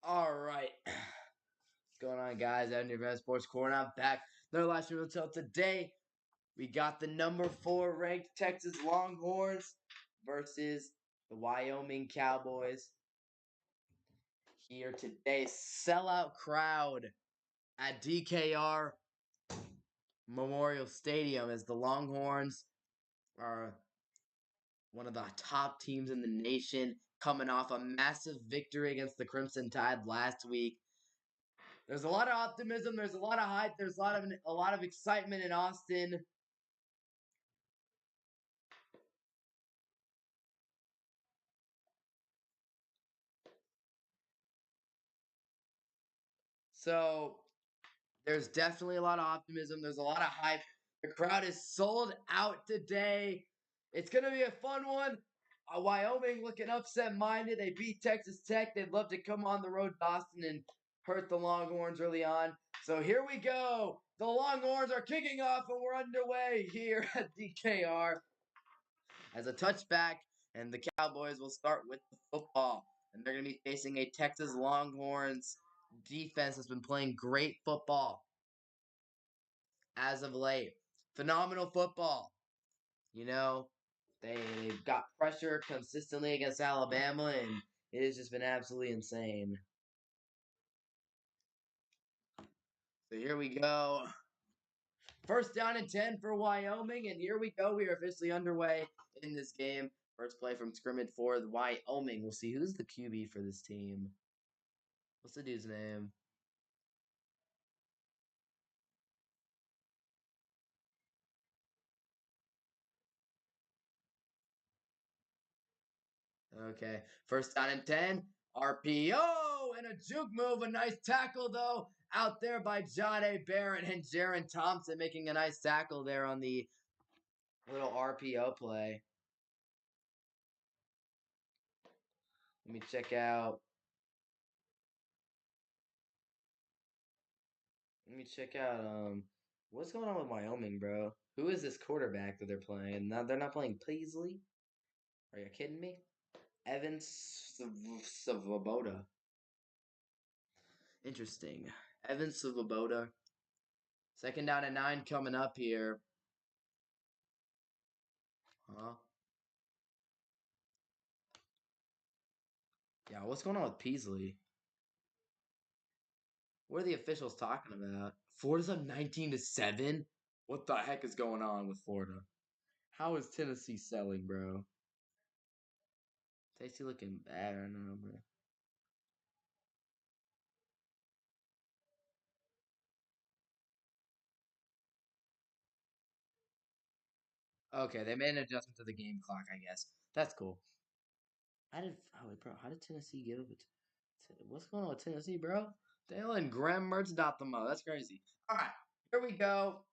All right. What's going on, guys? I'm your best sports corner. I'm back. Another last show until today. We got the number 4 ranked Texas Longhorns versus the Wyoming Cowboys here today. Sellout crowd at DKR Memorial Stadium as the Longhorns are one of the top teams in the nation, coming off a massive victory against the Crimson Tide last week. There's a lot of optimism. There's a lot of hype. There's a lot of excitement in Austin. So there's definitely a lot of optimism. There's a lot of hype. The crowd is sold out today. It's gonna be a fun one. Wyoming looking upset-minded. They beat Texas Tech. They'd love to come on the road to Austin and hurt the Longhorns early on. So here we go. The Longhorns are kicking off, and we're underway here at DKR as a touchback, and the Cowboys will start with the football. And they're going to be facing a Texas Longhorns defense that's been playing great football as of late. Phenomenal football. You know, they've got pressure consistently against Alabama, and it has just been absolutely insane. So here we go. First down and 10 for Wyoming, and here we go. We are officially underway in this game. First play from scrimmage for the Wyoming. We'll see who's the QB for this team. What's the dude's name? Okay, first down and 10. RPO and a juke move. A nice tackle, though, out there by John A. Barrett and Jaron Thompson making a nice tackle there on the little RPO play. Let me check out. What's going on with Wyoming, bro? Who is this quarterback that they're playing? Now they're not playing Paisley? Are you kidding me? Evans Svoboda. Interesting. Evans Svoboda. Second down and 9 coming up here. Huh? Yeah, what's going on with Peasley? What are the officials talking about? Florida's up 19-7? What the heck is going on with Florida? How is Tennessee selling, bro? Tennessee looking bad right now, bro. Okay, they made an adjustment to the game clock, I guess. That's cool. How did Tennessee get over what's going on with Tennessee, bro? Dalen Graham merged out the mo. That's crazy. All right, here we go.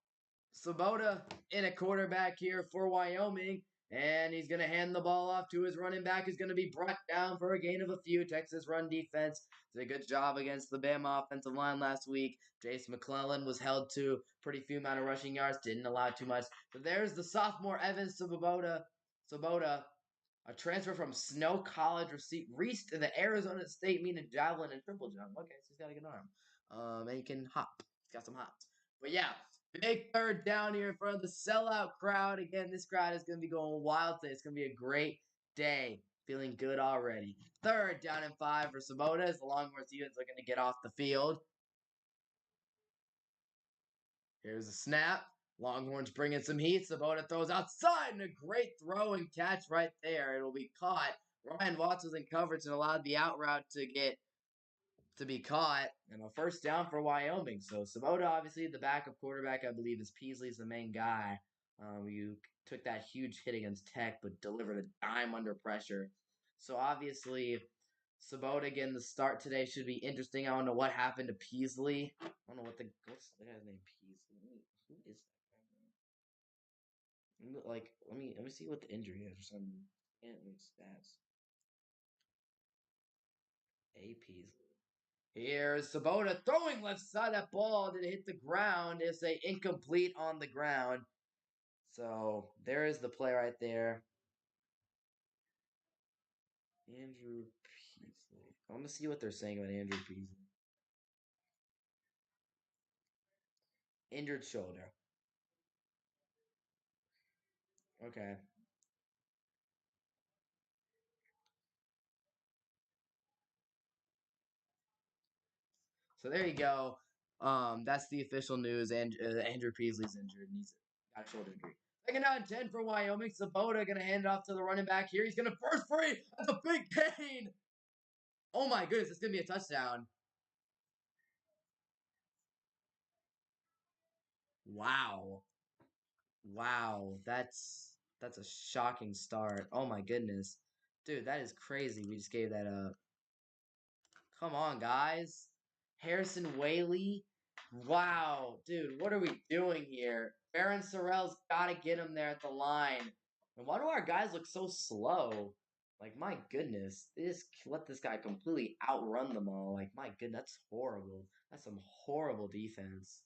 Sabota in a quarterback here for Wyoming, and he's going to hand the ball off to his running back, who's going to be brought down for a gain of a few. Texas run defense did a good job against the Bama offensive line last week. Jace McClellan was held to pretty few amount of rushing yards, didn't allow too much. So there's the sophomore Evans Sabota, a transfer from Snow College, reached the Arizona State meet in javelin and triple jump. Okay, so he's got a good arm. And he can hop. He's got some hops. But yeah, big third down here in front of the sellout crowd. Again, this crowd is going to be going wild today. It's going to be a great day. Feeling good already. Third down and 5 for Sabota as the Longhorns defense looking to get off the field. Here's a snap. Longhorns bringing some heat. Sabota throws outside and a great throw and catch right there. It'll be caught. Ryan Watts was in coverage and allowed the out route to be caught. And a first down for Wyoming. So Sabota, obviously, the backup quarterback, I believe, is Peasley's the main guy. You took that huge hit against Tech, but delivered a dime under pressure. So obviously, Sabota again. The start today should be interesting. I don't know what happened to Peasley. I don't know what's the guy's name. Peasley. Who is that? Like, let me see what the injury is or something. Stats. A Peasley. Here's Sabota throwing left side. That ball did hit the ground. It's a incomplete on the ground. So there is the play right there. Andrew I want to see what they're saying about Andrew Beasley. Injured shoulder. Okay. So there you go. That's the official news. And Andrew Beasley's injured, and he's got a shoulder injury. Second down 10 for Wyoming. Sabota gonna hand it off to the running back here. He's gonna burst free. That's a big gain. Oh my goodness, it's gonna be a touchdown. Wow. Wow. That's a shocking start. Oh my goodness. Dude, that is crazy. We just gave that up. Come on, guys. Harrison Whaley. Wow, dude, what are we doing here? Baron Sorrell's got to get him there at the line. And why do our guys look so slow? Like, my goodness. They just let this guy completely outrun them all. Like, my goodness, that's horrible. That's some horrible defense.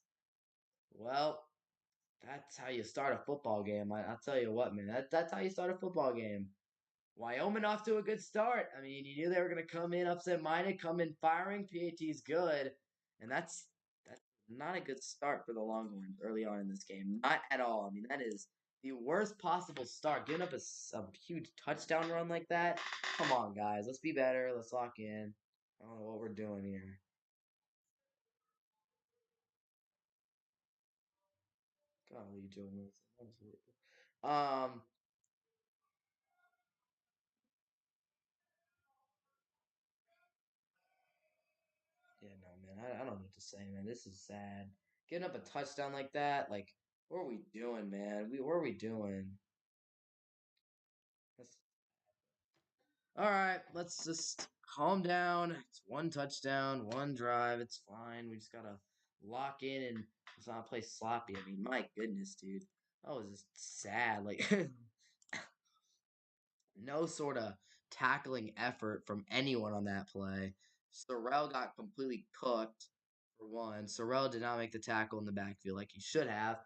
Well, that's how you start a football game. I'll tell you what, man. That's how you start a football game. Wyoming off to a good start. I mean, you knew they were going to come in upset-minded, come in firing. PAT's good, and that's not a good start for the Longhorns early on in this game. Not at all. I mean, that is the worst possible start. Giving up a huge touchdown run like that. Come on, guys. Let's be better. Let's lock in. I don't know what we're doing here. God, what are you doing with it? Yeah, no, man. I don't know what to say, man. This is sad. Getting up a touchdown like that, like, what are we doing, man? What are we doing? That's... All right, let's just calm down. It's one touchdown, one drive. It's fine. We just gotta lock in and let's not play sloppy. I mean, my goodness, dude. That was just sad. Like, no sort of tackling effort from anyone on that play. Sorrell got completely cooked, for one. Sorrell did not make the tackle in the backfield like he should have.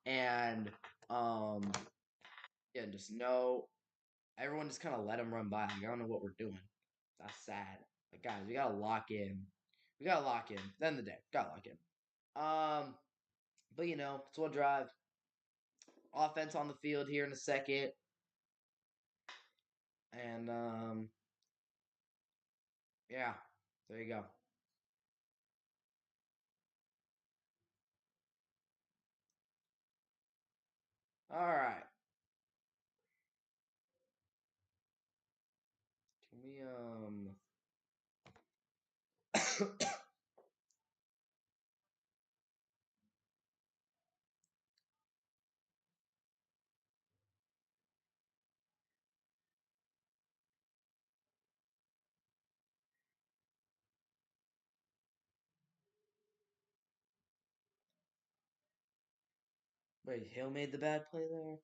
And, yeah, just no. Everyone just kind of let him run by. Like, I don't know what we're doing. That's sad. Like, guys, we got to lock in. We got to lock in. At the end of the day, got to lock in. But, it's one drive. Offense on the field here in a second. And, yeah, there you go. All right. Can we wait, Hill made the bad play there?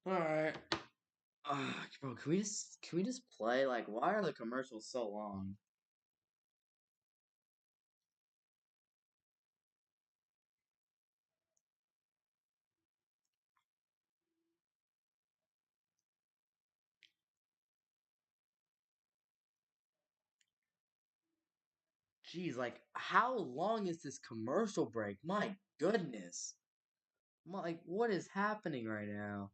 All right. Bro, can we just play? Like, why are the commercials so long? Jeez, like, how long is this commercial break? My goodness. Like, what is happening right now?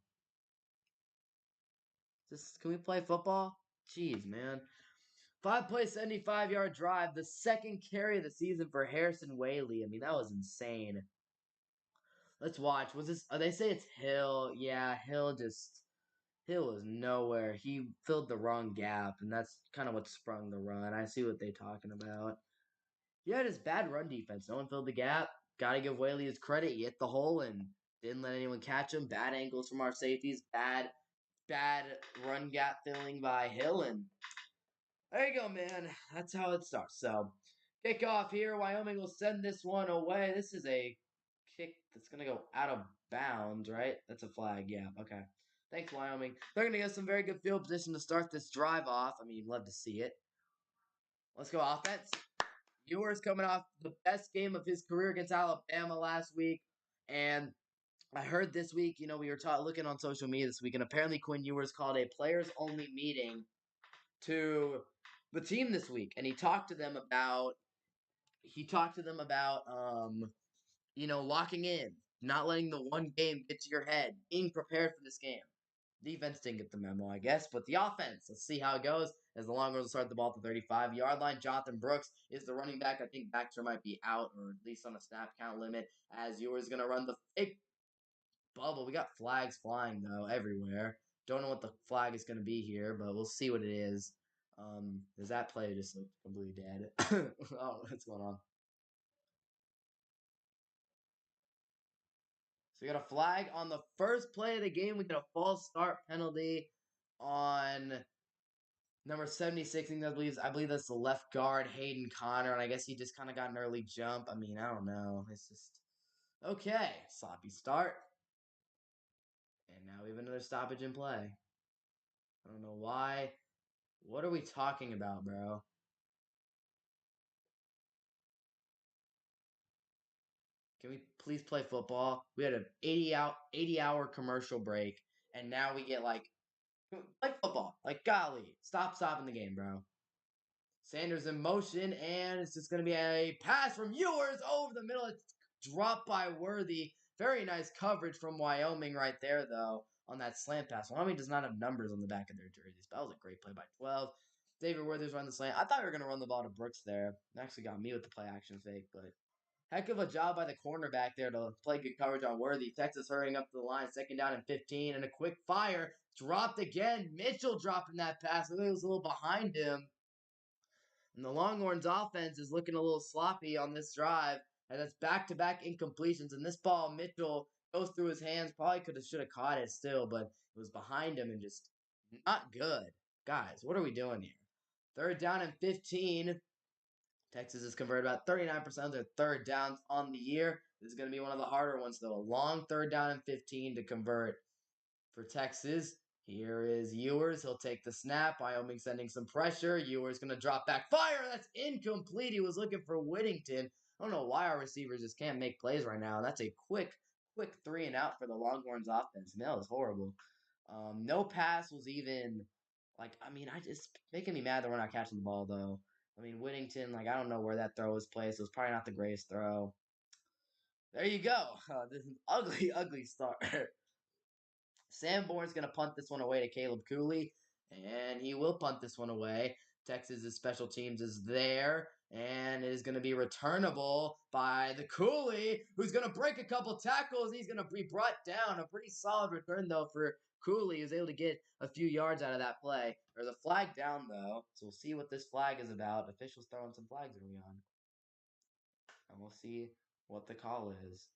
Can we play football? Jeez, man. 5 play, 75-yard drive. The second carry of the season for Harrison Whaley. I mean, that was insane. Let's watch. Was this? They say it's Hill. Yeah, Hill was nowhere. He filled the wrong gap, and that's kind of what sprung the run. I see what they're talking about. He had his bad run defense. No one filled the gap. Got to give Whaley his credit. He hit the hole and didn't let anyone catch him. Bad angles from our safeties. Bad run gap filling by Hill, and there you go, man. That's how it starts. So Kickoff here. Wyoming will send this one away. This is a kick that's going to go out of bounds, right? That's a flag. Yeah, okay. Thanks, Wyoming. They're going to get some very good field position to start this drive off. I mean, you'd love to see it. Let's go offense. Ewers coming off the best game of his career against Alabama last week. And I heard this week, we were looking on social media this week, and apparently Quinn Ewers called a players-only meeting to the team this week. And he talked to them about locking in, not letting the one game get to your head, being prepared for this game. Defense didn't get the memo, I guess, but the offense, let's see how it goes as the Longhorns will start the ball at the 35-yard line. Jonathan Brooks is the running back. I think Baxter might be out or at least on a snap count limit as Ewers is going to run the fake bubble. We got flags flying, though, everywhere. Don't know what the flag is going to be here, but we'll see what it is. Does that play just look completely dead? Oh, what's going on? So we got a flag on the first play of the game. We got a false start penalty on number 76. I believe that's the left guard, Hayden Connor, and I guess he just kind of got an early jump. I mean, I don't know. It's just okay. Sloppy start. And now we have another stoppage in play. I don't know why. What are we talking about, bro? Can we please play football? We had an 80-hour commercial break, and now we get play football. Like, golly, stop stopping the game, bro. Sanders in motion, and it's just going to be a pass from Ewers over the middle. It's dropped by Worthy. Very nice coverage from Wyoming right there, though, on that slant pass. Wyoming does not have numbers on the back of their jerseys. That was a great play by 12. David Worthy's run the slant. I thought we were going to run the ball to Brooks there. It actually got me with the play action fake, but heck of a job by the cornerback there to play good coverage on Worthy. Texas hurrying up to the line, second down and 15, and a quick fire. Dropped again. Mitchell dropping that pass. I think it was a little behind him. And the Longhorns offense is looking a little sloppy on this drive. And that's back-to-back incompletions. And this ball, Mitchell goes through his hands. Probably should have caught it still, but it was behind him and just not good. Guys, what are we doing here? Third down and 15. Texas has converted about 39% of their third downs on the year. This is going to be one of the harder ones, though. A long third down and 15 to convert for Texas. Here is Ewers. He'll take the snap. Wyoming sending some pressure. Ewers going to drop back. Fire! That's incomplete. He was looking for Whittington. I don't know why our receivers just can't make plays right now. That's a quick 3-and-out for the Longhorns offense. Man, that was horrible. No pass was even I just making me mad that we're not catching the ball though. I mean, Whittington, I don't know where that throw was placed. It was probably not the greatest throw. There you go. This is ugly, ugly start. Sanborn's going to punt this one away to Caleb Cooley, and he will punt this one away. Texas's special teams is there, and it is going to be returnable by the Cooley, who's going to break a couple tackles. He's going to be brought down. A pretty solid return, though, for Cooley. He was able to get a few yards out of that play. There's a flag down, though, so we'll see what this flag is about. Officials throwing some flags early on, and we'll see what the call is.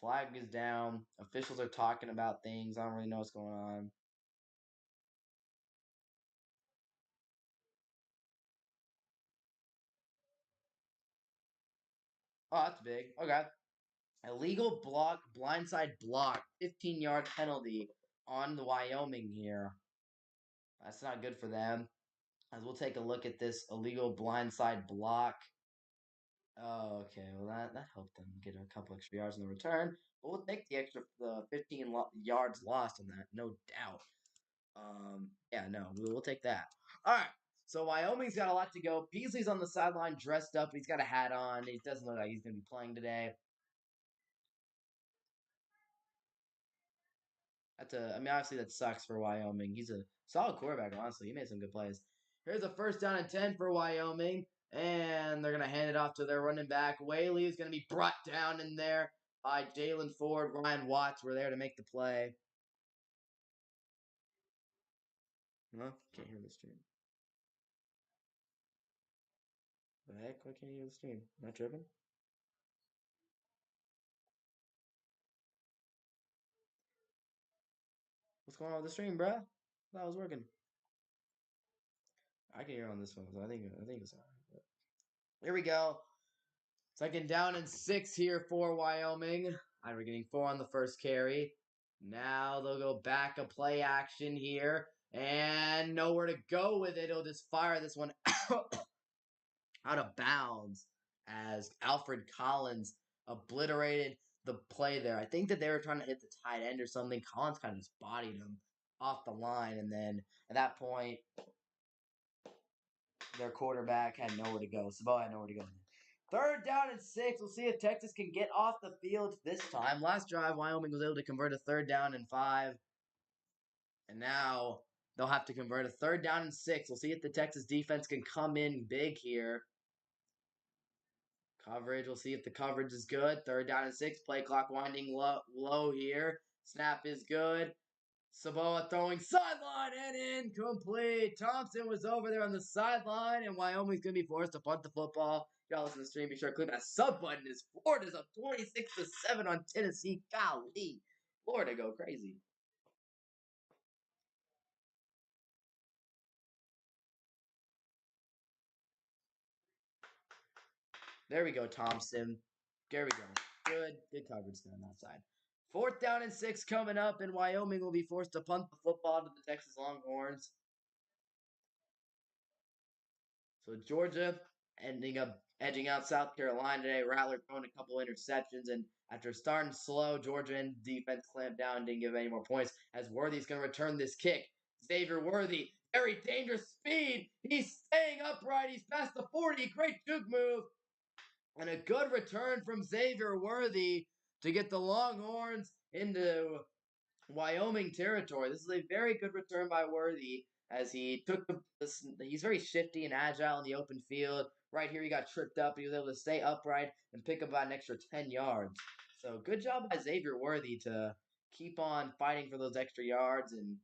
Flag is down. Officials are talking about things. I don't really know what's going on. Oh, that's big. Okay. Illegal block, blindside block, 15-yard penalty on the Wyoming here. That's not good for them. As we'll take a look at this illegal blindside block. Oh, okay. Well, that helped them get a couple extra yards in the return. But we'll take the 15 yards lost on that, no doubt. Yeah, no, we'll take that. All right. So Wyoming's got a lot to go. Peasley's on the sideline dressed up. He's got a hat on. He doesn't look like he's going to be playing today. Obviously that sucks for Wyoming. He's a solid quarterback, honestly. He made some good plays. Here's a first down and 10 for Wyoming. And they're going to hand it off to their running back. Whaley is going to be brought down in there by Jalen Ford. Ryan Watts were there to make the play. Huh? Can't hear the stream. The heck? Why can't you hear the stream? Am I tripping? What's going on with the stream, bro? That was working. I can hear on this one, so I think it's alright. Here we go. Second down and 6 here for Wyoming. We're getting 4 on the first carry. Now they'll go back a play action here. And nowhere to go with it. He'll just fire this one out of bounds as Alfred Collins obliterated the play there. I think that they were trying to hit the tight end or something. Collins kind of just bodied him off the line. And then at that point, their quarterback had nowhere to go. Sabot had nowhere to go. Third down and 6. We'll see if Texas can get off the field this time. Last drive, Wyoming was able to convert a third down and 5. And now they'll have to convert a third down and 6. We'll see if the Texas defense can come in big here. Coverage. We'll see if the coverage is good. Third down and 6. Play clock winding low here. Snap is good. Saboa throwing sideline and incomplete. Thompson was over there on the sideline, and Wyoming's going to be forced to punt the football. Y'all listen to the stream. Be sure to click that sub button. As Florida's up 26-7 on Tennessee. Golly. Florida go crazy. There we go, Thompson. There we go. Good coverage there on that side. Fourth down and 6 coming up, and Wyoming will be forced to punt the football to the Texas Longhorns. So Georgia ending up edging out South Carolina today. Rattler throwing a couple interceptions, and after starting slow, Georgia and defense clamped down and didn't give any more points. As Worthy's going to return this kick. Xavier Worthy, very dangerous speed. He's staying upright. He's past the 40. Great juke move. And a good return from Xavier Worthy to get the Longhorns into Wyoming territory. This is a very good return by Worthy as he took he's very shifty and agile in the open field. Right here, he got tripped up. He was able to stay upright and pick up about an extra 10 yards. So good job by Xavier Worthy to keep on fighting for those extra yards, and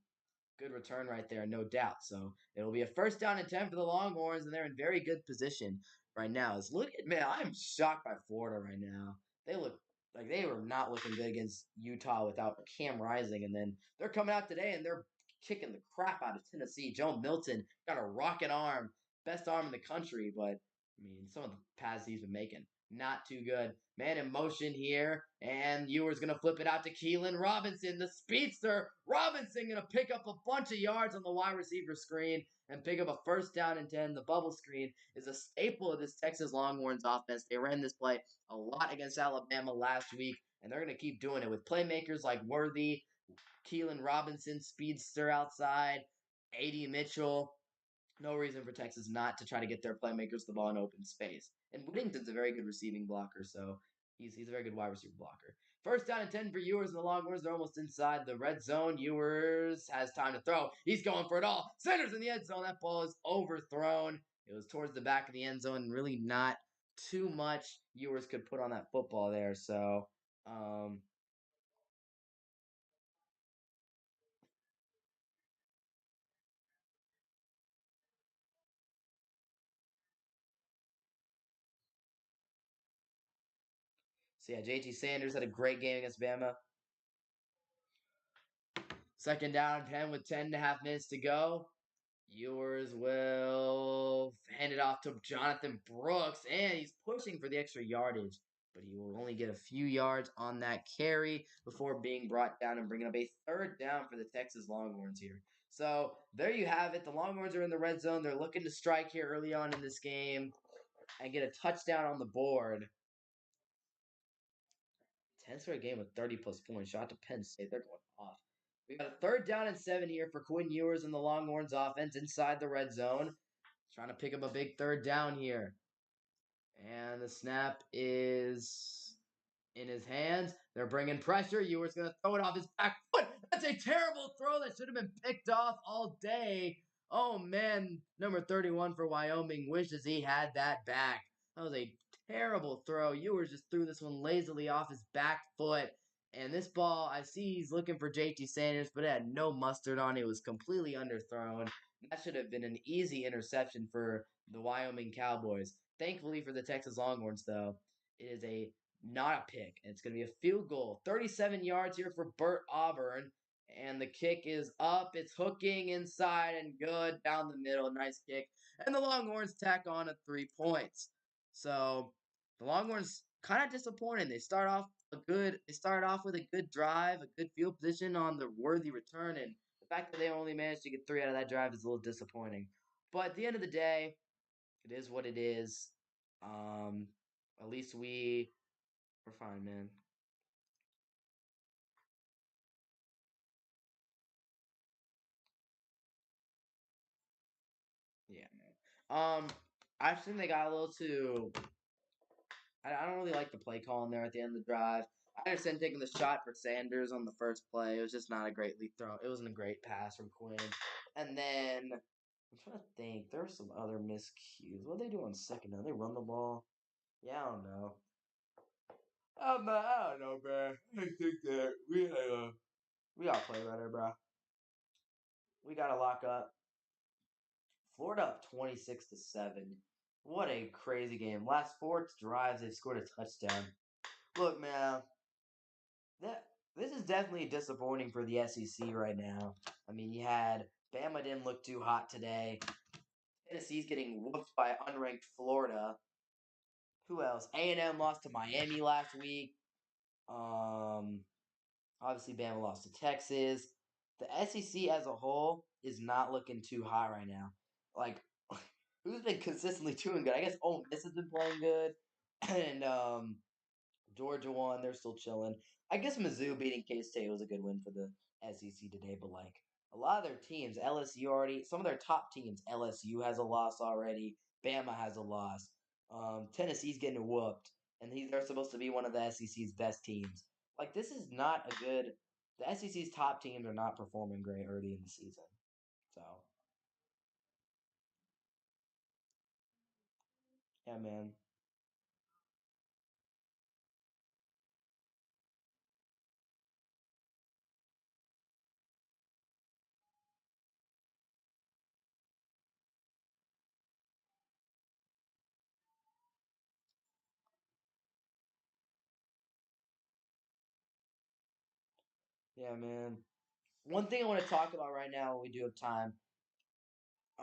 good return right there, no doubt. So it'll be a first down and 10 for the Longhorns, and they're in very good position right now. Look at, man, I'm shocked by Florida right now. They look like they were not looking good against Utah without Cam Rising, and then they're coming out today and they're kicking the crap out of Tennessee. Joe Milton got a rocket arm, best arm in the country, but I mean, some of the passes he's been making, not too good. Man in motion here, and Ewer's going to flip it out to Keelan Robinson, the speedster. Robinson going to pick up a bunch of yards on the wide receiver screen and pick up a first down and 10. The bubble screen is a staple of this Texas Longhorns offense. They ran this play a lot against Alabama last week, and they're going to keep doing it with playmakers like Worthy, Keelan Robinson, speedster outside, A.D. Mitchell. No reason for Texas not to try to get their playmakers the ball in open space. And Whittington's a very good receiving blocker, so he's a very good wide receiver blocker. First down and 10 for Ewers and the Longhorns. They're almost inside the red zone. Ewers has time to throw. He's going for it all. Centers in the end zone. That ball is overthrown. It was towards the back of the end zone, and really not too much Ewers could put on that football there. So, yeah, JT Sanders had a great game against Bama. Second down and 10 with 10.5 minutes to go. Ewers will hand it off to Jonathan Brooks, and he's pushing for the extra yardage, but he will only get a few yards on that carry before being brought down and bringing up a third down for the Texas Longhorns here. So there you have it. The Longhorns are in the red zone. They're looking to strike here early on in this game and get a touchdown on the board. 10th straight game with 30-plus points. Shot to Penn State. They're going off. We got a third down and 7 here for Quinn Ewers and the Longhorns offense inside the red zone. Trying to pick up a big third down here. And the snap is in his hands. They're bringing pressure. Ewers going to throw it off his back foot. That's a terrible throw that should have been picked off all day. Oh, man. Number 31 for Wyoming wishes he had that back. That was a terrible throw. Ewers just threw this one lazily off his back foot. And this ball, I see he's looking for JT Sanders, but it had no mustard on it. It was completely underthrown. That should have been an easy interception for the Wyoming Cowboys. Thankfully for the Texas Longhorns, though, it is not a pick. And it's going to be a field goal. 37 yards here for Bert Auburn. And the kick is up. It's hooking inside and good down the middle. Nice kick. And the Longhorns tack on a 3 points. So the Longhorns kind of disappointing. They start off with a good drive, a good field position on the worthy return, and the fact that they only managed to get three out of that drive is a little disappointing. But at the end of the day, it is what it is. Um, at least we're fine, man. Yeah, man. I think they got a little too. I don't really like the play call in there at the end of the drive. I understand taking the shot for Sanders on the first play. It was just not a great lead throw. It wasn't a great pass from Quinn. And then I'm trying to think. There were some other miscues. What did they do on second down? They run the ball. Yeah, I don't know. I don't know, bro. I think that we gotta play better, bro. We gotta lock up. Florida up 26-7. What a crazy game. Last four drives, they've scored a touchdown. Look, man, that this is definitely disappointing for the SEC right now. I mean, you had Bama didn't look too hot today. Tennessee's getting whooped by unranked Florida. Who else? A&M lost to Miami last week. Um, Obviously Bama lost to Texas. The SEC as a whole is not looking too hot right now. Like, who's been consistently doing good? I guess Ole Miss has been playing good, and Georgia won. They're still chilling. I guess Mizzou beating K State was a good win for the SEC today, but like a lot of their teams, LSU already, some of their top teams, LSU has a loss already. Bama has a loss. Tennessee's getting whooped, and they're supposed to be one of the SEC's best teams. Like this is not a good. The SEC's top teams are not performing great early in the season. So yeah, man. Yeah, man. One thing I want to talk about right now, when we do have time.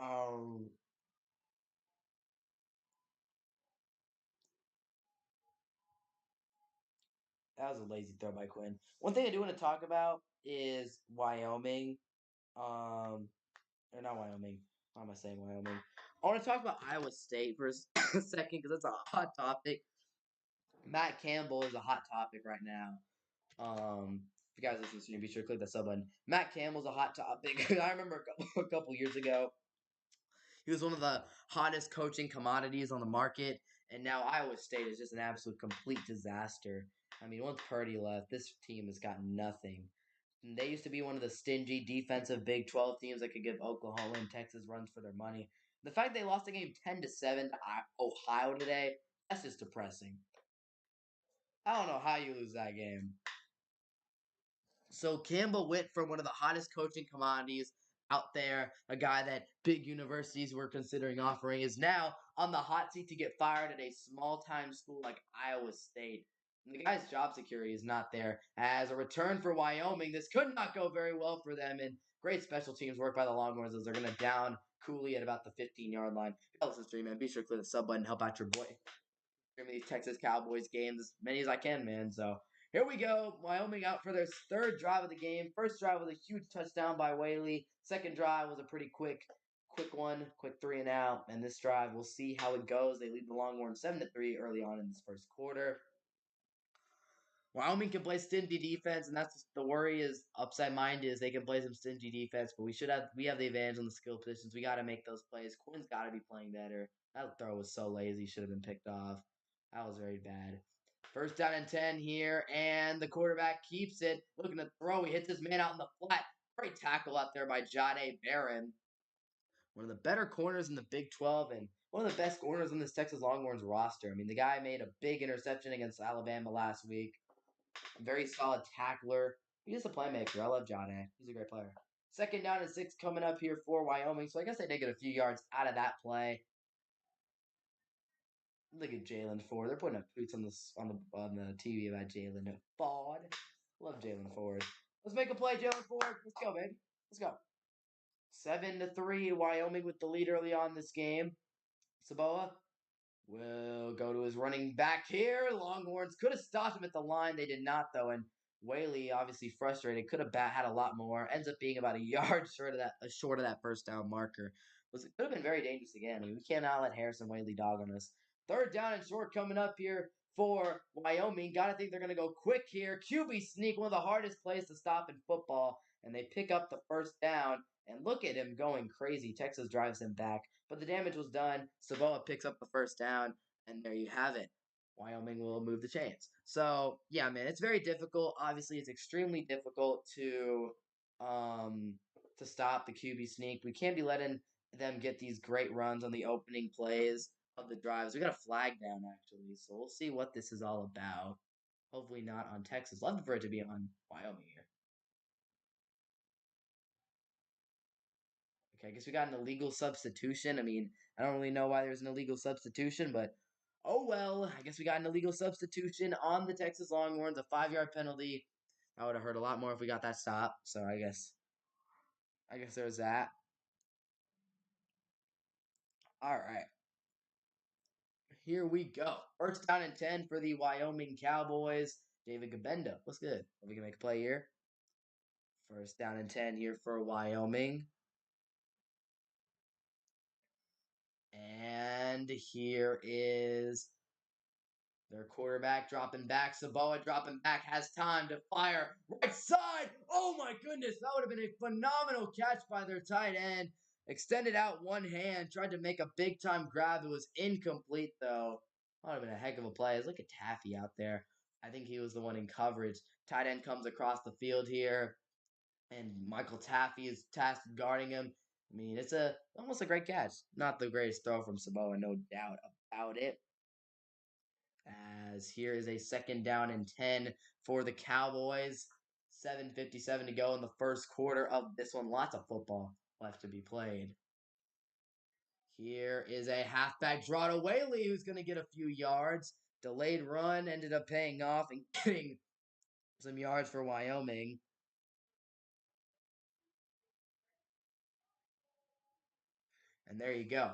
Um, That was a lazy throw by Quinn. One thing I do want to talk about is Wyoming. Or not Wyoming. Why am I saying Wyoming? I want to talk about Iowa State for a second because that's a hot topic. Matt Campbell is a hot topic right now. If you guys listen to me, be sure to click that sub button. Matt Campbell's a hot topic. I remember a couple years ago, he was one of the hottest coaching commodities on the market, and now Iowa State is just an absolute complete disaster. I mean, once Purdy left, this team has got nothing. And they used to be one of the stingy defensive Big 12 teams that could give Oklahoma and Texas runs for their money. The fact they lost the game 10-7 to Ohio today, that's just depressing. I don't know how you lose that game. So Campbell went from one of the hottest coaching commodities out there, a guy that big universities were considering offering, is now on the hot seat to get fired at a small time school like Iowa State. And the guy's job security is not there. As a return for Wyoming, this could not go very well for them. And great special teams work by the Longhorns as they're going to down Cooley at about the 15-yard line. Listen to me, man. Be sure to click the sub button, help out your boy these Texas Cowboys games, as many as I can, man. So here we go. Wyoming out for their third drive of the game. First drive was a huge touchdown by Whaley. Second drive was a pretty quick one, quick three and out. And this drive, we'll see how it goes. They lead the Longhorns 7-3 early on in this first quarter. Wyoming can play stingy defense, and that's the worry. Is upside mind is they can play some stingy defense, but we have the advantage on the skill positions. We got to make those plays. Quinn's got to be playing better. That throw was so lazy, should have been picked off. That was very bad. First down and 10 here, and the quarterback keeps it. Looking to throw, he hits his man out in the flat. Great tackle out there by Jade Barron, one of the better corners in the Big 12 and one of the best corners on this Texas Longhorns roster. I mean, the guy made a big interception against Alabama last week. Very solid tackler. He's a playmaker. I love John A. He's a great player. Second down and 6 coming up here for Wyoming. So I guess they did get a few yards out of that play. Look at Jalen Ford. They're putting up tweets on the TV about Jalen Ford. Love Jalen Ford. Let's make a play, Jalen Ford. Let's go, baby. Let's go. 7-3, Wyoming with the lead early on this game. Saboa will go to his running back here. Longhorns could have stopped him at the line. They did not, though. And Whaley, obviously frustrated, could have had a lot more. Ends up being about a yard short of that first down marker. It could have been very dangerous again. I mean, we cannot let Harrison Whaley dog on us. Third down and short coming up here for Wyoming. Gotta think they're gonna go quick here. QB sneak, one of the hardest plays to stop in football, and they pick up the first down. And look at him going crazy. Texas drives him back, but the damage was done. Saboa picks up the first down, and there you have it. Wyoming will move the chains. So yeah, man, it's very difficult. Obviously, it's extremely difficult to stop the QB sneak. We can't be letting them get these great runs on the opening plays of the drives. We got a flag down actually, so we'll see what this is all about. Hopefully not on Texas. Love for it to be on Wyoming here. Okay, I guess we got an illegal substitution. I mean, I don't really know why there's an illegal substitution, but oh well. I guess we got an illegal substitution on the Texas Longhorns, a 5-yard penalty. That would have hurt a lot more if we got that stop. So I guess there's that. All right. Here we go. First down and 10 for the Wyoming Cowboys. David Gabenda. What's good? We can make a play here. First down and 10 here for Wyoming. And here is their quarterback dropping back. Saboa dropping back, has time to fire. Right side. Oh my goodness. That would have been a phenomenal catch by their tight end. Extended out one hand, tried to make a big time grab. It was incomplete though. That would have been a heck of a play. Look at Taffy out there. I think he was the one in coverage. Tight end comes across the field here, and Michael Taffy is tasked with guarding him. I mean, it's almost a great catch. Not the greatest throw from Saboa, no doubt about it. As here is a second down and 10 for the Cowboys. 7:57 to go in the first quarter of this one. Lots of football left to be played. Here is a halfback draw to Whaley, who's going to get a few yards. Delayed run ended up paying off and getting some yards for Wyoming. And there you go.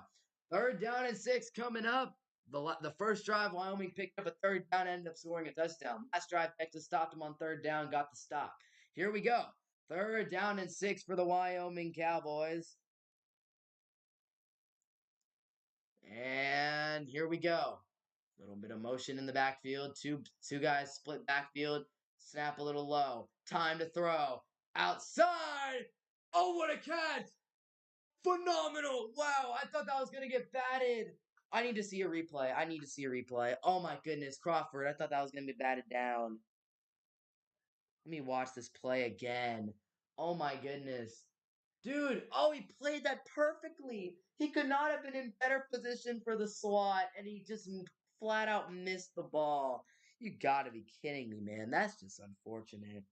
Third down and 6 coming up. The first drive, Wyoming picked up a third down, ended up scoring a touchdown. Last drive, Texas stopped him on third down, got the stop. Here we go. Third down and 6 for the Wyoming Cowboys. And here we go. Little bit of motion in the backfield. Two guys split backfield. Snap a little low. Time to throw. Outside. Oh, what a catch! Phenomenal! Wow, I thought that was gonna get batted. I need to see a replay. I need to see a replay. Oh my goodness, Crawford. I thought that was gonna be batted down. Let me watch this play again. Oh my goodness. Dude, oh, he played that perfectly. He could not have been in better position for the slot, and he just flat out missed the ball. You gotta be kidding me, man. That's just unfortunate.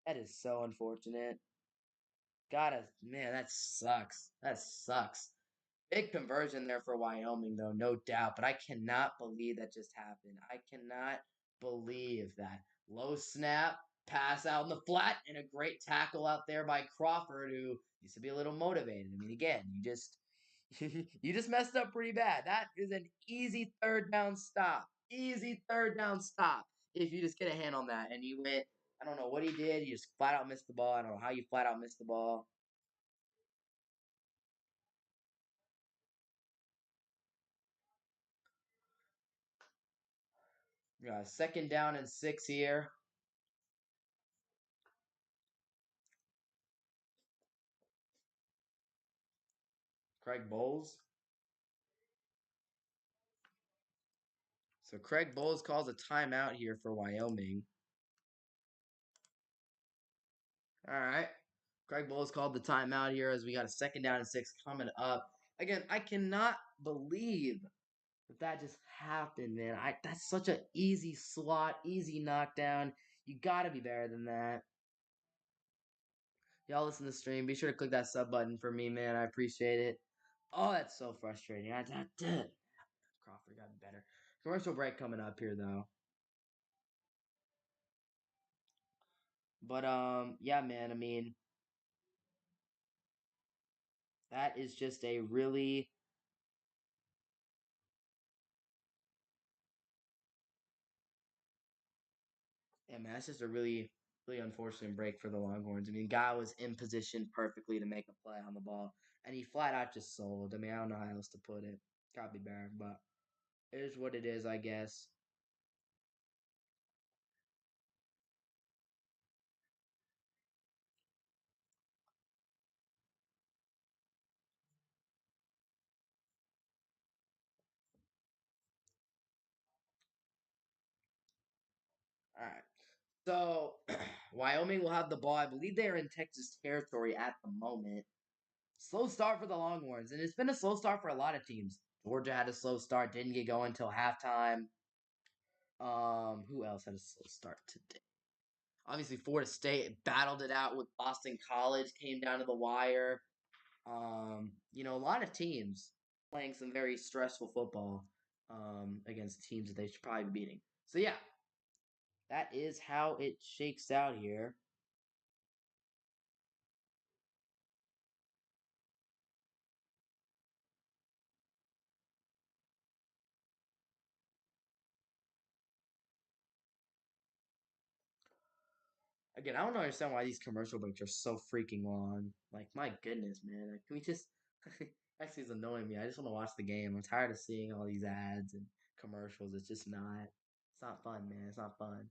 That is so unfortunate. Man, that sucks. That sucks. Big conversion there for Wyoming, though, no doubt. But I cannot believe that just happened. I cannot believe that. Low snap, pass out in the flat, and a great tackle out there by Crawford, who used to be a little motivated. I mean, again, you just messed up pretty bad. That is an easy third down stop. Easy third down stop. If you just get a hand on that and you went, I don't know what he did. He just flat out missed the ball. I don't know how you flat out missed the ball. Yeah, second down and 6 here. Craig Bowles. So Craig Bowles calls a timeout here for Wyoming. All right. Craig Bowles called the timeout here as we got a second down and 6 coming up. Again, I cannot believe that just happened, man. That's such an easy slot, easy knockdown. You got to be better than that. Y'all listen to the stream. Be sure to click that sub button for me, man. I appreciate it. Oh, that's so frustrating. Crawford got better. Commercial break coming up here, though. But yeah, man. I mean, that is just a really yeah, man. That's just a really unfortunate break for the Longhorns. I mean, guy was in position perfectly to make a play on the ball, and he flat out just sold. I mean, I don't know how else to put it. Gotta be bad, but it is what it is, I guess. All right. So Wyoming will have the ball. I believe they are in Texas territory at the moment. Slow start for the Longhorns, and it's been a slow start for a lot of teams. Georgia had a slow start, didn't get going until halftime. Who else had a slow start today? Obviously, Florida State battled it out with Boston College, came down to the wire. A lot of teams playing some very stressful football against teams that they should probably be beating. So yeah, that is how it shakes out here. Again, I don't understand why these commercial breaks are so freaking long. Like, my goodness, man. Like, can we just. Actually, it's annoying me. I just want to watch the game. I'm tired of seeing all these ads and commercials. It's just not. It's not fun, man. It's not fun.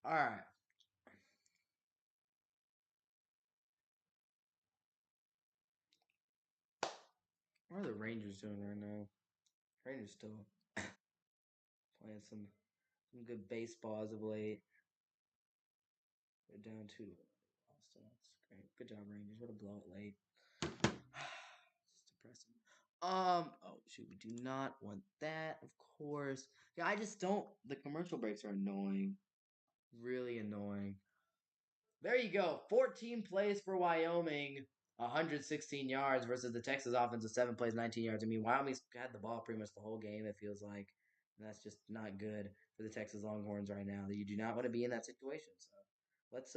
All right. What are the Rangers doing right now? Rangers still playing some good baseball as of late. They're down two. So that's great. Good job, Rangers. What a blowout late. It's depressing. Oh shoot, we do not want that, of course. Yeah, I just don't. The commercial breaks are annoying. Really annoying. There you go. 14 plays for Wyoming, 116 yards versus the Texas offense of 7 plays, 19 yards. I mean, Wyoming's had the ball pretty much the whole game, it feels like. And that's just not good for the Texas Longhorns right now. You do not want to be in that situation. So let's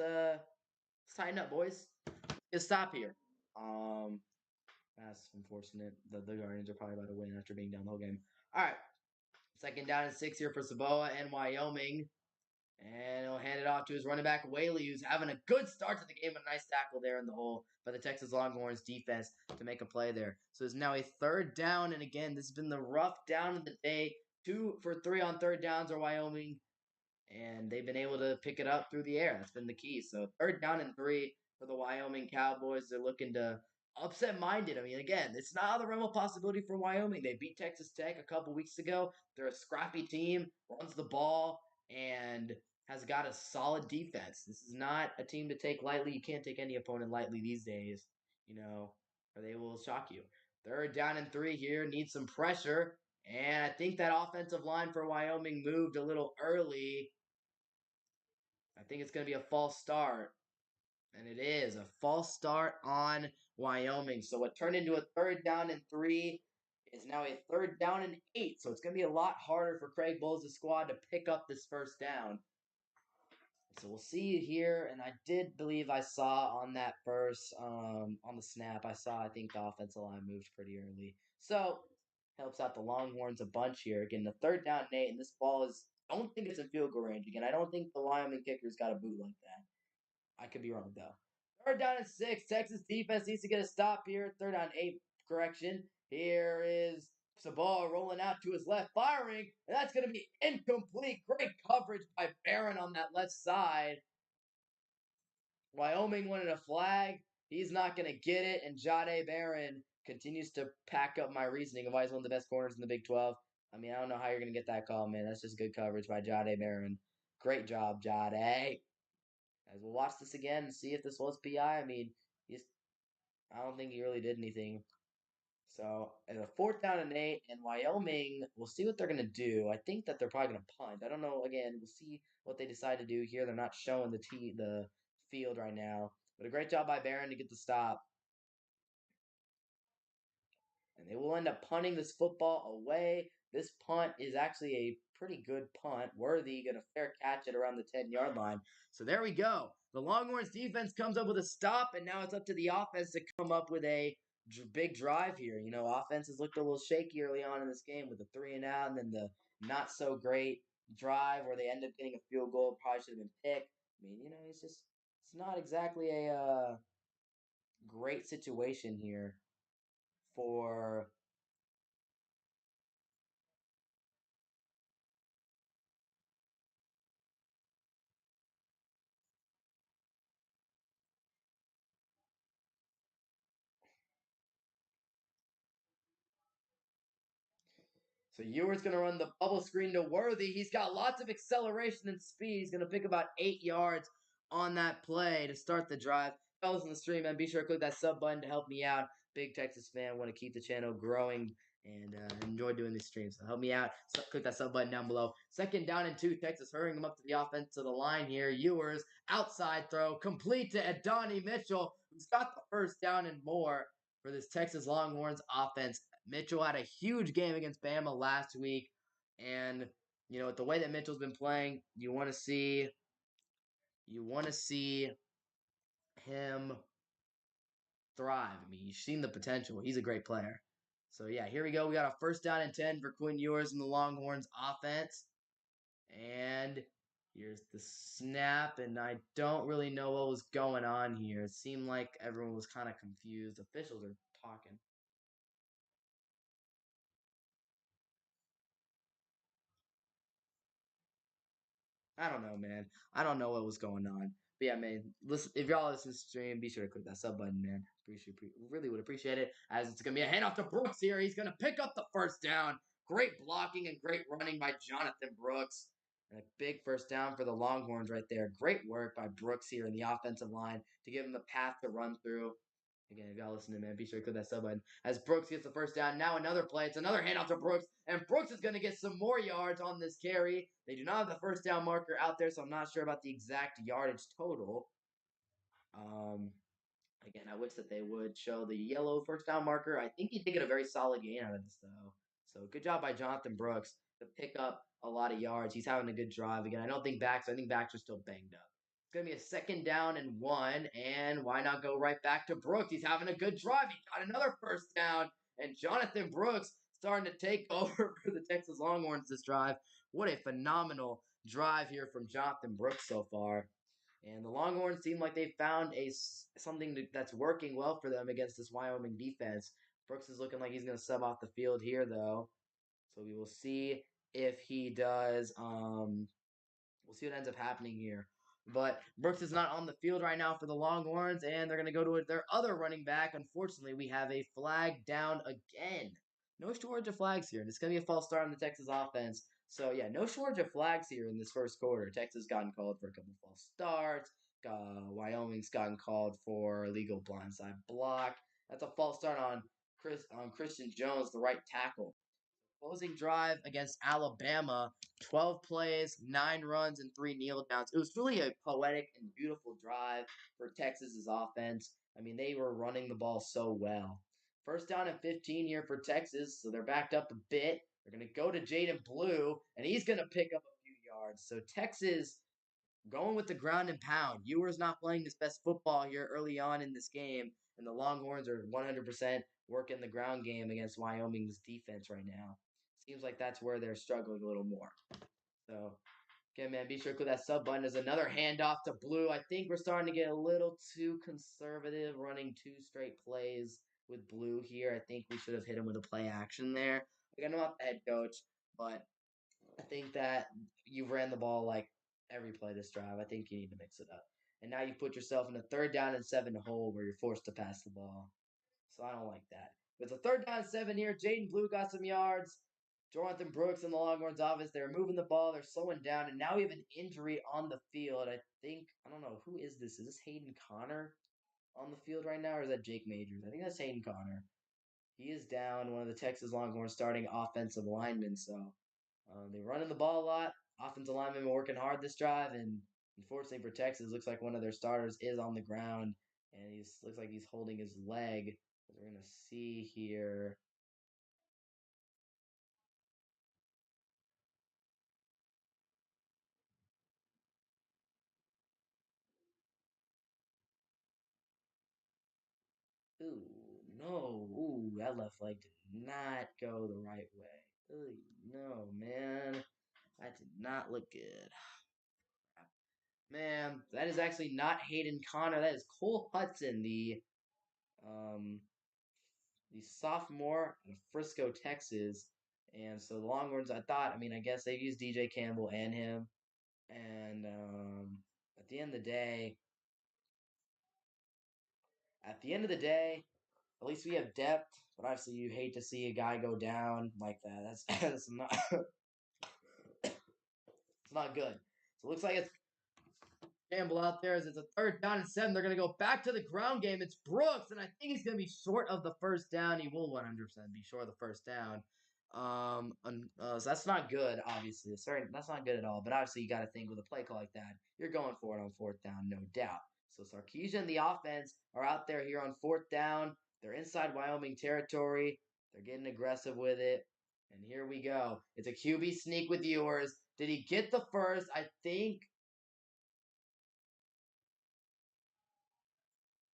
tighten up, boys. Let's stop here. Um that's unfortunate. The Guardians are probably about to win after being down the whole game. All right. Second down and 6 here for Saboa and Wyoming. And he'll hand it off to his running back, Whaley, who's having a good start to the game. A nice tackle there in the hole by the Texas Longhorns defense to make a play there. So it's now a third down. And again, this has been the rough down of the day. 2 for 3 on third downs are Wyoming. And they've been able to pick it up through the air. That's been the key. So third down and 3 for the Wyoming Cowboys. They're looking to upset minded. I mean, again, it's not out of the realm of possibility for Wyoming. They beat Texas Tech a couple weeks ago. They're a scrappy team, runs the ball, and has got a solid defense. This is not a team to take lightly. You can't take any opponent lightly these days, or they will shock you. Third down and 3 here. Need some pressure. And I think that offensive line for Wyoming moved a little early. I think it's going to be a false start. And it is a false start on Wyoming. So what turned into a third down and 3 is now a third down and 8. So it's going to be a lot harder for Craig Bowles' squad to pick up this first down. So we'll see you here. And I did believe I saw on that first, on the snap, I think the offensive line moved pretty early. So helps out the Longhorns a bunch here. Again, the third down and 8, and this ball is, I don't think it's in field goal range. Again, I don't think the Wyoming kicker's got a boot like that. I could be wrong, though. Third down and 6. Texas defense needs to get a stop here. Third down 8, correction. Here is Sabah rolling out to his left, firing, and that's going to be incomplete. Great coverage by Barron on that left side. Wyoming wanted a flag. He's not going to get it, and Jade Barron continues to pack up my reasoning of why he's one of the best corners in the Big 12. I mean, I don't know how you're going to get that call, man. That's just good coverage by Jade Barron. Great job, Jade. As we'll watch this again and see if this was PI. I mean, he's I don't think he really did anything. So, at a fourth down and 8, and Wyoming, we'll see what they're going to do. I think that they're probably going to punt. I don't know. Again, we'll see what they decide to do here. They're not showing the field right now. But a great job by Barron to get the stop. And they will end up punting this football away. This punt is actually a pretty good punt. Worthy going to fair catch it around the 10-yard line. So there we go. The Longhorns defense comes up with a stop, and now it's up to the offense to come up with a big drive here. You know, offenses looked a little shaky early on in this game with the 3-and-out, and then the not so great drive where they end up getting a field goal. Probably should have been picked. I mean, you know, it's not exactly a great situation here for. So Ewer's going to run the bubble screen to Worthy. He's got lots of acceleration and speed. He's going to pick about 8 yards on that play to start the drive. Fellas in the stream, man, be sure to click that sub button to help me out. Big Texas fan, want to keep the channel growing and enjoy doing these streams. So help me out. So click that sub button down below. 2nd down and 2. Texas hurrying them up to the offense to the line here. Ewers outside throw complete to Adonai Mitchell, who's got the first down and more for this Texas Longhorns offense. Mitchell had a huge game against Bama last week, and you know, with the way that Mitchell's been playing, you want to see him thrive. I mean, you've seen the potential. He's a great player. So yeah, here we go. We got a 1st down and 10 for Quinn Ewers and the Longhorns offense. And here's the snap, and I don't really know what was going on here. It seemed like everyone was kind of confused. Officials are talking. I don't know, man. I don't know what was going on. But yeah, man, listen, if y'all listen to the stream, be sure to click that sub button, man. Really would appreciate it. As it's going to be a handoff to Brooks here. He's going to pick up the 1st down. Great blocking and great running by Jonathan Brooks. And a big 1st down for the Longhorns right there. Great work by Brooks here in the offensive line to give him a path to run through. Again, if y'all listening, man, be sure to click that sub button. As Brooks gets the 1st down, now another play. It's another handoff to Brooks, and Brooks is going to get some more yards on this carry. They do not have the 1st down marker out there, so I'm not sure about the exact yardage total. Um, Again, I wish that they would show the yellow 1st down marker. I think he did get a very solid gain out of this, though. So good job by Jonathan Brooks to pick up a lot of yards. He's having a good drive. Again, I think backs are still banged up. It's going to be a 2nd down and 1, and why not go right back to Brooks? He's having a good drive. He got another 1st down, and Jonathan Brooks starting to take over for the Texas Longhorns this drive. What a phenomenal drive here from Jonathan Brooks so far. And the Longhorns seem like they found something that's working well for them against this Wyoming defense. Brooks is looking like he's going to sub off the field here, though. So we will see if he does. We'll see what ends up happening here. But Brooks is not on the field right now for the Longhorns, and they're going to go to their other running back. Unfortunately, we have a flag down again. No shortage of flags here. And it's going to be a false start on the Texas offense. So, yeah, no shortage of flags here in this 1st quarter. Texas gotten called for a couple false starts. Wyoming's gotten called for illegal blindside block. That's a false start on Christian Jones, the right tackle. Closing drive against Alabama, 12 plays, 9 runs, and 3 kneel downs. It was really a poetic and beautiful drive for Texas's offense. I mean, they were running the ball so well. 1st down and 15 here for Texas, so they're backed up a bit. They're going to go to Jaden Blue, and he's going to pick up a few yards. So Texas going with the ground and pound. Ewer's not playing his best football here early on in this game, and the Longhorns are 100% working the ground game against Wyoming's defense right now. Seems like that's where they're struggling a little more. So, again, man, be sure to click that sub button. There's another handoff to Blue. I think we're starting to get a little too conservative running 2 straight plays with Blue here. I think we should have hit him with a play action there. Like, I'm not the head coach, but I think that you ran the ball like every play this drive. I think you need to mix it up. And now you put yourself in a 3rd down and 7 hole where you're forced to pass the ball. So I don't like that. With a 3rd down and 7 here, Jaden Blue got some yards. Jonathan Brooks and the Longhorns offense, they're moving the ball, they're slowing down, and now we have an injury on the field. I don't know, who is this? Is this Hayden Connor? on the field right now, or is that Jake Majors? I think that's Hayden Connor. He is down, one of the Texas Longhorns starting offensive linemen. So they're running the ball a lot. Offensive linemen were working hard this drive, and unfortunately for Texas, looks like one of their starters is on the ground, and he's looks like he's holding his leg. As we're gonna see here. Ooh, no. Ooh, that left leg did not go the right way. Ooh, no, man. That did not look good. Man, that is actually not Hayden Connor. That is Cole Hudson, um the sophomore in Frisco, Texas. And so the Longhorns, I thought, I mean, I guess they've used DJ Campbell and him. And at the end of the day, at the end of the day, at least we have depth. But obviously, you hate to see a guy go down like that. That's not it's not good. So it looks like it's Campbell out there as it's a 3rd down and 7. They're going to go back to the ground game. It's Brooks, and I think he's going to be short of the first down. He will 100% be short of the first down. So that's not good, obviously. That's not good at all. But obviously, you got to think with a play call like that, you're going for it on 4th down, no doubt. So Sarkisian and the offense are out there here on 4th down. They're inside Wyoming territory. They're getting aggressive with it. And here we go. It's a QB sneak with Ewers. Did he get the first? I think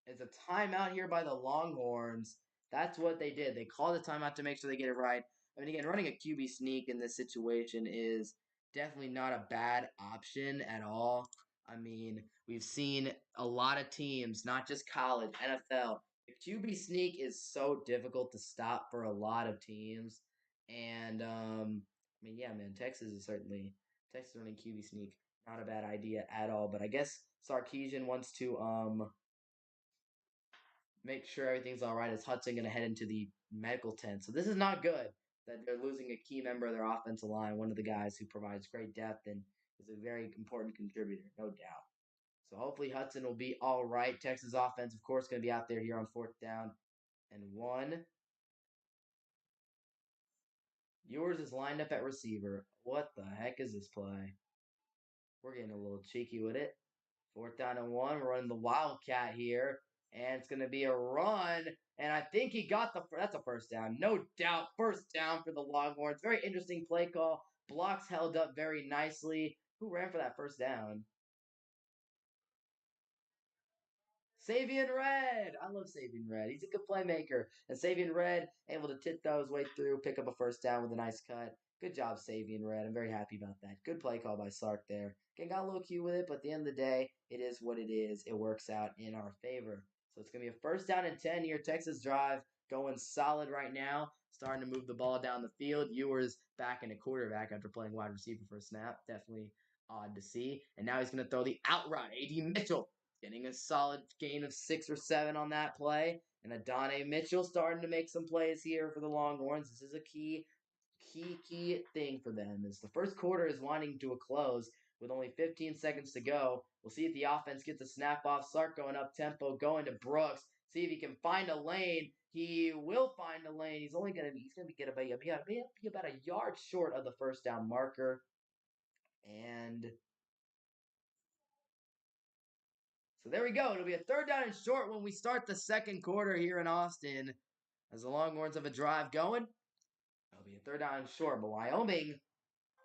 it's a timeout here by the Longhorns. That's what they did. They called a timeout to make sure they get it right. I mean, again, running a QB sneak in this situation is definitely not a bad option at all. I mean, we've seen a lot of teams, not just college, NFL. The QB sneak is so difficult to stop for a lot of teams. And I mean, yeah, man, Texas running QB sneak, not a bad idea at all. But I guess Sarkisian wants to make sure everything's all right as Hudson going to head into the medical tent. So this is not good that they're losing a key member of their offensive line, one of the guys who provides great depth and is a very important contributor, no doubt. So hopefully Hudson will be all right. Texas offense, of course, going to be out there here on 4th down and 1. Yours is lined up at receiver. What the heck is this play? We're getting a little cheeky with it. 4th down and 1. We're running the Wildcat here. And it's going to be a run. And I think he got that's a first down. No doubt. First down for the Longhorns. Very interesting play call. Blocks held up very nicely. Who ran for that first down? Savion Red. I love Savion Red. He's a good playmaker. And Savion Red able to tiptoe his way through, pick up a first down with a nice cut. Good job, Savion Red. I'm very happy about that. Good play call by Sark there. Again, got a little cute with it, but at the end of the day, it is what it is. It works out in our favor. So it's going to be a first down and 10 here. Texas drive going solid right now. Starting to move the ball down the field. Ewers back in a quarterback after playing wide receiver for a snap. Definitely odd to see. And now he's going to throw the out route. A.D. Mitchell getting a solid gain of 6 or 7 on that play. And Adonai Mitchell starting to make some plays here for the Longhorns. This is a key thing for them. As the first quarter is winding to a close with only 15 seconds to go. We'll see if the offense gets a snap off. Sark going up tempo, going to Brooks. See if he can find a lane. He will find a lane. He's gonna be about a yard short of the first down marker. And so there we go. It'll be a 3rd down and short when we start the second quarter here in Austin. As the Longhorns have a drive going, it'll be a 3rd down and short. But Wyoming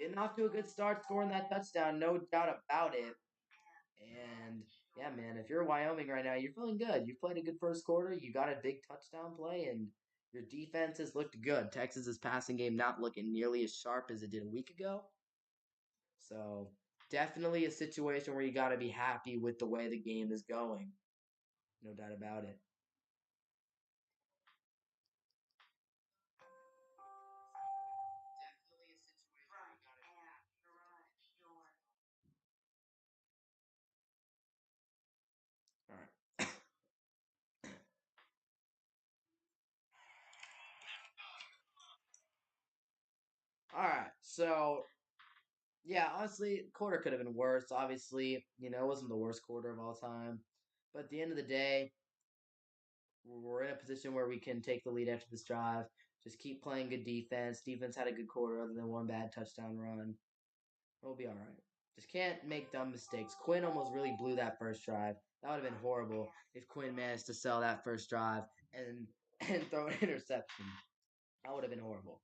getting off to a good start, scoring that touchdown, no doubt about it. And yeah, man, if you're Wyoming right now, you're feeling good. You've played a good first quarter. You got a big touchdown play, and your defense has looked good. Texas's passing game not looking nearly as sharp as it did a week ago. So definitely a situation where you got to be happy with the way the game is going. No doubt about it. All right. All right. So yeah, honestly, quarter could have been worse. Obviously, it wasn't the worst quarter of all time. But at the end of the day, we're in a position where we can take the lead after this drive. Just keep playing good defense. Defense had a good quarter other than one bad touchdown run. We'll be all right. Just can't make dumb mistakes. Quinn almost really blew that first drive. That would have been horrible if Quinn managed to sell that first drive and and throw an interception. That would have been horrible.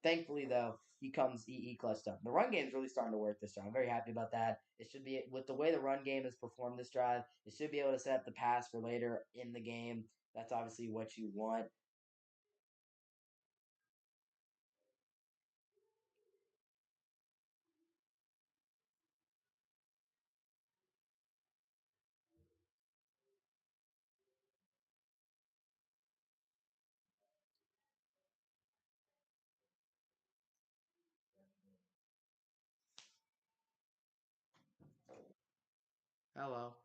Thankfully, though, he clutched up. The run game's really starting to work this time. I'm very happy about that. It should be with the way the run game has performed this drive. It should be able to set up the pass for later in the game. That's obviously what you want. Hello.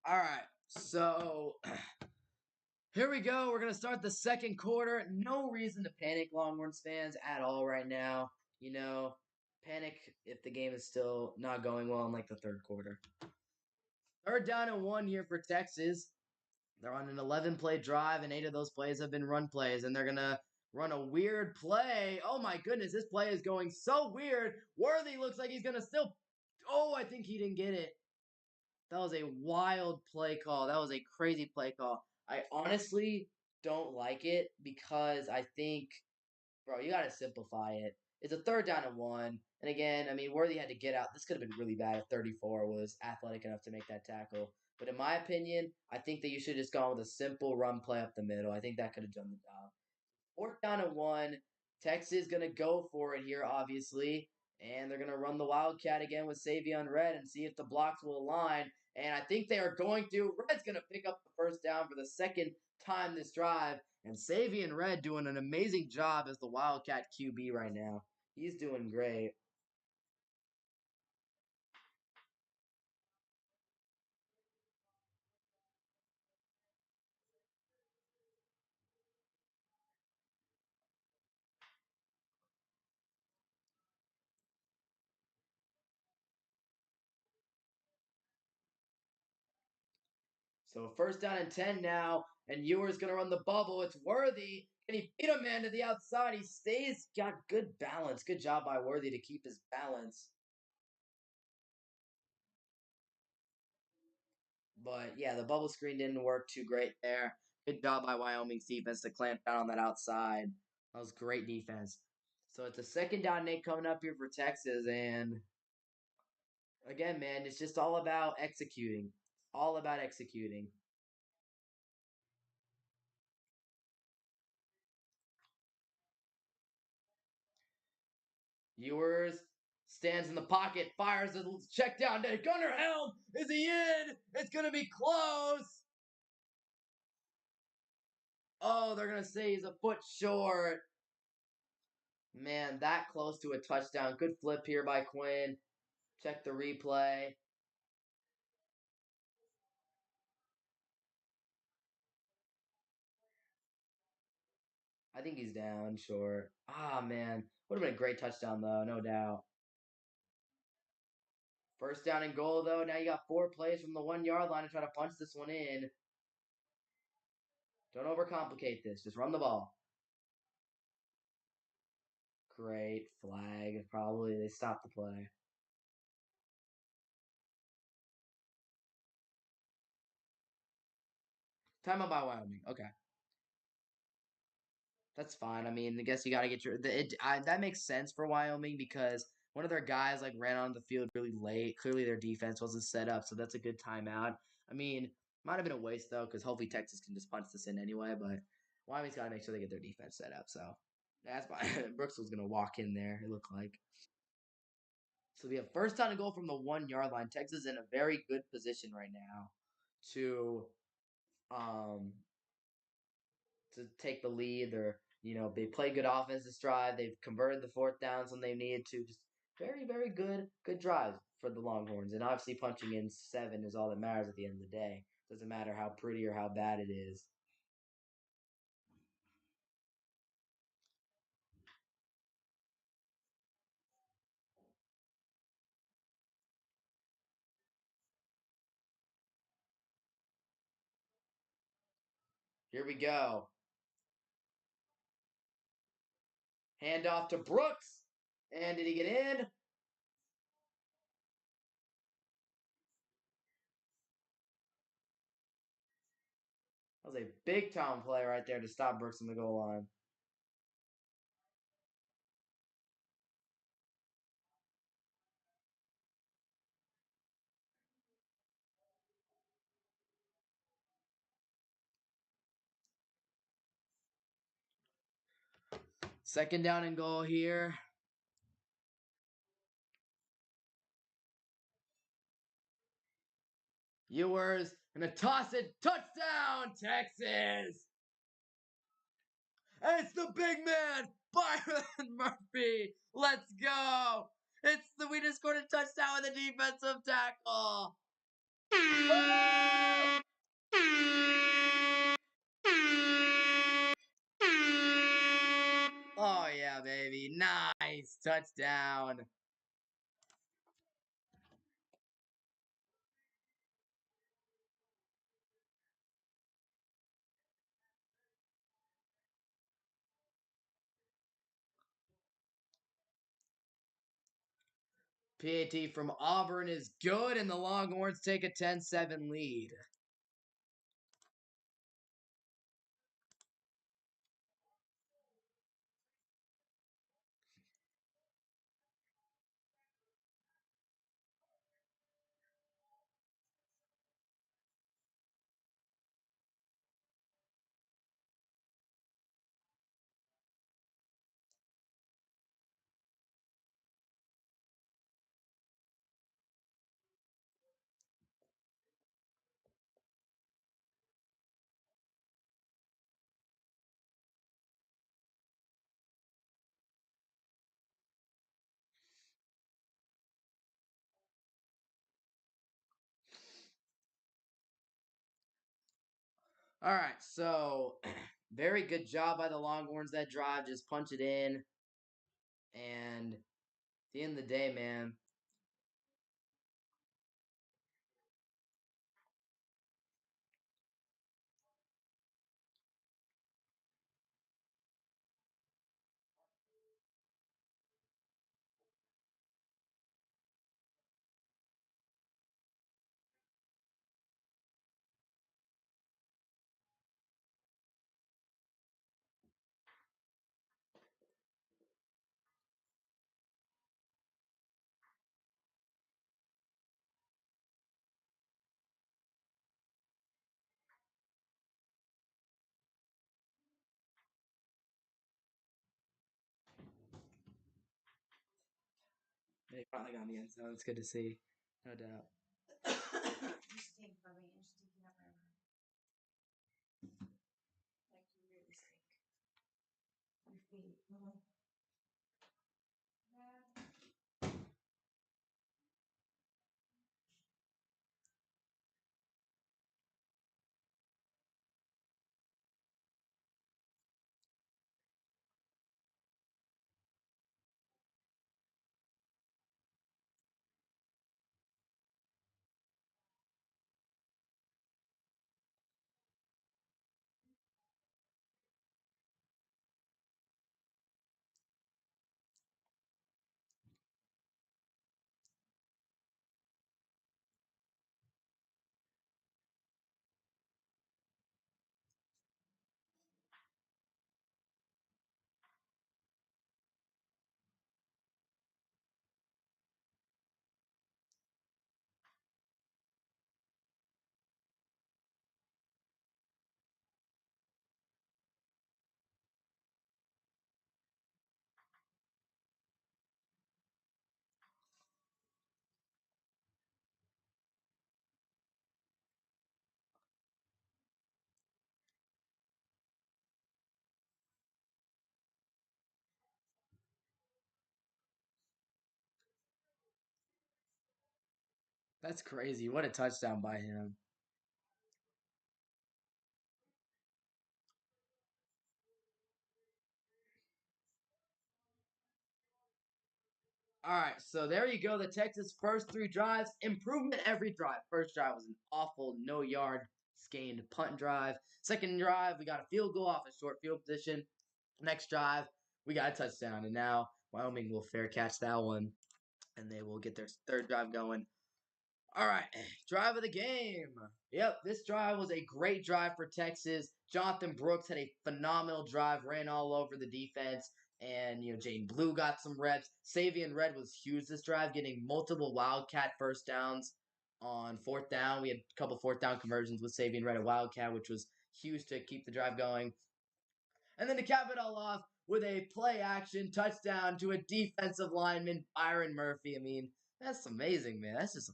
All right. So here we go. We're going to start the second quarter. No reason to panic, Longhorns fans, at all right now. You know, panic if the game is still not going well in like the third quarter. Third down and one here for Texas. They're on an 11 play drive, and eight of those plays have been run plays, and they're going to run a weird play. Oh my goodness, this play is going so weird. Worthy looks like he's going to still. Oh, I think he didn't get it. That was a wild play call. That was a crazy play call. I honestly don't like it because I think, bro, you got to simplify it. It's a third down and one. And again, I mean, Worthy had to get out. This could have been really bad if 34 was athletic enough to make that tackle. But in my opinion, I think that you should have just gone with a simple run play up the middle. I think that could have done the job. Fourth down and one. Texas going to go for it here, obviously. And they're going to run the Wildcat again with Savion Red and see if the blocks will align. And I think they are going to. Red's going to pick up the first down for the second time this drive. And Savion Red doing an amazing job as the Wildcat QB right now. He's doing great. So first down and 10 now, and Ewer's going to run the bubble. It's Worthy. And he beat a man to the outside. He stays, got good balance. Good job by Worthy to keep his balance. But yeah, the bubble screen didn't work too great there. Good job by Wyoming's defense to clamp down on that outside. That was great defense. So it's a second down, Nate, coming up here for Texas, and Again, man, it's just all about executing. All about executing. Ewers stands in the pocket, fires a check down to Gunnar Helm. Is he in? It's gonna be close. Oh, they're gonna say he's a foot short. Man, that close to a touchdown. Good flip here by Quinn. Check the replay. I think he's down short. Ah, man. Would have been a great touchdown, though, no doubt. First down and goal, though. Now you got 4 plays from the 1 yard line to try to punch this one in. Don't overcomplicate this. Just run the ball. Great flag. Probably they stopped the play. Timeout by Wyoming. Okay. That's fine. I mean, I guess you got to get that makes sense for Wyoming because one of their guys like ran on the field really late. Clearly, their defense wasn't set up, so that's a good timeout. I mean, might have been a waste though because hopefully Texas can just punch this in anyway. But Wyoming's got to make sure they get their defense set up. So that's fine. Brooks was gonna walk in there. It looked like. So we have first down and goal from the 1 yard line. Texas in a very good position right now to um to take the lead. They play good offense this drive. They've converted the fourth downs when they needed to. Just very, very good drives for the Longhorns. And obviously punching in 7 is all that matters at the end of the day. Doesn't matter how pretty or how bad it is. Here we go. Hand off to Brooks. And did he get in? That was a big time play right there to stop Brooks on the goal line. Second down and goal here. Ewers gonna toss it. Touchdown, Texas! And it's the big man, Byron Murphy. Let's go. We just scored a touchdown with a defensive tackle. Oh yeah, baby. Nice touchdown. PAT from Auburn is good, and the Longhorns take a 10-7 lead. All right, so very good job by the Longhorns that drive. Just punch it in. And at the end of the day, man, He finally got in the end zone. It's good to see. No doubt. You stink, Bubby. You're stinking up my room. Like, you really stink. Your feet. That's crazy. What a touchdown by him. All right, so there you go. The Texas first three drives, improvement every drive. First drive was an awful no yard gained punt drive. Second drive, we got a field goal off a short field position. Next drive, we got a touchdown, and now Wyoming will fair catch that one, and they will get their third drive going. All right, drive of the game. Yep, this drive was a great drive for Texas. Jonathan Brooks had a phenomenal drive, ran all over the defense, and Jane Blue got some reps. Savion Red was huge this drive, getting multiple Wildcat first downs on fourth down. We had a couple fourth down conversions with Savion Red and Wildcat, which was huge to keep the drive going. And then to cap it all off with a play action touchdown to a defensive lineman, Byron Murphy. I mean, that's amazing, man. That's just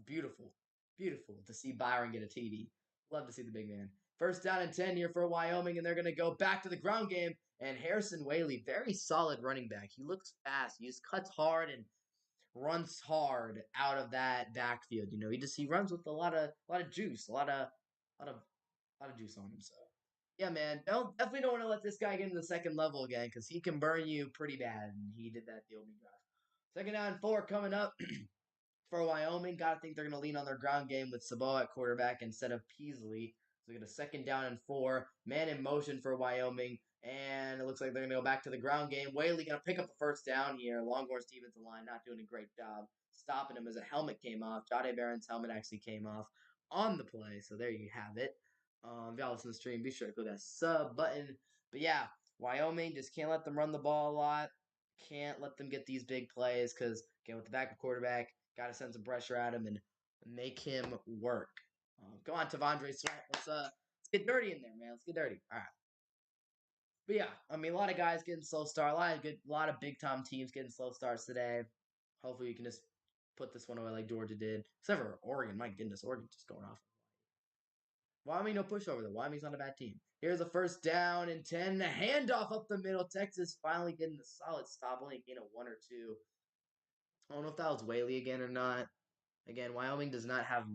beautiful. Beautiful to see Byron get a TD. Love to see the big man. First down and 10 here for Wyoming, and they're going to go back to the ground game. And Harrison Whaley, very solid running back. He looks fast. He just cuts hard and runs hard out of that backfield. He runs with a lot of juice, a lot of juice on him. So yeah, man, definitely don't want to let this guy get into the second level again because he can burn you pretty bad, and he did that the opening drive. Second down and 4 coming up for Wyoming. Gotta think they're gonna lean on their ground game with Saboa at quarterback instead of Peasley. So we get a second down and 4, man in motion for Wyoming, and it looks like they're gonna go back to the ground game. Whaley gonna pick up the first down here. Longhorns defensive line not doing a great job stopping him as a helmet came off. Jade Barron's helmet actually came off on the play, so there you have it. If y'all listen to the stream, be sure to click that sub button. But yeah, Wyoming just can't let them run the ball a lot. Can't let them get these big plays because, again, with the backup quarterback, got to send some pressure at him and make him work. Go on, Tavondre Sweat. Let's get dirty in there, man. Let's get dirty. All right. But yeah, I mean, a lot of guys getting slow start. A lot of big time teams getting slow starts today. Hopefully, you can just put this one away like Georgia did. Except for Oregon. My goodness, Oregon just going off. Wyoming no pushover though. Wyoming's not a bad team. Here's a first down and 10. The handoff up the middle. Texas finally getting the solid stop. Only gain a 1 or 2. I don't know if that was Whaley again or not. Again, Wyoming does not have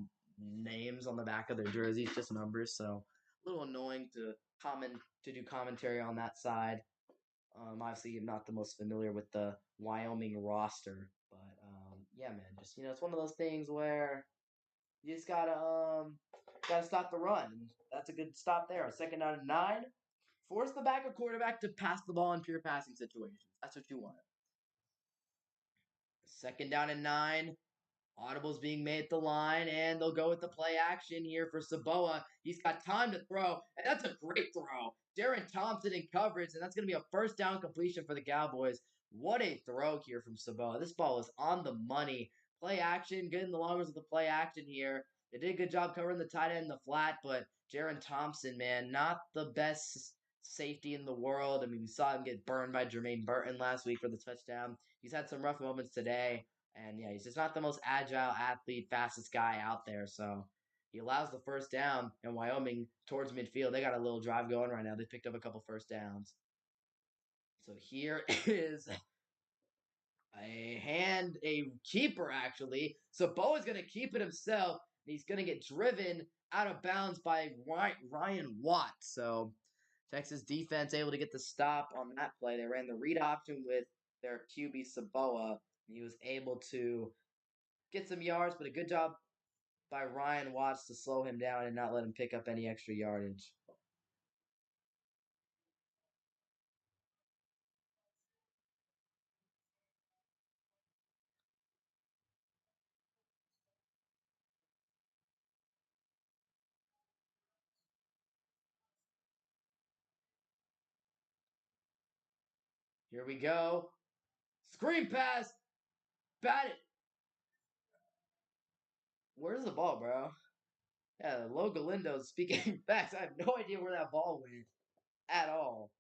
names on the back of their jerseys, just numbers. So a little annoying to do commentary on that side. Obviously, I'm not the most familiar with the Wyoming roster, but yeah, man, just it's one of those things where you just gotta stop the run. That's a good stop there. Second down and 9. Force the backup quarterback to pass the ball in pure passing situations. That's what you want. Second down and 9. Audibles being made at the line, and they'll go with the play action here for Saboa. He's got time to throw, and that's a great throw. Darren Thompson in coverage, and that's going to be a first down completion for the Cowboys. What a throw here from Saboa. This ball was on the money. Play action, getting the Longhorns with the play action here. They did a good job covering the tight end in the flat, but Darren Thompson, man, not the best safety in the world. I mean, we saw him get burned by Jermaine Burton last week for the touchdown. He's had some rough moments today. And yeah, he's just not the most agile athlete, fastest guy out there. So he allows the first down, and Wyoming towards midfield. They got a little drive going right now. They picked up a couple first downs. So here is a keeper actually. So Bo is going to keep it himself. He's going to get driven out of bounds by Ryan Watts. So Texas defense able to get the stop on that play. They ran the read option with their QB Saboa. He was able to get some yards, but a good job by Ryan Watts to slow him down and not let him pick up any extra yardage. Here we go. Screen pass. Bat it. Where's the ball, bro? Yeah, Lo Galindo speaking facts. I have no idea where that ball went at all.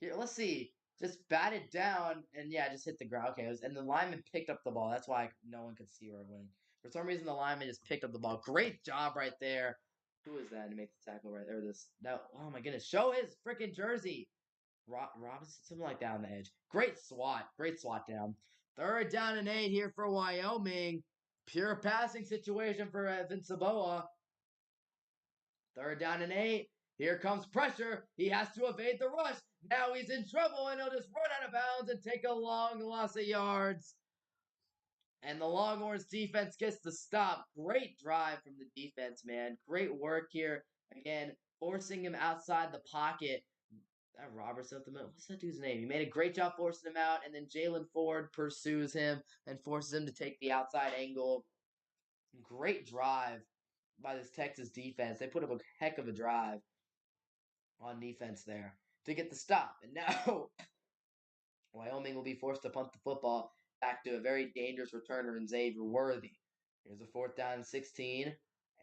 Here, let's see. Just batted down and yeah, just hit the ground. Okay, and the lineman picked up the ball. That's why no one could see where it went. For some reason, the lineman just picked up the ball. Great job right there. Who is that to make the tackle right there? This that. Oh my goodness! Show his freaking jersey. Robinson, something like that on the edge. Great SWAT down. Third down and 8 here for Wyoming. Pure passing situation for Vince Saboa. Third down and 8. Here comes pressure. He has to evade the rush. Now he's in trouble and he'll just run out of bounds and take a long loss of yards. And the Longhorns defense gets the stop. Great drive from the defense, man. Great work here. Again, forcing him outside the pocket. That Robertson, what's that dude's name? He made a great job forcing him out, and then Jalen Ford pursues him and forces him to take the outside angle. Great drive by this Texas defense. They put up a heck of a drive on defense there to get the stop. And now Wyoming will be forced to punt the football back to a very dangerous returner in Xavier Worthy. Here's a fourth down and 16.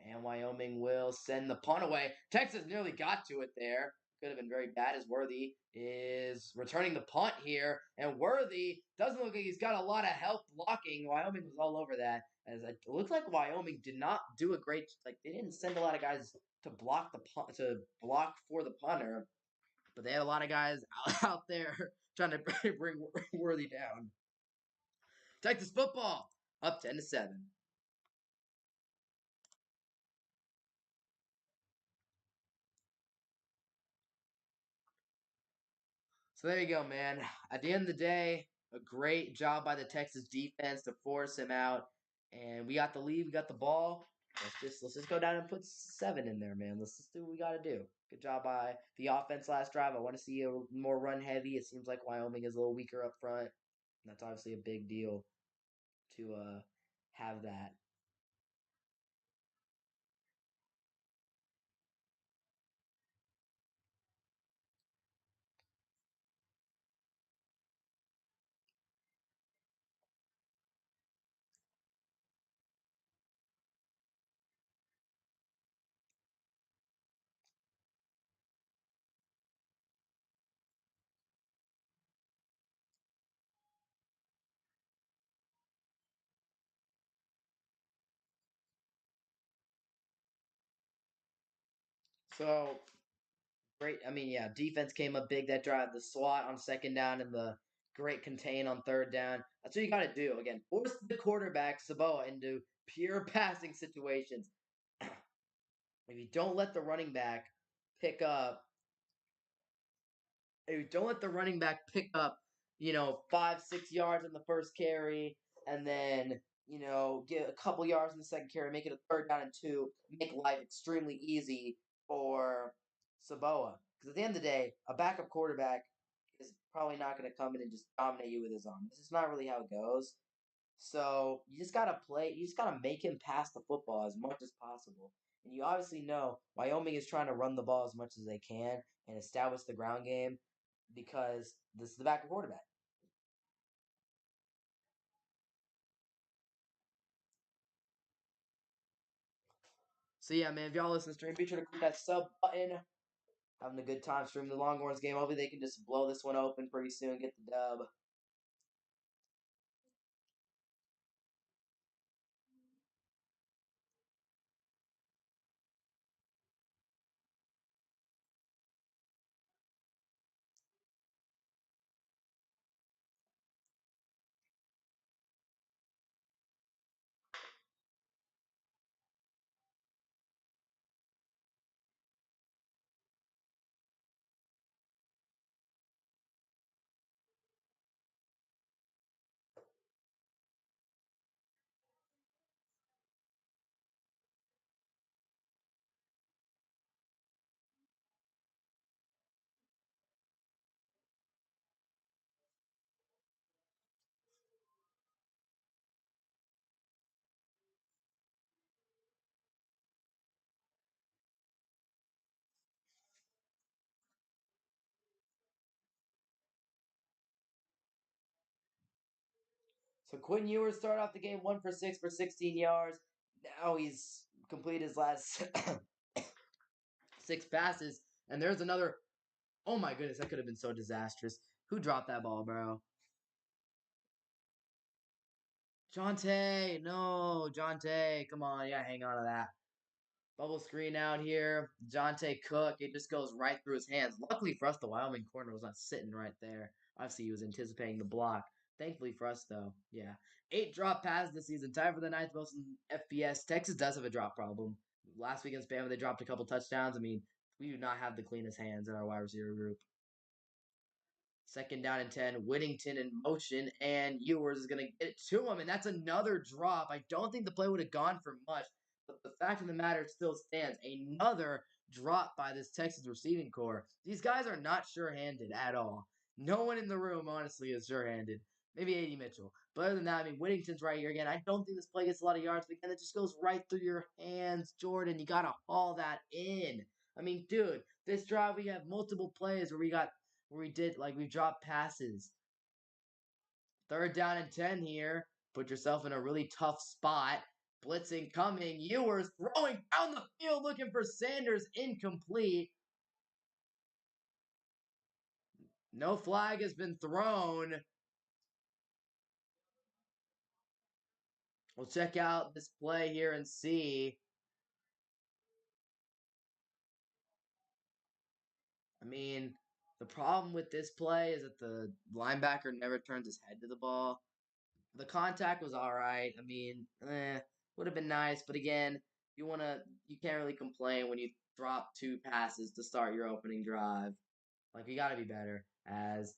And Wyoming will send the punt away. Texas nearly got to it there. Could have been very bad as Worthy is returning the punt here. And Worthy doesn't look like he's got a lot of help blocking. Wyoming was all over that. As it looks like Wyoming did not do a great, like they didn't send a lot of guys to block the punt, to block for the punter. But they had a lot of guys out there trying to bring Worthy down. Texas football up 10-7. So there you go, man. At the end of the day, a great job by the Texas defense to force him out. And we got the lead, we got the ball. Let's just go down and put 7 in there, man. Let's just do what we got to do. Good job by the offense last drive. I want to see a more run heavy. It seems like Wyoming is a little weaker up front. That's obviously a big deal to have that. So great. I mean, yeah, defense came up big that drive. The SWAT on second down and the great contain on third down. That's what you got to do. Again, force the quarterback, Saboa, into pure passing situations. If you don't let the running back pick up, if you don't let the running back pick up, 5, 6 yards in the first carry, and then, get a couple yards in the second carry, make it a third down and 2, make life extremely easy for Saboa. Because at the end of the day, a backup quarterback is probably not going to come in and just dominate you with his arm. This is not really how it goes. So you just gotta play. You just gotta make him pass the football as much as possible. And you obviously know Wyoming is trying to run the ball as much as they can and establish the ground game because this is the backup quarterback. So yeah, man, if y'all listen to stream, be sure to click that sub button. Having a good time streaming the Longhorns game. Hopefully they can just blow this one open pretty soon, get the dub. So Quinn Ewers started off the game 1 for 6 for 16 yards. Now he's completed his last 6 passes. And there's another. Oh my goodness, that could have been so disastrous. Who dropped that ball, bro? Jonte, no, Jonte, come on, you gotta hang on to that. Bubble screen out here. Jonte Cook, it just goes right through his hands. Luckily for us, the Wyoming corner was not sitting right there. Obviously, he was anticipating the block. Thankfully for us, though, yeah. 8 drop passes this season, tied for the ninth most in FBS. Texas does have a drop problem. Last week against Bama, they dropped a couple touchdowns. I mean, we do not have the cleanest hands in our wide receiver group. 2nd down and 10. Whittington in motion, and Ewers is going to get it to him, and that's another drop. I don't think the play would have gone for much, but the fact of the matter still stands. Another drop by this Texas receiving core. These guys are not sure-handed at all. No one in the room, honestly, is sure-handed. Maybe A.D. Mitchell. But other than that, I mean, Whittington's right here again. I don't think this play gets a lot of yards, but again, it just goes right through your hands, Jordan. You got to haul that in. I mean, dude, this drive, we have multiple plays where we did like we dropped passes. 3rd down and 10 here. Put yourself in a really tough spot. Blitzing coming. Ewers throwing down the field looking for Sanders. Incomplete. No flag has been thrown. We'll check out this play here and see. I mean, the problem with this play is that the linebacker never turns his head to the ball. The contact was all right. I mean, would have been nice, but again, you can't really complain when you drop 2 passes to start your opening drive. Like we got to be better, as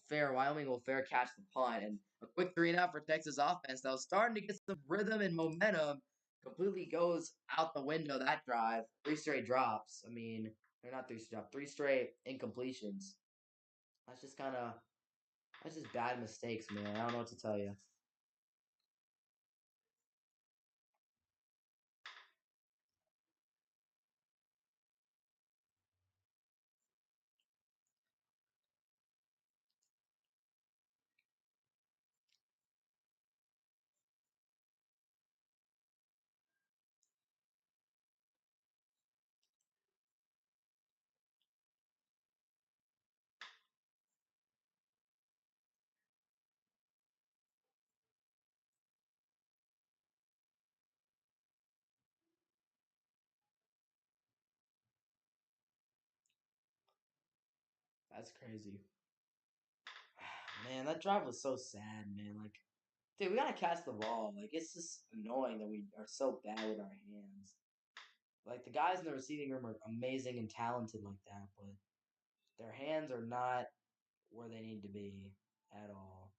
Wyoming will fair catch the punt, and a quick 3-and-out for Texas offense that was starting to get some rhythm and momentum. Completely goes out the window that drive. 3 straight drops. I mean, they're not 3 straight drops, 3 straight incompletions. That's just kind of that's just bad mistakes, man. I don't know what to tell you. That's crazy. Man, that drive was so sad, man. Like, dude, we gotta catch the ball. Like, it's just annoying that we are so bad with our hands. Like, the guys in the receiving room are amazing and talented like that, but their hands are not where they need to be at all.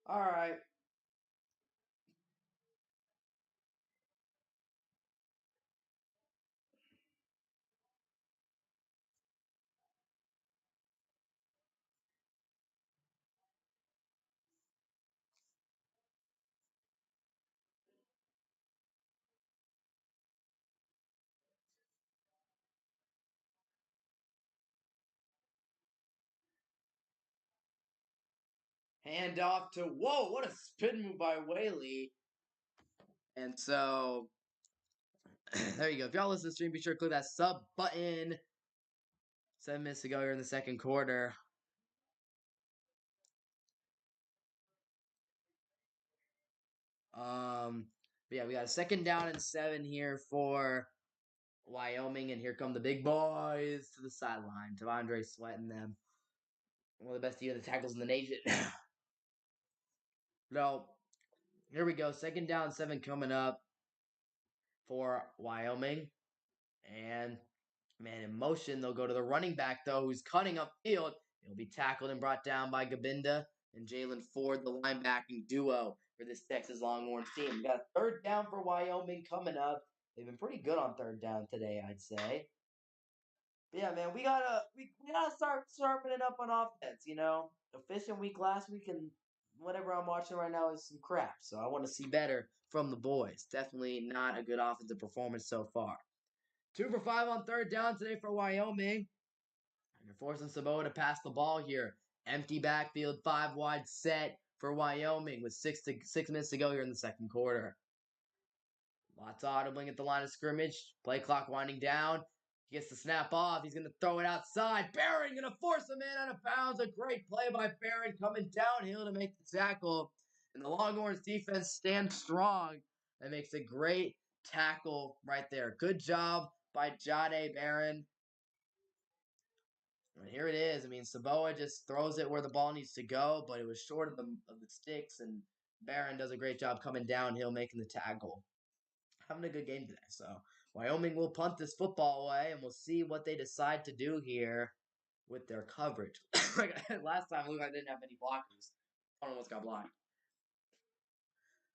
All right. Hand off to, whoa, what a spin move by Whaley. And so, there you go. If y'all listen to the stream, be sure to click that sub button. 7 minutes to go here in the second quarter. But yeah, we got a 2nd down and 7 here for Wyoming, and here come the big boys to the sideline. Devondre sweating them. One of the best defensive tackles in the nation. No, here we go. 2nd down, 7 coming up for Wyoming. And, man, in motion, they'll go to the running back, though, who's cutting upfield. He'll be tackled and brought down by Gabinda and Jalen Ford, the linebacking duo for this Texas Longhorns team. We got a 3rd down for Wyoming coming up. They've been pretty good on 3rd down today, I'd say. But yeah, man, we gotta start sharpening up on offense. You know, efficient week last week, and whatever I'm watching right now is some crap. So I want to see better from the boys. Definitely not a good offensive performance so far. 2 for 5 on 3rd down today for Wyoming. And you're forcing Samoa to pass the ball here. Empty backfield, 5 wide set for Wyoming with 6 minutes to go here in the second quarter. Lots of audibling at the line of scrimmage. Play clock winding down. He gets the snap off. He's going to throw it outside. Barron going to force a man out of bounds. A great play by Barron coming downhill to make the tackle. And the Longhorns defense stands strong and makes a great tackle right there. Good job by Jade Barron. And here it is. I mean, Saboa just throws it where the ball needs to go, but it was short of the sticks, and Barron does a great job coming downhill, making the tackle. Having a good game today. So Wyoming will punt this football away, and we'll see what they decide to do here with their coverage. Last time, it looked like I didn't have any blockers. Almost got blocked.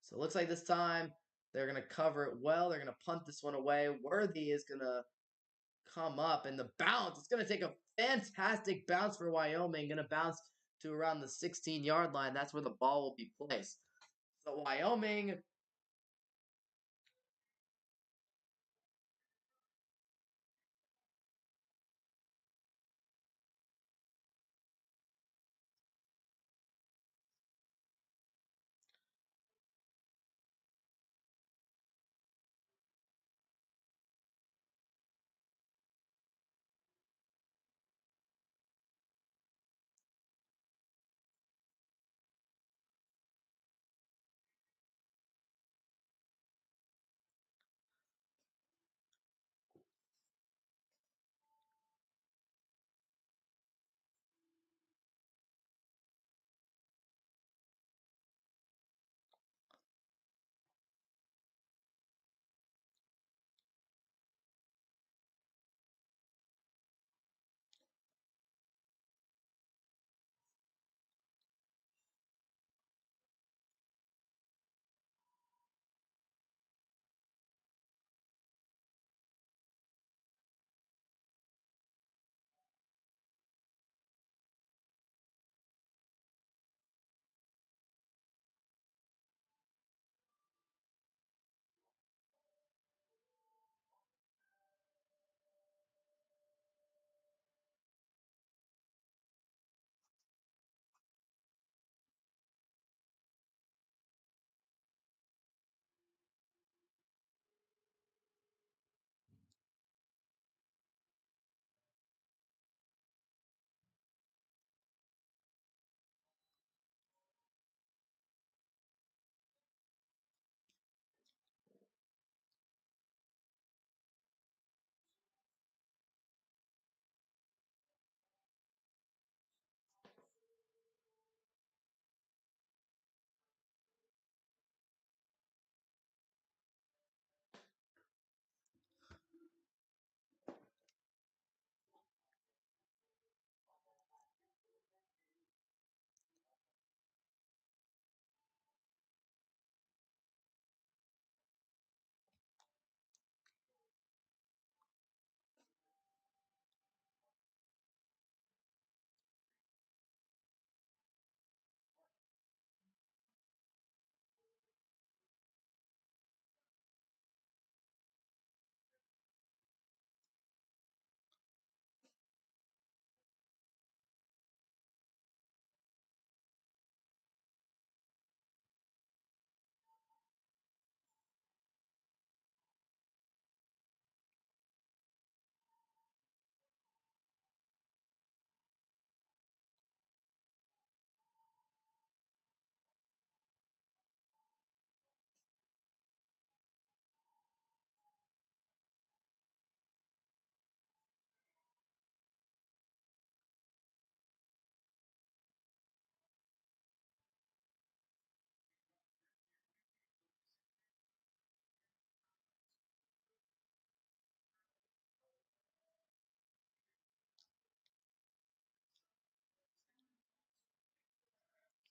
So it looks like this time they're going to cover it well. They're going to punt this one away. Worthy is going to come up, and the bounce, it's going to take a fantastic bounce for Wyoming. Going to bounce to around the 16-yard line. That's where the ball will be placed. So Wyoming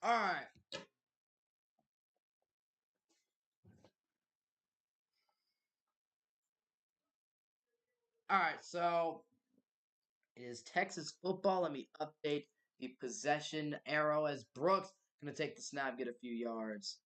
All right. All right. So it is Texas football. Let me update the possession arrow as Brooks going to take the snap, get a few yards.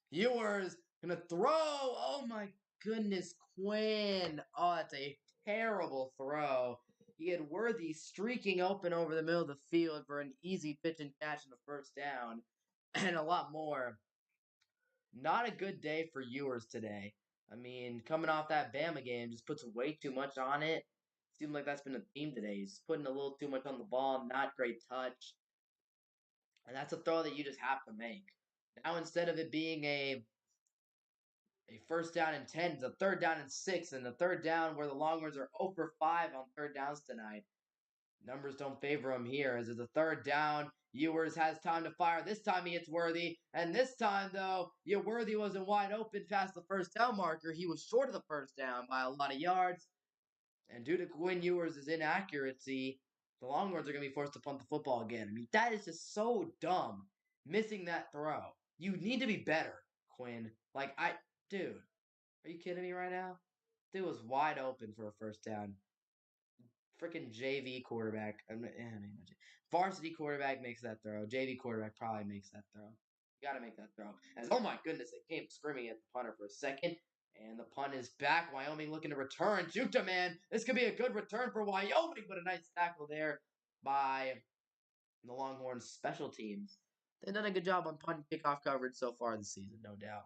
Ewers gonna throw. Oh my goodness, Quinn. Oh, that's a terrible throw. He had Worthy streaking open over the middle of the field for an easy pitch and catch in the first down, and a lot more. Not a good day for Ewers today. I mean, coming off that Bama game, just puts way too much on it. Seems like that's been a theme today. He's putting a little too much on the ball, not great touch. And that's a throw that you just have to make. Now, instead of it being a first down and 10, it's a third down and 6, and the third down where the Longhorns are 0 for 5 on third downs tonight. Numbers don't favor him here as it's a third down. Ewers has time to fire. This time he hits Worthy. And this time, though, Worthy wasn't wide open past the first down marker. He was short of the first down by a lot of yards. And due to Quinn Ewers' inaccuracy, the Longhorns are going to be forced to punt the football again. I mean, that is just so dumb. Missing that throw. You need to be better, Quinn. Dude, are you kidding me right now? Dude was wide open for a first down. Freaking JV quarterback. Varsity quarterback makes that throw. JV quarterback probably makes that throw. You got to make that throw. And oh my goodness, they came screaming at the punter for a second. And the punt is back. Wyoming looking to return. Jukta, man. This could be a good return for Wyoming, but a nice tackle there by the Longhorns special teams. They've done a good job on punt and kickoff coverage so far this season, no doubt.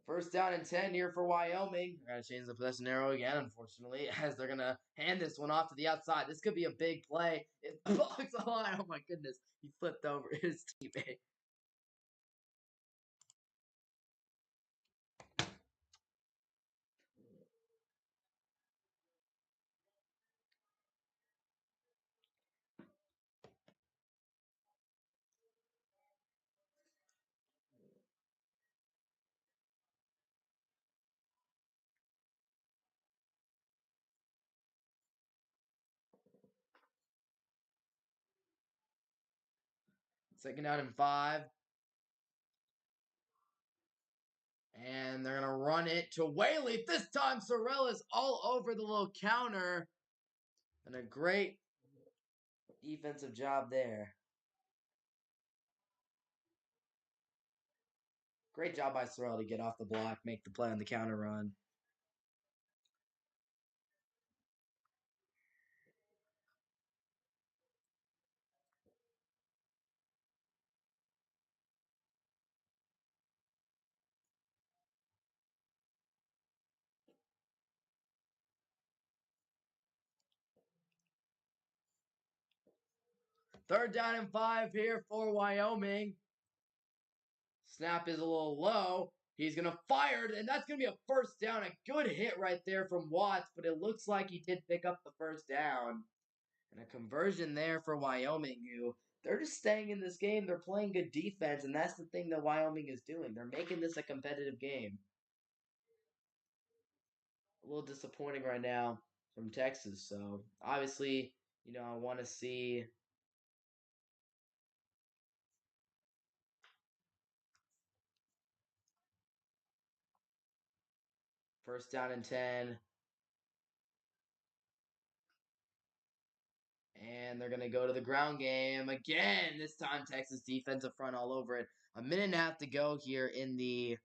First down and 10 here for Wyoming. I gotta change the possession arrow again, unfortunately, as they're gonna hand this one off to the outside. This could be a big play. If the ball's on the line, oh my goodness, he flipped over his teammate. Second down and 5. And they're gonna run it to Whaley. This time Sorrell is all over the little counter. And a great defensive job there. Great job by Sorrell to get off the block, make the play on the counter run. Third down and 5 here for Wyoming. Snap is a little low. He's going to fire it, and that's going to be a first down. A good hit right there from Watts, but it looks like he did pick up the first down. And a conversion there for Wyoming, who they're just staying in this game. They're playing good defense, and that's the thing that Wyoming is doing. They're making this a competitive game. A little disappointing right now from Texas. So obviously, I want to see first down and 10. And they're going to go to the ground game again. This time, Texas defensive front all over it. A minute and a half to go here in the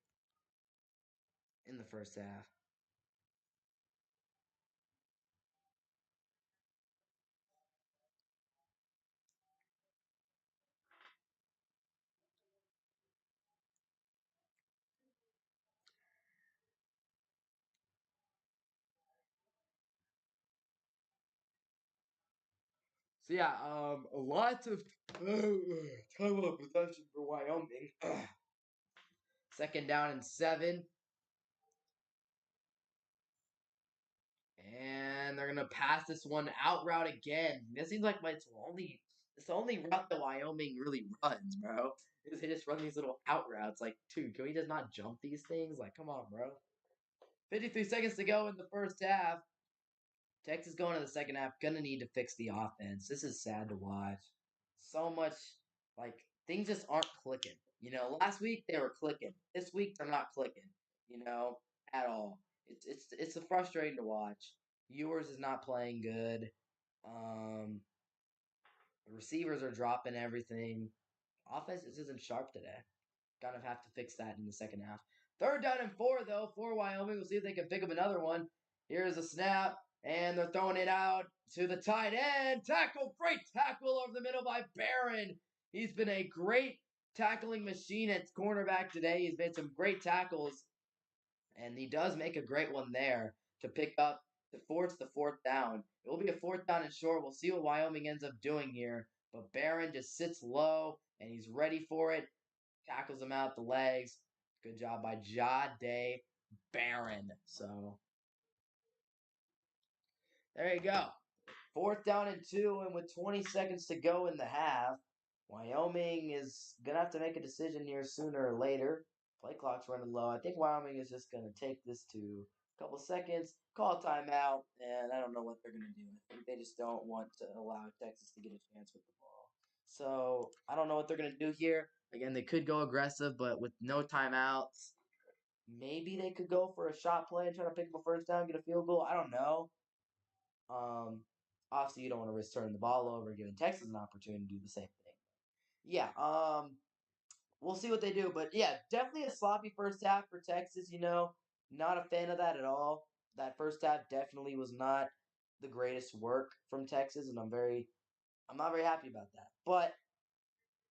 first half. So yeah, lots of time of possession for Wyoming. Second down and 7. And they're gonna pass this one out route again. This seems like it's the only route that Wyoming really runs, bro. Is they just run these little out routes. Like, dude, can we just not jump these things? Like, come on, bro. 53 seconds to go in the first half. Texas going to the second half, gonna need to fix the offense. This is sad to watch. So much, like, things just aren't clicking. Last week they were clicking. This week they're not clicking. At all. It's frustrating to watch. Ewers is not playing good. Um, the receivers are dropping everything. Offense just isn't sharp today. Kind of have to fix that in the second half. Third down and 4, though, for Wyoming. We'll see if they can pick up another one. Here's a snap, and they're throwing it out to the tight end. Great tackle over the middle by Barron. He's been a great tackling machine at cornerback today. He's made some great tackles, and he does make a great one there to pick up to force the fourth down. It will be a fourth down and short. We'll see what Wyoming ends up doing here. But Barron just sits low, and he's ready for it. Tackles him out the legs. Good job by Jade Barron. So there you go. Fourth down and 2, and with 20 seconds to go in the half, Wyoming is gonna have to make a decision here sooner or later. Play clock's running low. I think Wyoming is just gonna take this to a couple seconds, call timeout, and I don't know what they're gonna do. I think they just don't want to allow Texas to get a chance with the ball. So I don't know what they're gonna do here. Again, they could go aggressive, but with no timeouts, maybe they could go for a shot play and try to pick up a first down, get a field goal. I don't know. Um, Obviously, you don't want to risk turning the ball over, giving Texas an opportunity to do the same thing. Yeah, we'll see what they do. But yeah, definitely a sloppy first half for Texas. Not a fan of that at all. That first half definitely was not the greatest work from Texas, and I'm not very happy about that. But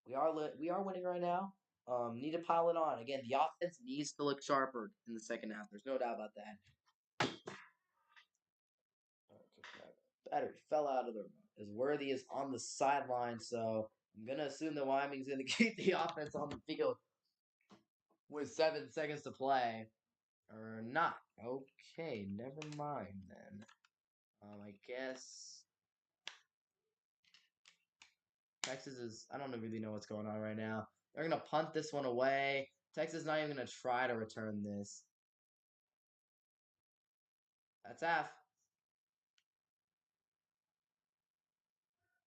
we are winning right now. Need to pile it on. Again, the offense needs to look sharper in the second half. There's no doubt about that. Battery fell out of the room. As Worthy is on the sideline, so I'm gonna assume that Wyoming's gonna keep the offense on the field with 7 seconds to play, or not. Okay, never mind then. I guess Texas is. I don't really know what's going on right now. They're gonna punt this one away. Texas not even gonna try to return this. That's half.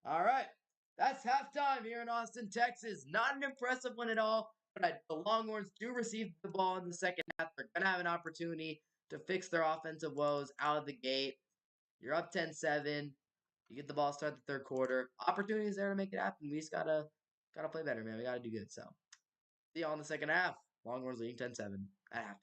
All right. That's halftime here in Austin, Texas. Not an impressive one at all, but the Longhorns do receive the ball in the second half. They're going to have an opportunity to fix their offensive woes out of the gate. You're up 10-7. You get the ball, start the third quarter. Opportunities there to make it happen. We just gotta play better, man. We gotta do good. So see y'all in the second half. Longhorns leading 10-7 at halftime.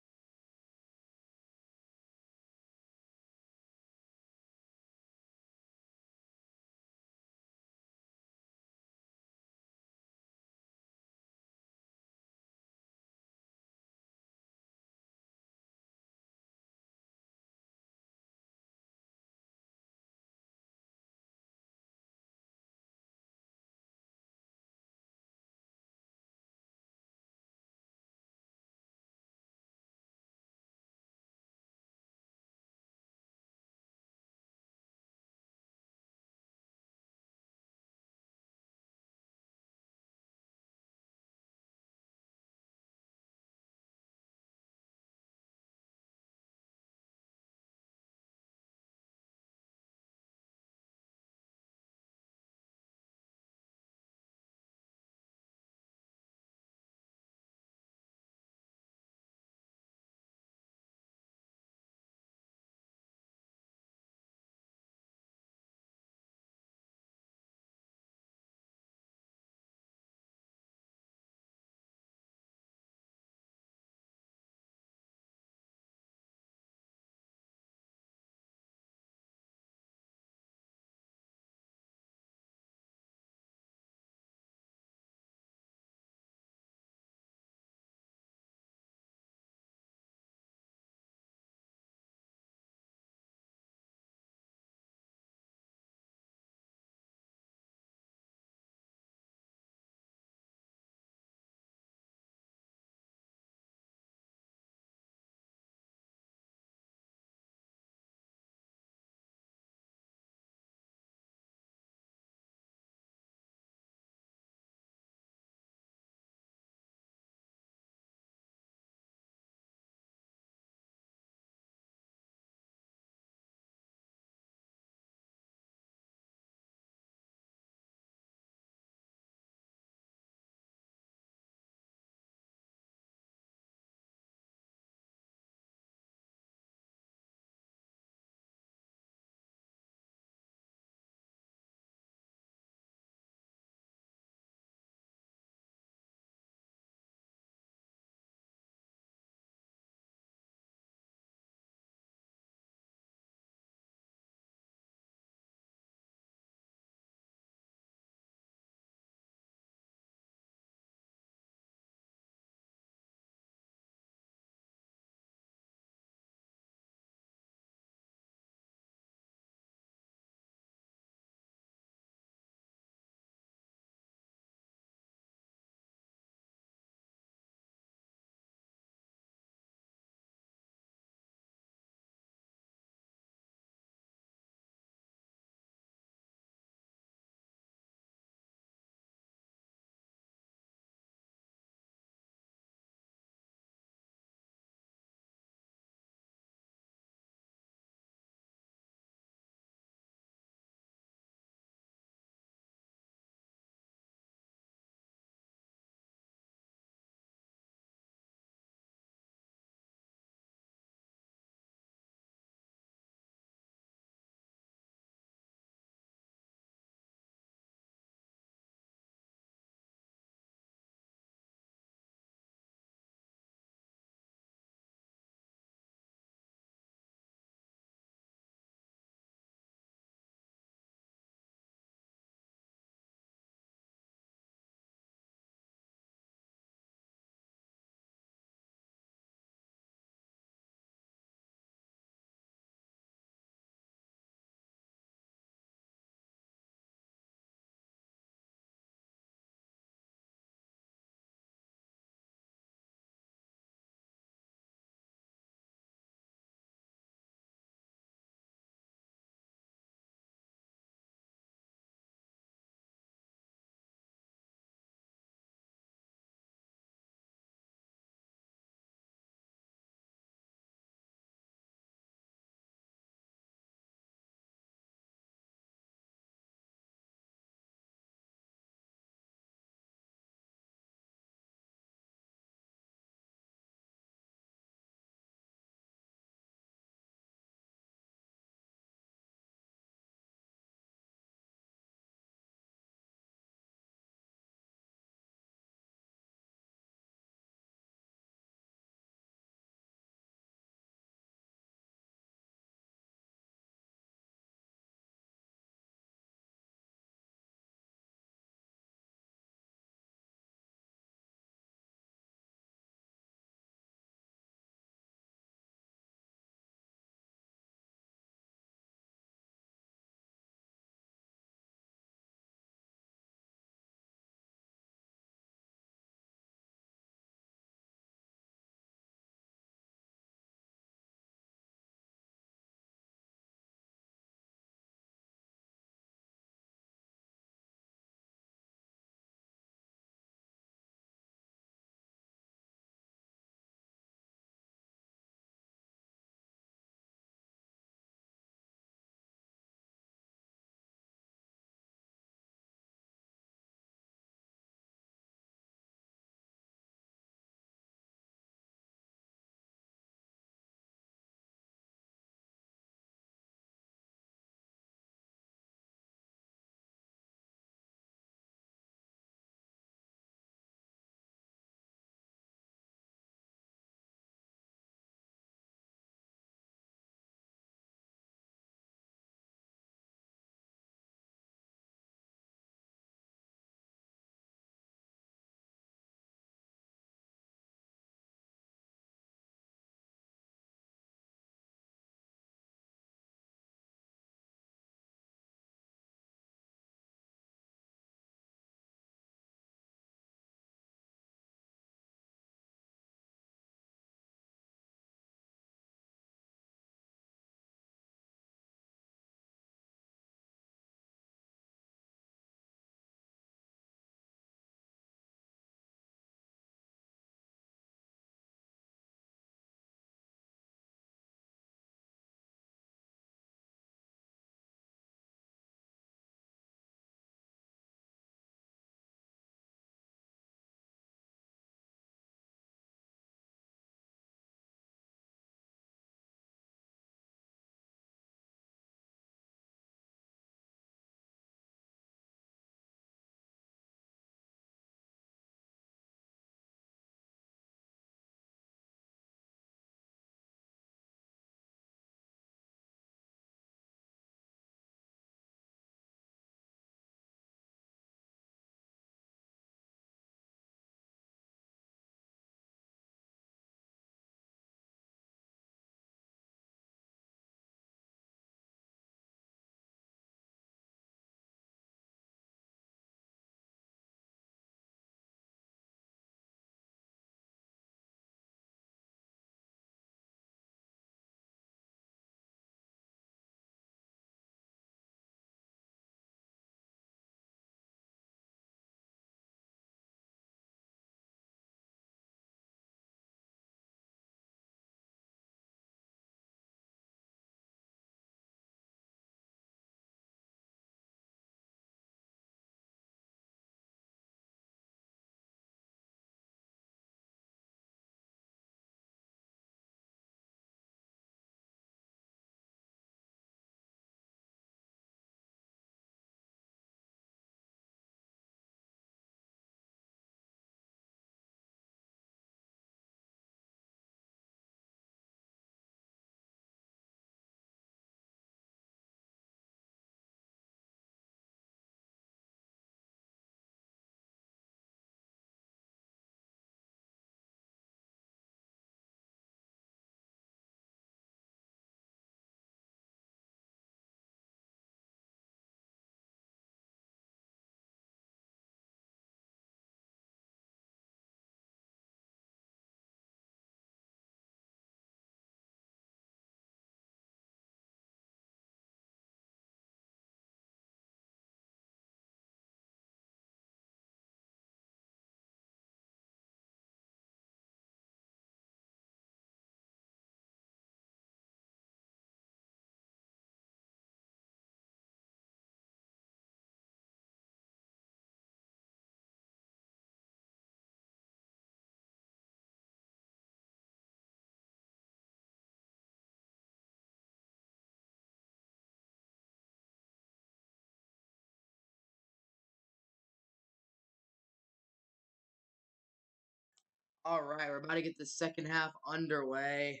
All right, we're about to get the second half underway.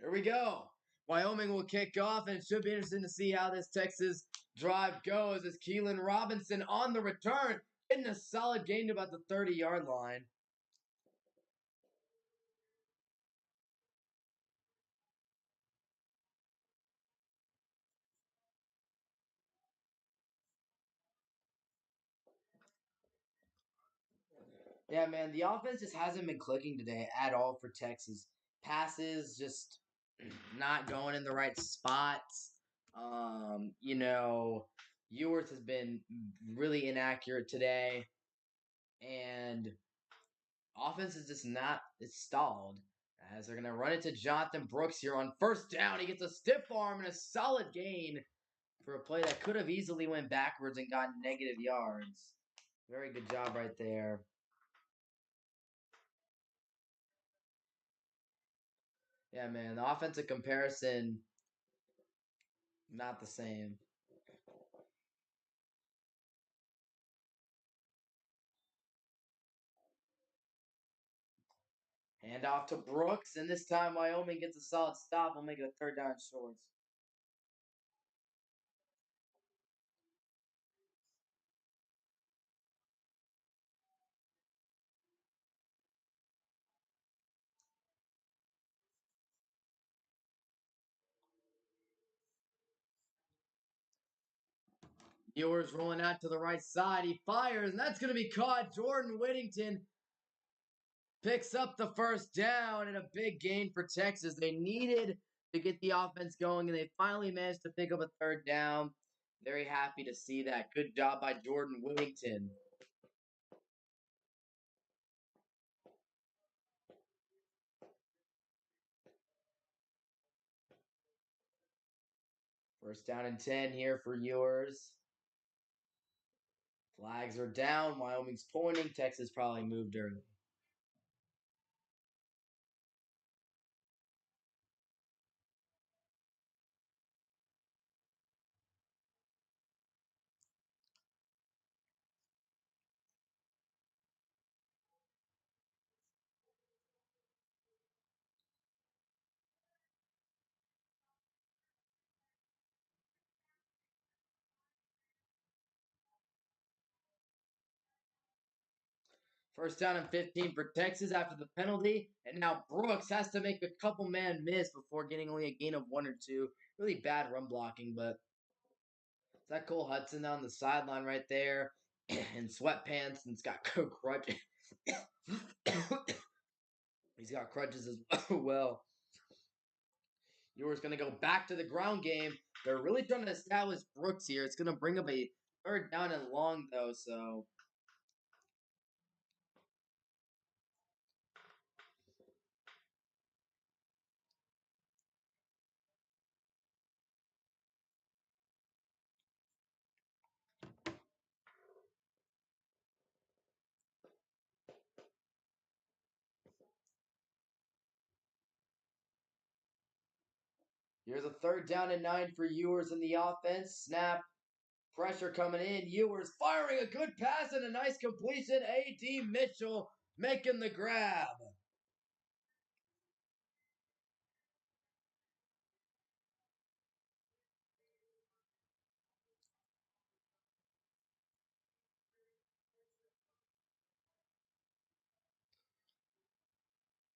Here we go. Wyoming will kick off, and it should be interesting to see how this Texas drive goes as Keelan Robinson on the return, getting a solid gain to about the 30-yard line. Yeah, man, the offense just hasn't been clicking today at all for Texas. Passes just not going in the right spots. You know, Ewers has been really inaccurate today, and offense is just not it's stalled. As they're gonna run into Jonathan Brooks here on first down. He gets a stiff arm and a solid gain for a play that could have easily went backwards and got negative yards. Very good job right there. Yeah, man. The offensive comparison, not the same. Hand off to Brooks, and this time Wyoming gets a solid stop. We'll make it a third down shorts. Ewers rolling out to the right side. He fires, and that's going to be caught. Jordan Whittington picks up the first down and a big gain for Texas. They needed to get the offense going, and they finally managed to pick up a third down. Very happy to see that. Good job by Jordan Whittington. First down and 10 here for Ewers. Flags are down. Wyoming's pointing. Texas probably moved early. First down and 15 for Texas after the penalty. And now Brooks has to make a couple man miss before getting only a gain of one or two. Really bad run blocking, but is that Cole Hudson on the sideline right there in sweatpants and it's got crutches. He's got crutches as well. Ewers going to go back to the ground game. They're really trying to establish Brooks here. It's going to bring up a third down and long, though, so here's a third down and 9 for Ewers in the offense. Snap. Pressure coming in. Ewers firing a good pass and a nice completion. A.D. Mitchell making the grab.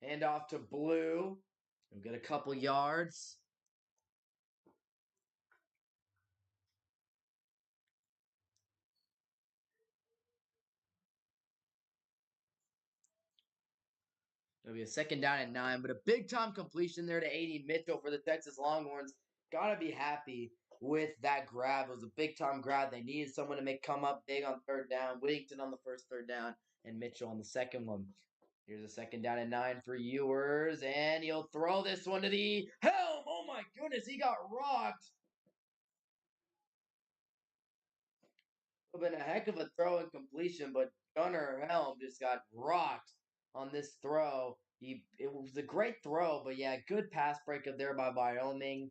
Hand off to Blue. He'll get a couple yards. It'll be a second down and 9, but a big time completion there to A.D. Mitchell for the Texas Longhorns. Gotta be happy with that grab. It was a big time grab. They needed someone to come up big on third down. Whittington on the first third down, and Mitchell on the second one. Here's a second down and 9 for Ewers, and he'll throw this one to the helm. Oh my goodness, he got rocked. Would have been a heck of a throw and completion, but Gunnar Helm just got rocked on this throw. It was a great throw, but yeah, good pass breakup there by Wyoming.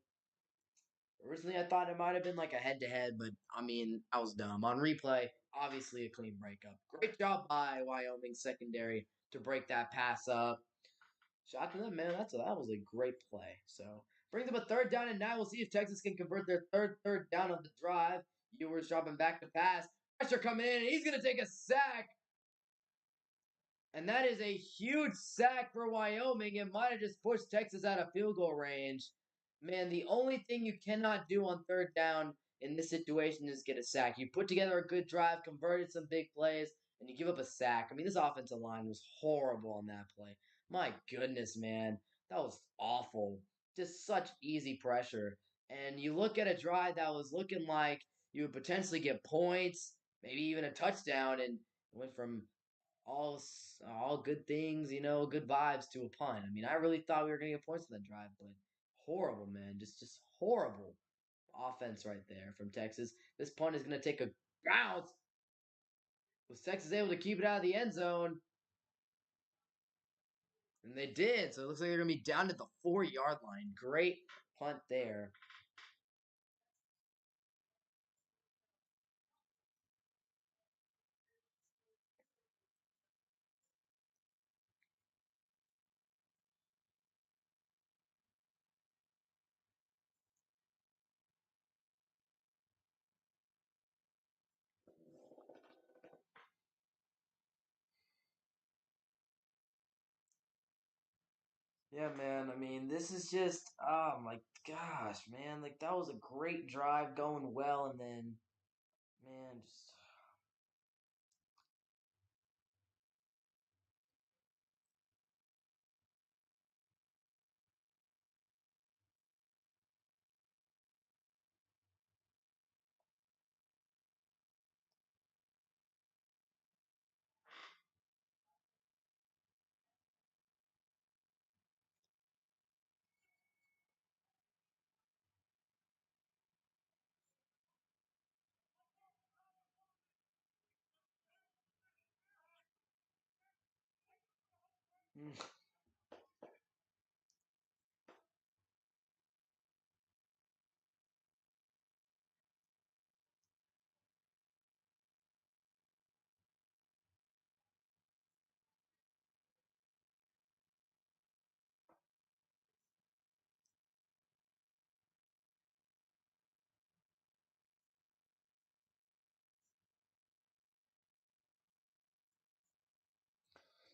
Originally, I thought it might have been like a head to head, but I mean, I was dumb. On replay, obviously a clean breakup. Great job by Wyoming secondary to break that pass up. Shot to them, man. That was a great play. So brings up a third down, and now we'll see if Texas can convert their third down on the drive. Ewers dropping back to pass. Pressure coming in, and he's gonna take a sack. And that is a huge sack for Wyoming. It might have just pushed Texas out of field goal range. Man, the only thing you cannot do on third down in this situation is get a sack. You put together a good drive, converted some big plays, and you give up a sack. I mean, this offensive line was horrible on that play. My goodness, man. That was awful. Just such easy pressure. And you look at a drive that was looking like you would potentially get points, maybe even a touchdown, and it went from all good things, good vibes to a punt. I mean, I really thought we were gonna get points on that drive, but horrible, man, just horrible offense right there from Texas. This punt is gonna take a bounce. Was Texas able to keep it out of the end zone? And they did. So it looks like they're gonna be down at the 4-yard line. Great punt there. Yeah, man. I mean, this is just, oh my gosh, man. Like, that was a great drive going well, and then, man, just.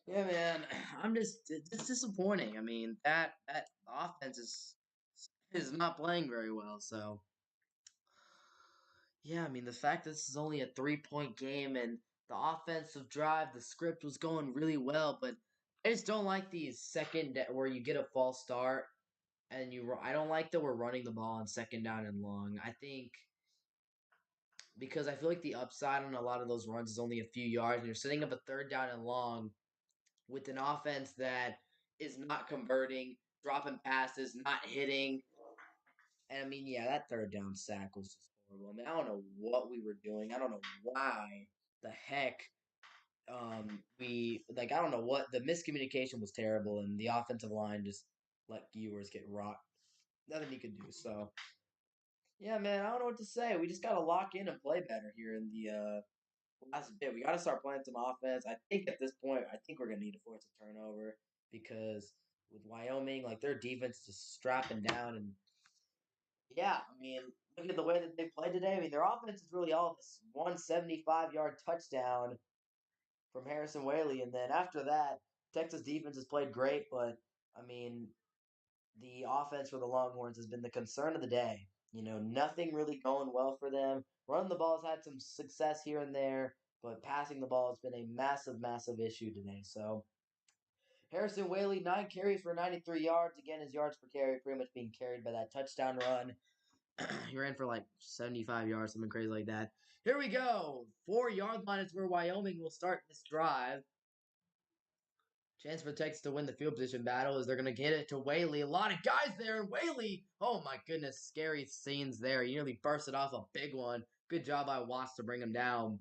Yeah, man. It's disappointing. I mean, that offense is not playing very well. So yeah, I mean, the fact that this is only a 3-point game and the offensive drive, the script was going really well, but I just don't like these where you get a false start and I don't like that we're running the ball on second down and long. I think because I feel like the upside on a lot of those runs is only a few yards, and you're setting up a third down and long with an offense that is not converting, dropping passes, not hitting. And I mean, yeah, that third down sack was just horrible. I mean, I don't know what we were doing. I don't know why the heck we like. I don't know what the miscommunication was terrible, and the offensive line just let Ewers get rocked. Nothing he could do. So yeah, man, I don't know what to say. We just gotta lock in and play better here in the last bit. We gotta start playing some offense. I think at this point, I think we're gonna need to force a turnover because with Wyoming, like their defense is just strapping down and yeah, I mean, look at the way that they played today. I mean, their offense is really all this 175-yard touchdown from Harrison Whaley, and then after that, Texas defense has played great, but I mean, the offense for the Longhorns has been the concern of the day. Nothing really going well for them. Running the ball has had some success here and there, but passing the ball has been a massive, massive issue today. So Harrison Whaley, 9 carries for 93 yards. Again, his yards per carry pretty much being carried by that touchdown run. He ran for like 75 yards, something crazy like that. Here we go. 4-yard line is where Wyoming will start this drive. Chance for Texas to win the field position battle is they're going to get it to Whaley. A lot of guys there. And Whaley, oh my goodness, scary scenes there. He nearly bursted off a big one. Good job by Watts to bring him down.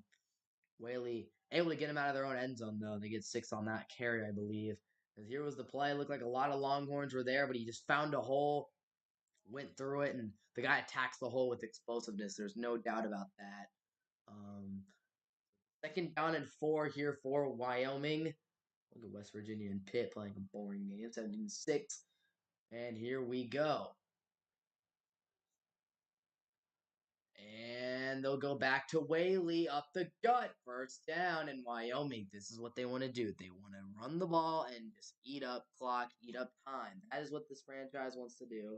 Whaley able to get him out of their own end zone, though. They get 6 on that carry, I believe. Because here was the play. It looked like a lot of Longhorns were there, but he just found a hole, went through it, and the guy attacks the hole with explosiveness. There's no doubt about that. Um, Second down and 4 here for Wyoming. Look at West Virginia and Pitt playing a boring game. 17-6. And here we go. And they'll go back to Whaley up the gut. First down in Wyoming. This is what they want to do. They want to run the ball and just eat up clock, eat up time. That is what this franchise wants to do.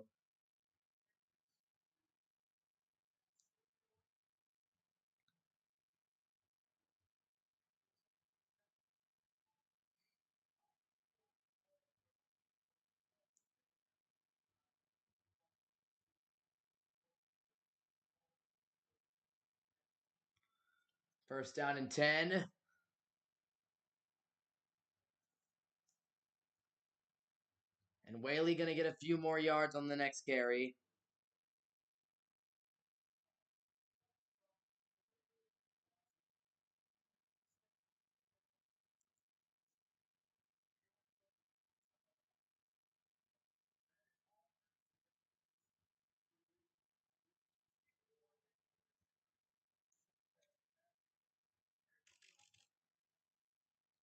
First down and 10. And Whaley going to get a few more yards on the next carry.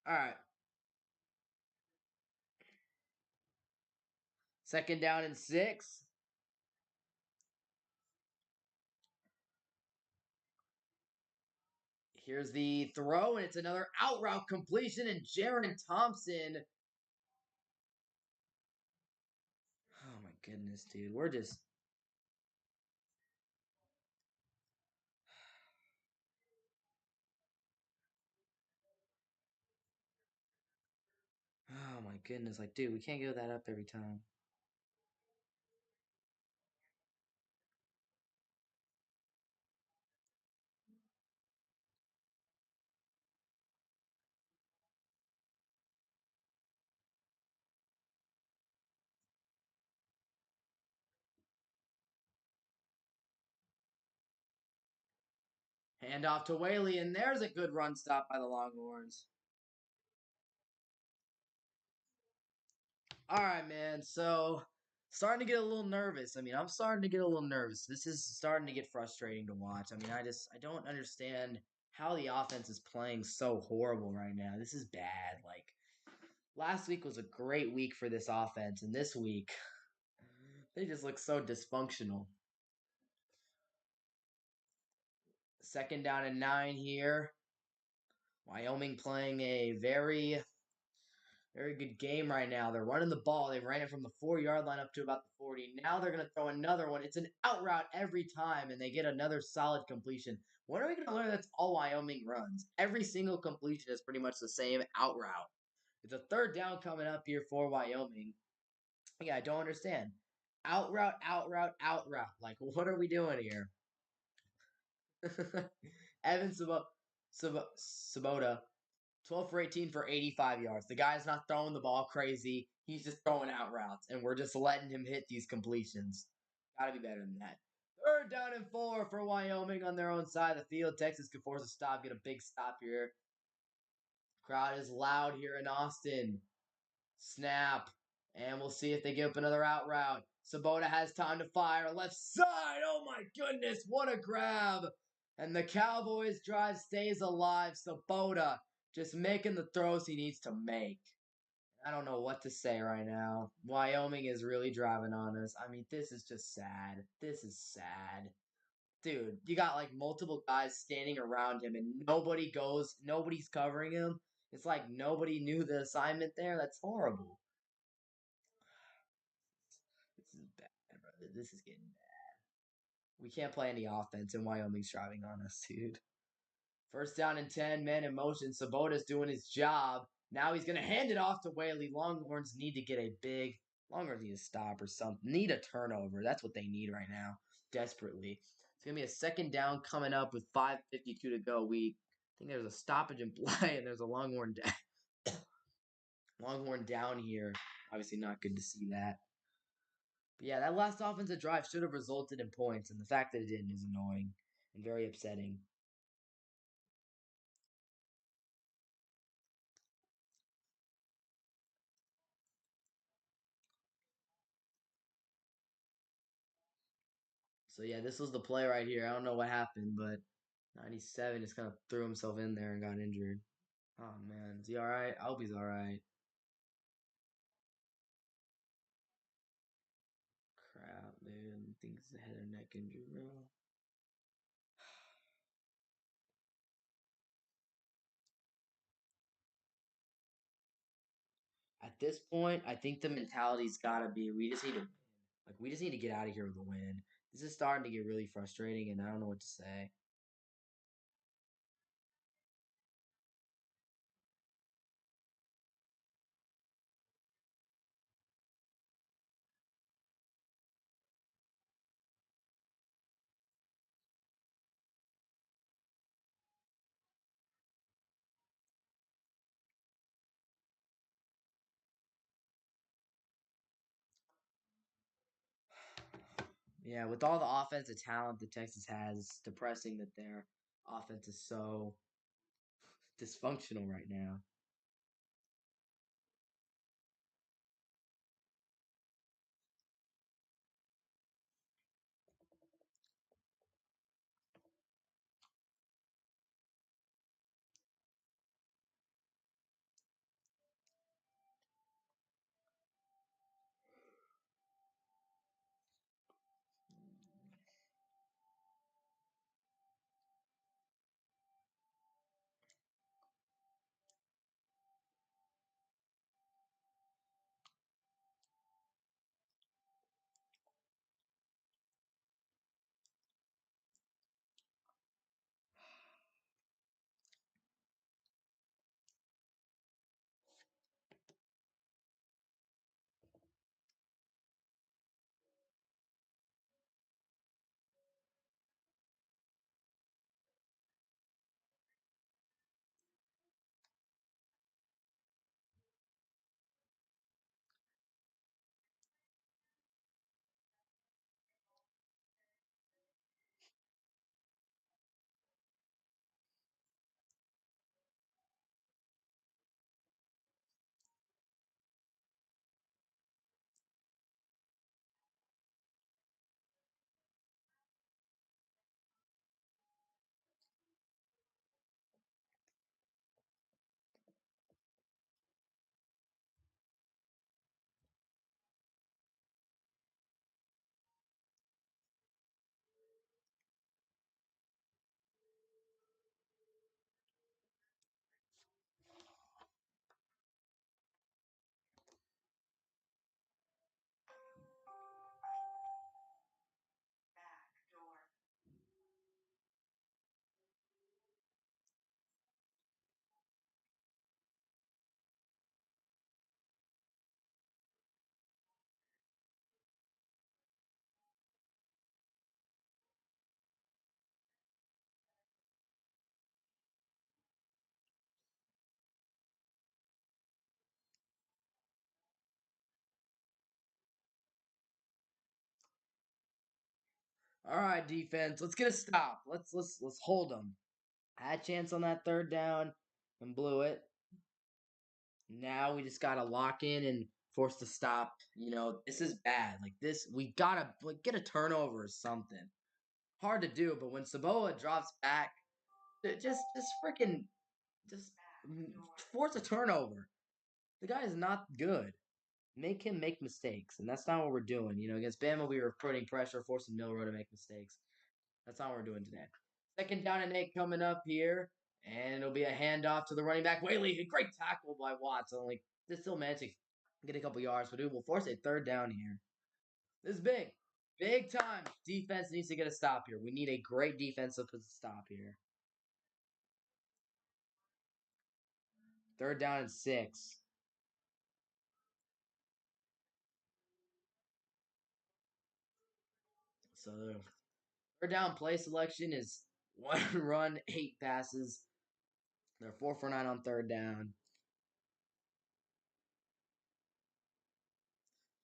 All right. Second down and 6. Here's the throw, and it's another out route completion, and Jaron Thompson. Oh my goodness, dude. We're just. Oh my goodness. Like, dude, we can't give that up every time. Hand off to Whaley, and there's a good run stop by the Longhorns. All right, man. So, starting to get a little nervous. I mean, I'm starting to get a little nervous. This is starting to get frustrating to watch. I mean, I don't understand how the offense is playing so horrible right now. This is bad. Like, last week was a great week for this offense, and this week, they just look so dysfunctional. Second down and 9 here. Wyoming playing a very good game right now. They're running the ball. They ran it from the 4-yard line up to about the 40. Now they're going to throw another one. It's an out route every time, and they get another solid completion. When are we going to learn that's all Wyoming runs? Every single completion is pretty much the same out route. It's a third down coming up here for Wyoming. Yeah, I don't understand. Out route, out route, out route. Like, what are we doing here? Evan Sabota 12 for 18 for 85 yards. The guy's not throwing the ball crazy. He's just throwing out routes, and we're just letting him hit these completions. Gotta be better than that. Third down and 4 for Wyoming on their own side of the field. Texas could force a stop, get a big stop here. Crowd is loud here in Austin. Snap. And we'll see if they give up another out route. Sabota has time to fire. Left side. Oh my goodness. What a grab. And the Cowboys drive stays alive. Sabota just making the throws he needs to make. I don't know what to say right now. Wyoming is really driving on us. I mean, this is just sad. This is sad. Dude, you got like multiple guys standing around him and nobody's covering him. It's like nobody knew the assignment there. That's horrible. This is bad, brother. This is getting bad. We can't play any offense, and Wyoming's driving on us, dude. First down and 10, man in motion. Sabota's doing his job. Now he's going to hand it off to Whaley. Longhorns need to get a big, Longhorns need to stop or something. Need a turnover. That's what they need right now, desperately. It's going to be a second down coming up with 5:52 to go. We think there's a stoppage in play, and there's a Longhorn down. Longhorn down here. Obviously, not good to see that. But yeah, that last offensive drive should have resulted in points, and the fact that it didn't is annoying and very upsetting. So yeah, this was the play right here. I don't know what happened, but 97 just kind of threw himself in there and got injured. Oh man, is he all right? I hope he's all right. Crap, dude. I think it's a head or neck injury, bro. At this point, I think the mentality's got to be we just need to win. Like, we just need to get out of here with a win. This is starting to get really frustrating, and I don't know what to say. Yeah, with all the offensive talent that Texas has, it's depressing that their offense is so dysfunctional right now. All right, defense, let's get a stop. Let's hold them. Had a chance on that third down and blew it. Now we just gotta lock in and force the stop. This is bad. Like this, we gotta like get a turnover or something. Hard to do, but when Saboa drops back, just freaking just force a turnover. The guy is not good. Make him make mistakes, and that's not what we're doing. Against Bama, we were putting pressure, forcing Milrow to make mistakes. That's not what we're doing today. Second down and 8 coming up here, and it'll be a handoff to the running back Whaley. A great tackle by Watts. Only this still managed to get a couple yards, but we'll force a third down here. This is big, big time. Defense needs to get a stop here. We need a great defensive stop here. Third down and 6. So third down play selection is 1 run, 8 passes. They're 4 for 9 on third down.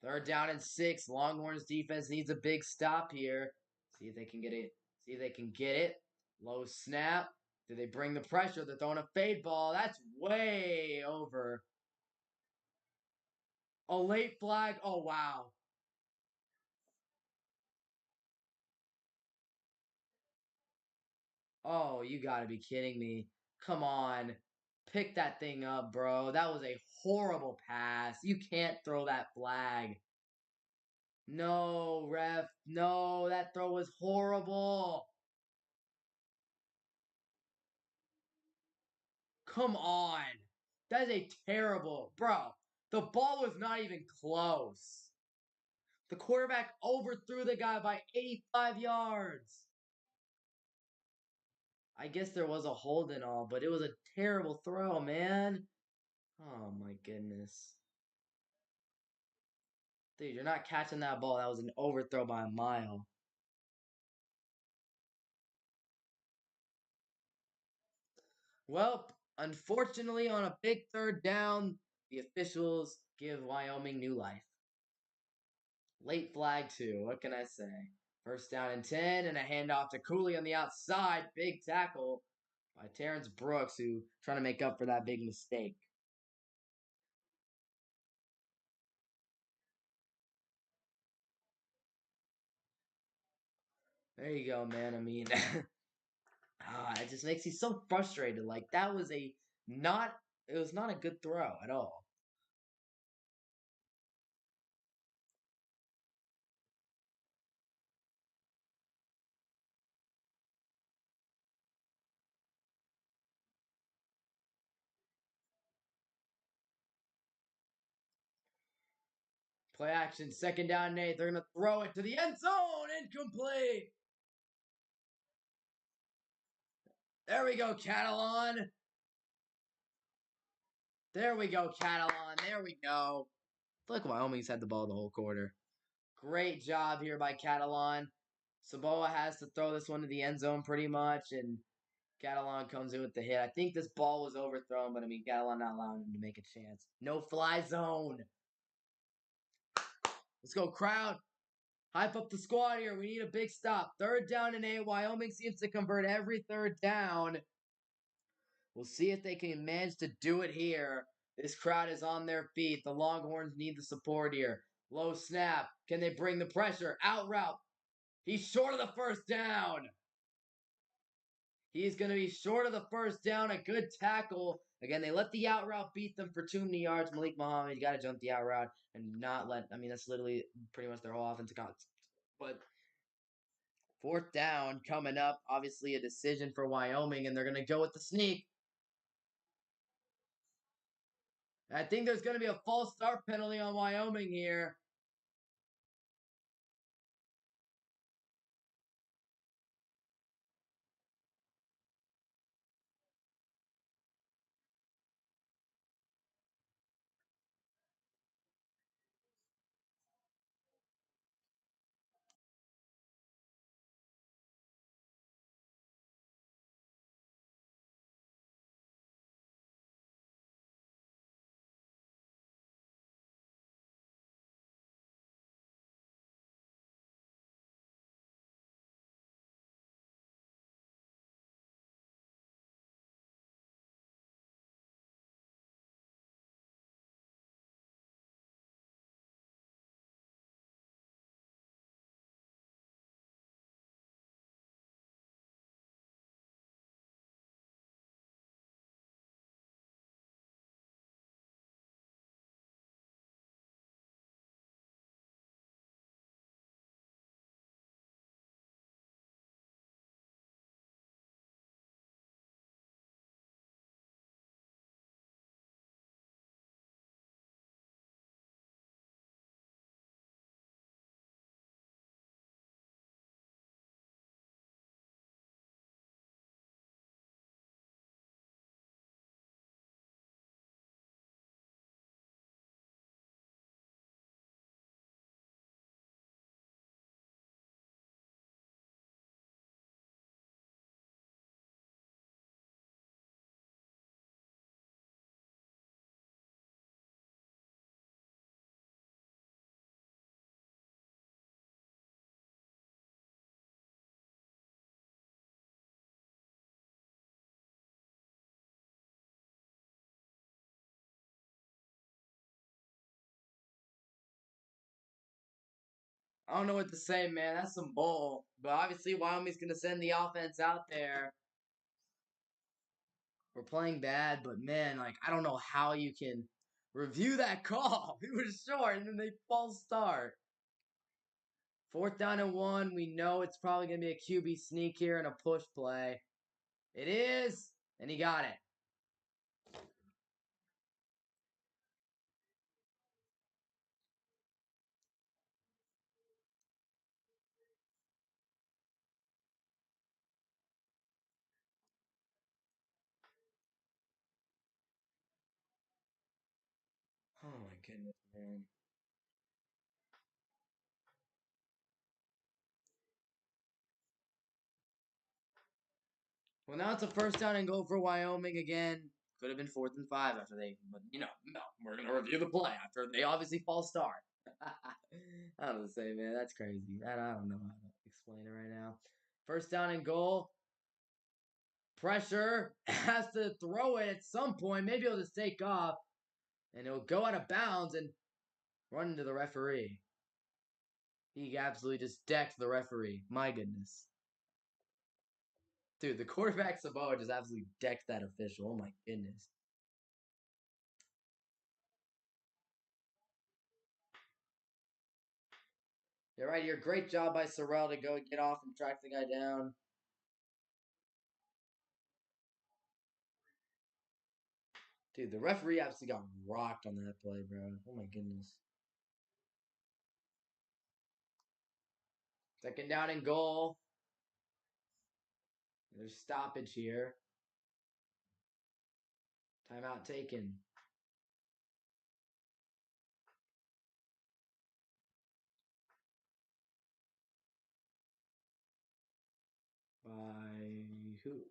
Third down and 6. Longhorns defense needs a big stop here. See if they can get it. See if they can get it. Low snap. Do they bring the pressure? They're throwing a fade ball. That's way over. A late flag. Oh, wow. Oh, you gotta be kidding me. Come on. Pick that thing up, bro. That was a horrible pass. You can't throw that flag. No, ref. No, that throw was horrible. Come on. That is a terrible. Bro, the ball was not even close. The quarterback overthrew the guy by 85 yards. I guess there was a hold and all, but it was a terrible throw, man. Oh my goodness. Dude, you're not catching that ball. That was an overthrow by a mile. Well, unfortunately, on a big third down, the officials give Wyoming new life. Late flag, too. What can I say? First down and 10, and a handoff to Cooley on the outside. Big tackle by Terrence Brooks, who trying to make up for that big mistake. There you go, man. I mean, it just makes you so frustrated. Like that was a not. It was not a good throw at all. Play action, second down and 8. They're gonna throw it to the end zone, incomplete. There we go, Catalan. There we go, Catalan. There we go. Look, Wyoming's had the ball the whole quarter. Great job here by Catalan. Saboa has to throw this one to the end zone pretty much, and Catalan comes in with the hit. I think this ball was overthrown, but I mean, Catalan not allowing him to make a chance. No fly zone. Let's go, crowd. Hype up the squad here. We need a big stop. Third down and 8. Wyoming seems to convert every third down. We'll see if they can manage to do it here. This crowd is on their feet. The Longhorns need the support here. Low snap. Can they bring the pressure? Out route. He's short of the first down. He's going to be short of the first down. A good tackle. Again, they let the out route beat them for too many yards. Malik Muhammad, you got to jump the out route and not let. I mean, that's literally pretty much their whole offensive concept. But fourth down coming up. Obviously, a decision for Wyoming, and they're going to go with the sneak. I think there's going to be a false start penalty on Wyoming here. I don't know what to say, man. That's some bull. But obviously, Wyoming's going to send the offense out there. We're playing bad, but man, like I don't know how you can review that call. It was short, and then they false start. 4th down and 1. We know it's probably gonna be a QB sneak here and a push play. It is, and he got it. Oh my goodness, man. Well, now it's a 1st down and 1 for Wyoming again. Could have been 4th and 5 after they, but no, we're gonna review the play after they obviously false start. I don't know what to say, man. That's crazy. I don't know how to explain it right now. 1st down and 1. Pressure has to throw it at some point. Maybe he'll just take off and he'll go out of bounds and run into the referee. He absolutely just decked the referee. My goodness. Dude, the quarterback Samoa just absolutely decked that official. Oh my goodness. You're right here. Great job by Sorrell to go get off and track the guy down. Dude, the referee absolutely got rocked on that play, bro. Oh my goodness. 2nd down and 1. There's stoppage here. Timeout taken. By who?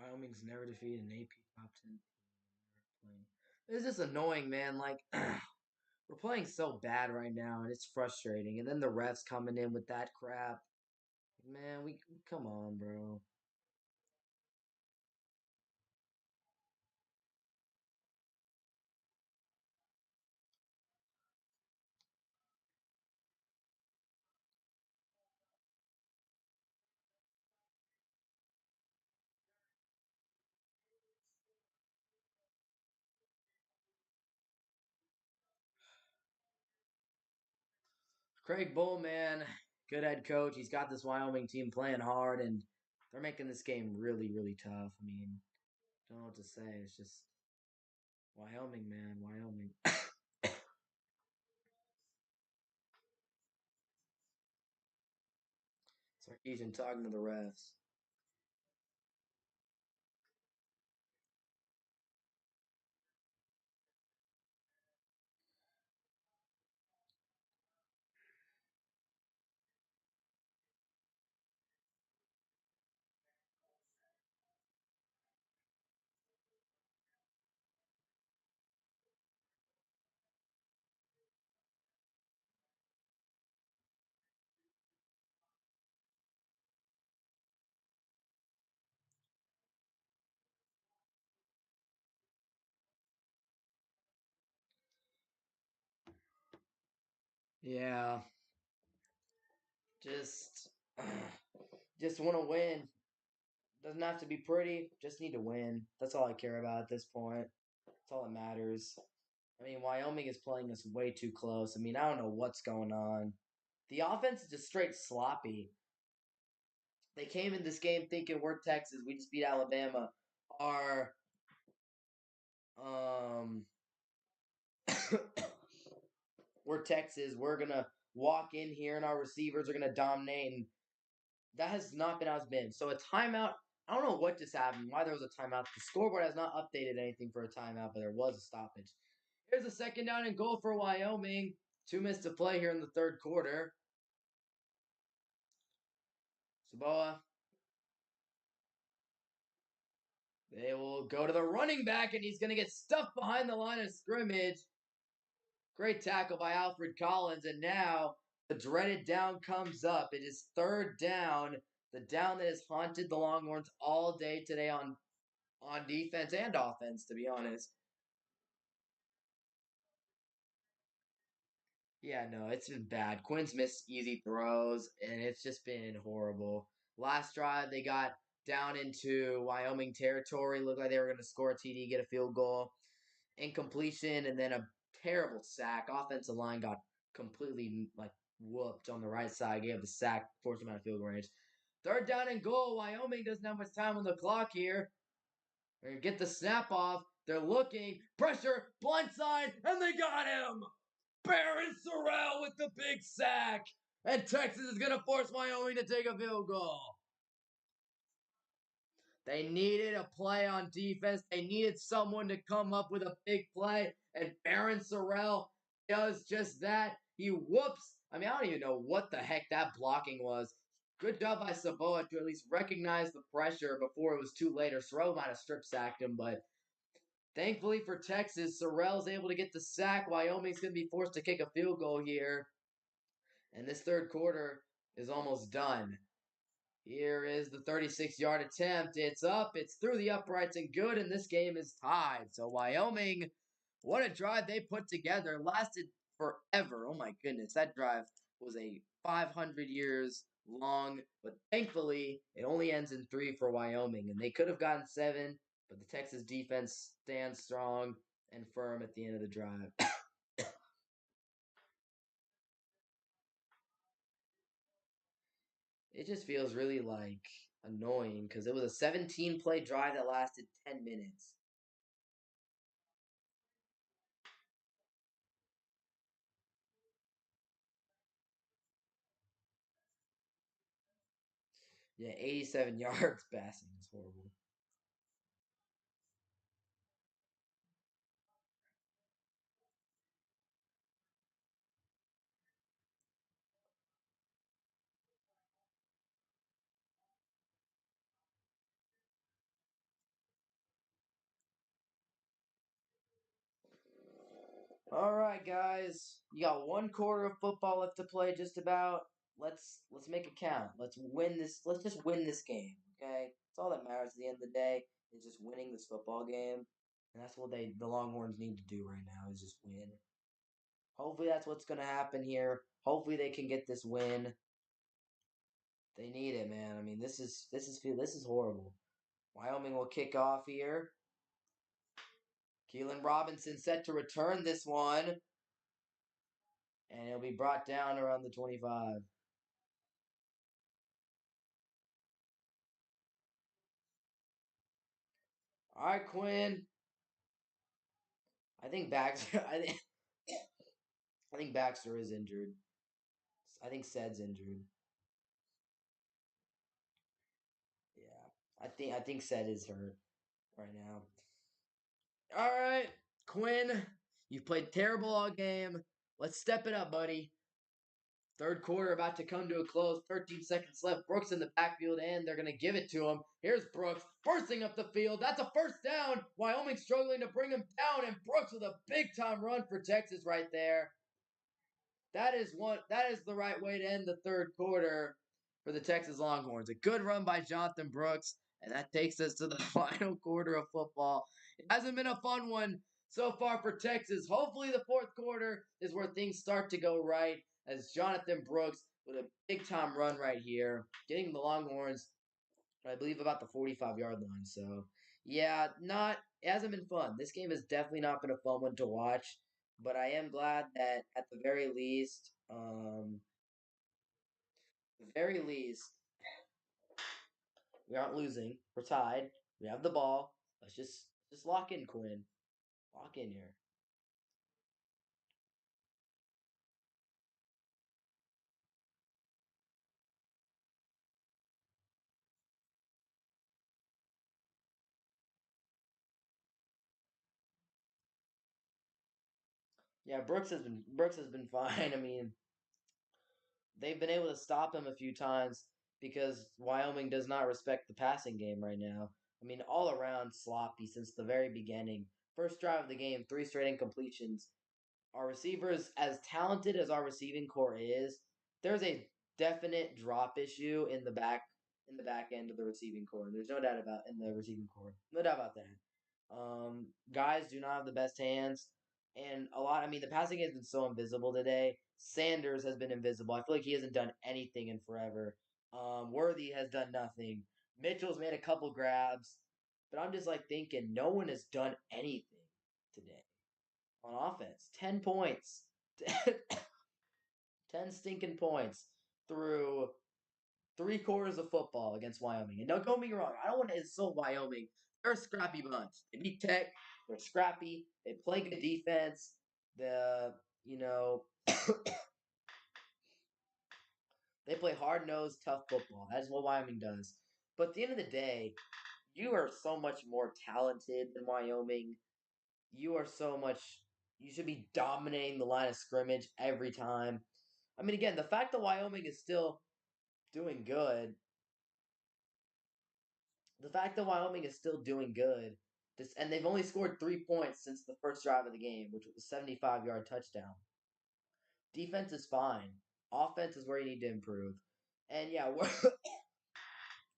Wyoming's never defeated an AP top 10 team. It's just annoying, man. Like, we're playing so bad right now, and it's frustrating. And then the refs coming in with that crap. Man, we come on, bro. Craig Bull, man, good head coach. He's got this Wyoming team playing hard, and they're making this game really, really tough. I mean, don't know what to say. It's just Wyoming, man, Wyoming. Sarkeesian talking to the refs. Yeah, just, just want to win. Doesn't have to be pretty. Just need to win. That's all I care about at this point. That's all that matters. I mean, Wyoming is playing us way too close. I mean, I don't know what's going on. The offense is just straight sloppy. They came in this game thinking we're Texas. We just beat Alabama. Our um, we're Texas. We're gonna walk in here and our receivers are gonna dominate. And that has not been how it's been. So a timeout. I don't know what just happened. Why there was a timeout. The scoreboard has not updated anything for a timeout, but there was a stoppage. Here's a 2nd down and 1 for Wyoming. 2 minutes to play here in the third quarter. Saboa. They will go to the running back, and he's going to get stuffed behind the line of scrimmage. Great tackle by Alfred Collins, and now the dreaded down comes up. It is third down, the down that has haunted the Longhorns all day today on defense and offense, to be honest. Yeah, no, it's been bad. Quinn's missed easy throws, and it's just been horrible. Last drive, they got down into Wyoming territory. Looked like they were going to score a TD, get a field goal. Incompletion, and then a terrible sack. Offensive line got completely whooped on the right side. Gave the sack, forced them out of field goal range. Third down and goal. Wyoming doesn't have much time on the clock here. They're going to get the snap off. They're looking. Pressure. Blindside. And they got him. Baron Sorrell with the big sack. And Texas is going to force Wyoming to take a field goal. They needed a play on defense. They needed someone to come up with a big play. And Baron Sorrell does just that. He whoops. I mean, I don't even know what the heck that blocking was. Good job by Saboa to at least recognize the pressure before it was too late. Or Sorrell might have strip sacked him, but thankfully for Texas, Sorrell's able to get the sack. Wyoming's going to be forced to kick a field goal here. And this third quarter is almost done. Here is the 36-yard attempt. It's up, it's through the uprights and good, and this game is tied. So Wyoming, what a drive they put together. Lasted forever. Oh my goodness, that drive was a 500 years long, but thankfully it only ends in 3 for Wyoming, and they could have gotten 7, but the Texas defense stands strong and firm at the end of the drive. It just feels really annoying because it was a 17 play drive that lasted 10 minutes. Yeah, 87 yards passing is horrible. All right, guys, you got 1 quarter of football left to play. Just about. Let's make it count. Let's win this. Let's just win this game. Okay, that's all that matters at the end of the day. Is just winning this football game, and that's what the Longhorns need to do right now. Is just win. Hopefully, that's what's gonna happen here. Hopefully, they can get this win. They need it, man. I mean, this is horrible. Wyoming will kick off here. Keelan Robinson set to return this one. And it'll be brought down around the 25. All right, Quinn. I think Baxter. I think Baxter is injured. I think Sed's injured. Yeah, I think Sed is hurt right now. All right, Quinn. You've played terrible all game. Let's step it up, buddy. Third quarter about to come to a close. 13 seconds left. Brooks in the backfield, and they're going to give it to him. Here's Brooks bursting up the field. That's a first down. Wyoming struggling to bring him down, and Brooks with a big time run for Texas right there. That is the right way to end the third quarter for the Texas Longhorns. A good run by Jonathan Brooks, and that takes us to the final quarter of football. It hasn't been a fun one so far for Texas. Hopefully the fourth quarter is where things start to go right as Jonathan Brooks with a big time run right here, getting the Longhorns, I believe, about the 45-yard line. So, yeah, it hasn't been fun. This game has definitely not been a fun one to watch. But I am glad that at the very least, we aren't losing. We're tied. We have the ball. Let's just lock in, Quinn. Lock in here. Yeah, Brooks has been fine. I mean, they've been able to stop him a few times because Wyoming does not respect the passing game right now. I mean, all around sloppy since the very beginning. First drive of the game, three straight incompletions. Our receivers, as talented as our receiving core is, there's a definite drop issue in the back end of the receiving core. There's no doubt about in the receiving core. No doubt about that. Guys do not have the best hands, and a lot. I mean, the passing has been so invisible today. Sanders has been invisible. I feel like he hasn't done anything in forever. Worthy has done nothing. Mitchell's made a couple grabs, but I'm just like thinking, no one has done anything today on offense. 10 points. 10 stinking points through three quarters of football against Wyoming. And don't get me wrong, I don't want to insult Wyoming. They're a scrappy bunch. They beat Tech. They're scrappy. They play good defense. The you know they play hard nosed, tough football. That's what Wyoming does. But at the end of the day, you are so much more talented than Wyoming. You are so much. You should be dominating the line of scrimmage every time. I mean, again, the fact that Wyoming is still doing good, the fact that Wyoming is still doing good, and they've only scored 3 points since the first drive of the game, which was a 75-yard touchdown. Defense is fine. Offense is where you need to improve. And yeah,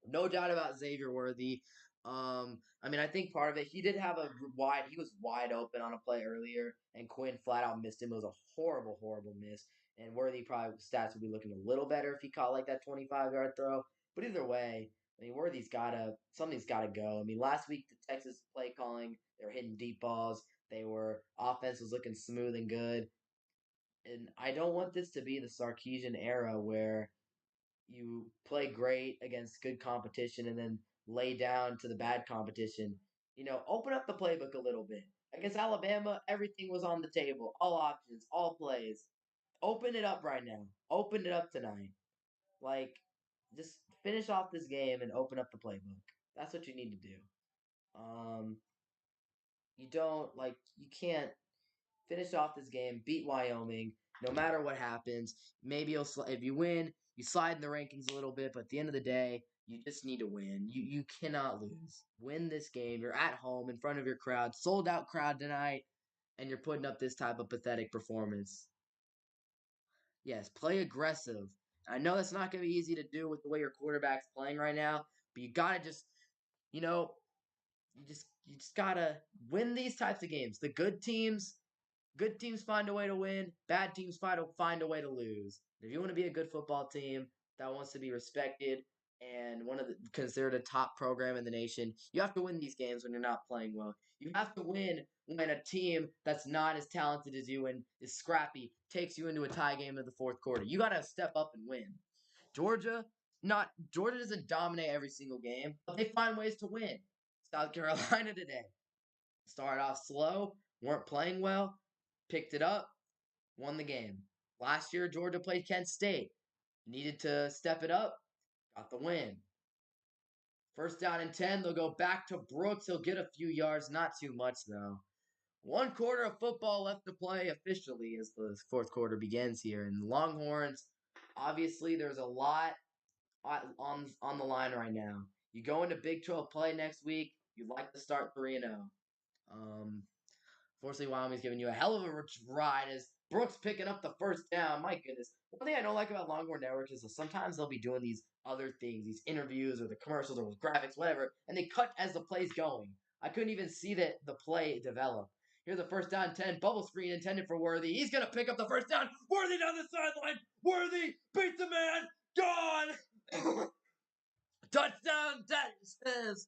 no doubt about Xavier Worthy. I mean, I think part of it, he did have he was wide open on a play earlier, and Quinn flat out missed him. It was a horrible, horrible miss. And Worthy probably stats would be looking a little better if he caught like that 25-yard throw. But either way, I mean, something's gotta go. I mean, last week the Texas play calling, they were hitting deep balls. Offense was looking smooth and good. And I don't want this to be the Sarkisian era where you play great against good competition and then lay down to the bad competition. Open up the playbook a little bit. Against Alabama, everything was on the table. All options, all plays. Open it up right now. Open it up tonight. Like, just finish off this game and open up the playbook. That's what you need to do. Um, you can't finish off this game, beat Wyoming, no matter what happens. Maybe if you win, you slide in the rankings a little bit, but at the end of the day, you just need to win. You cannot lose. Win this game. You're at home in front of your crowd, sold out crowd tonight, and you're putting up this type of pathetic performance. Yes, play aggressive. I know that's not going to be easy to do with the way your quarterback's playing right now, but you got to you know, you just got to win these types of games. The good teams find a way to win. Bad teams find a way to lose. If you want to be a good football team that wants to be respected and considered a top program in the nation, you have to win these games when you're not playing well. You have to win when a team that's not as talented as you and is scrappy takes you into a tie game in the fourth quarter. You got to step up and win. Georgia doesn't dominate every single game, but they find ways to win. South Carolina today started off slow, weren't playing well, picked it up, won the game. Last year, Georgia played Kent State. Needed to step it up, got the win. First down and 10, they'll go back to Brooks. He'll get a few yards, not too much though. 1 quarter of football left to play officially as the fourth quarter begins here. And Longhorns, obviously, there's a lot on the line right now. You go into Big 12 play next week. You'd like to start 3-0. Fortunately, Wyoming's giving you a hell of a ride as Brooks picking up the first down. My goodness. One thing I don't like about Longhorn Network is that sometimes they'll be doing these other things, these interviews or the commercials or graphics, whatever, and they cut as the play's going. I couldn't even see the play develop. Here's the first down 10, bubble screen intended for Worthy. He's going to pick up the first down. Worthy down the sideline. Worthy beats the man. Gone. Touchdown, Texas.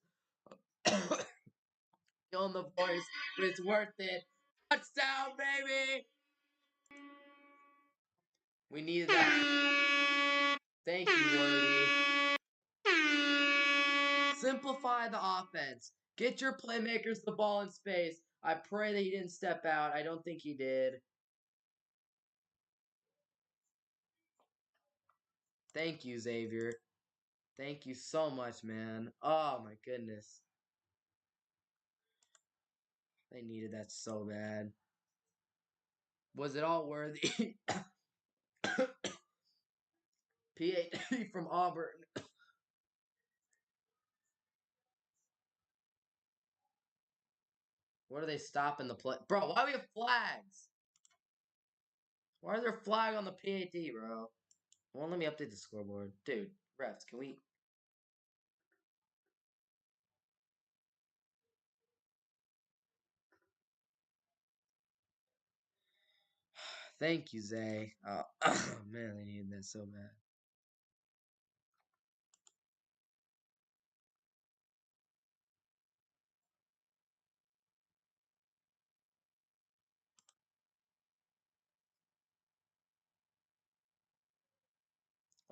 On the voice, but it's worth it. Touchdown, baby! We needed that. Thank you, Worthy. Simplify the offense. Get your playmakers the ball in space. I pray that he didn't step out. I don't think he did. Thank you, Xavier. Thank you so much, man. Oh, my goodness. They needed that so bad. Was it all worthy? PhD from Auburn. What are they stopping the play? Bro, why do we have flags? Why is there a flag on the PAT, bro? Won't let me update the scoreboard. Dude, refs, can we... Thank you, Zay. Oh, man, they needed that so bad.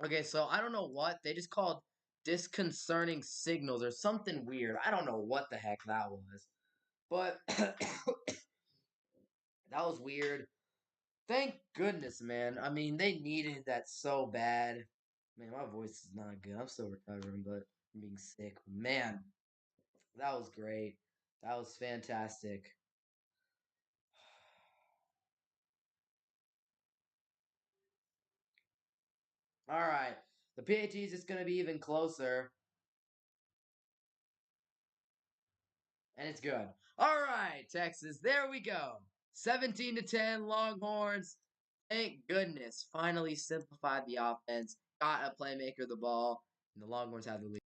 Okay, so I don't know what. They just called disconcerting signals or something weird. I don't know what the heck that was. But that was weird. Thank goodness, man. I mean, they needed that so bad. Man, my voice is not good. I'm still recovering, but I'm being sick. Man, that was great. That was fantastic. All right. The PAT is just going to be even closer. And it's good. All right, Texas. There we go. 17-10 Longhorns. Thank goodness. Finally simplified the offense. Got a playmaker the ball. And the Longhorns have the lead.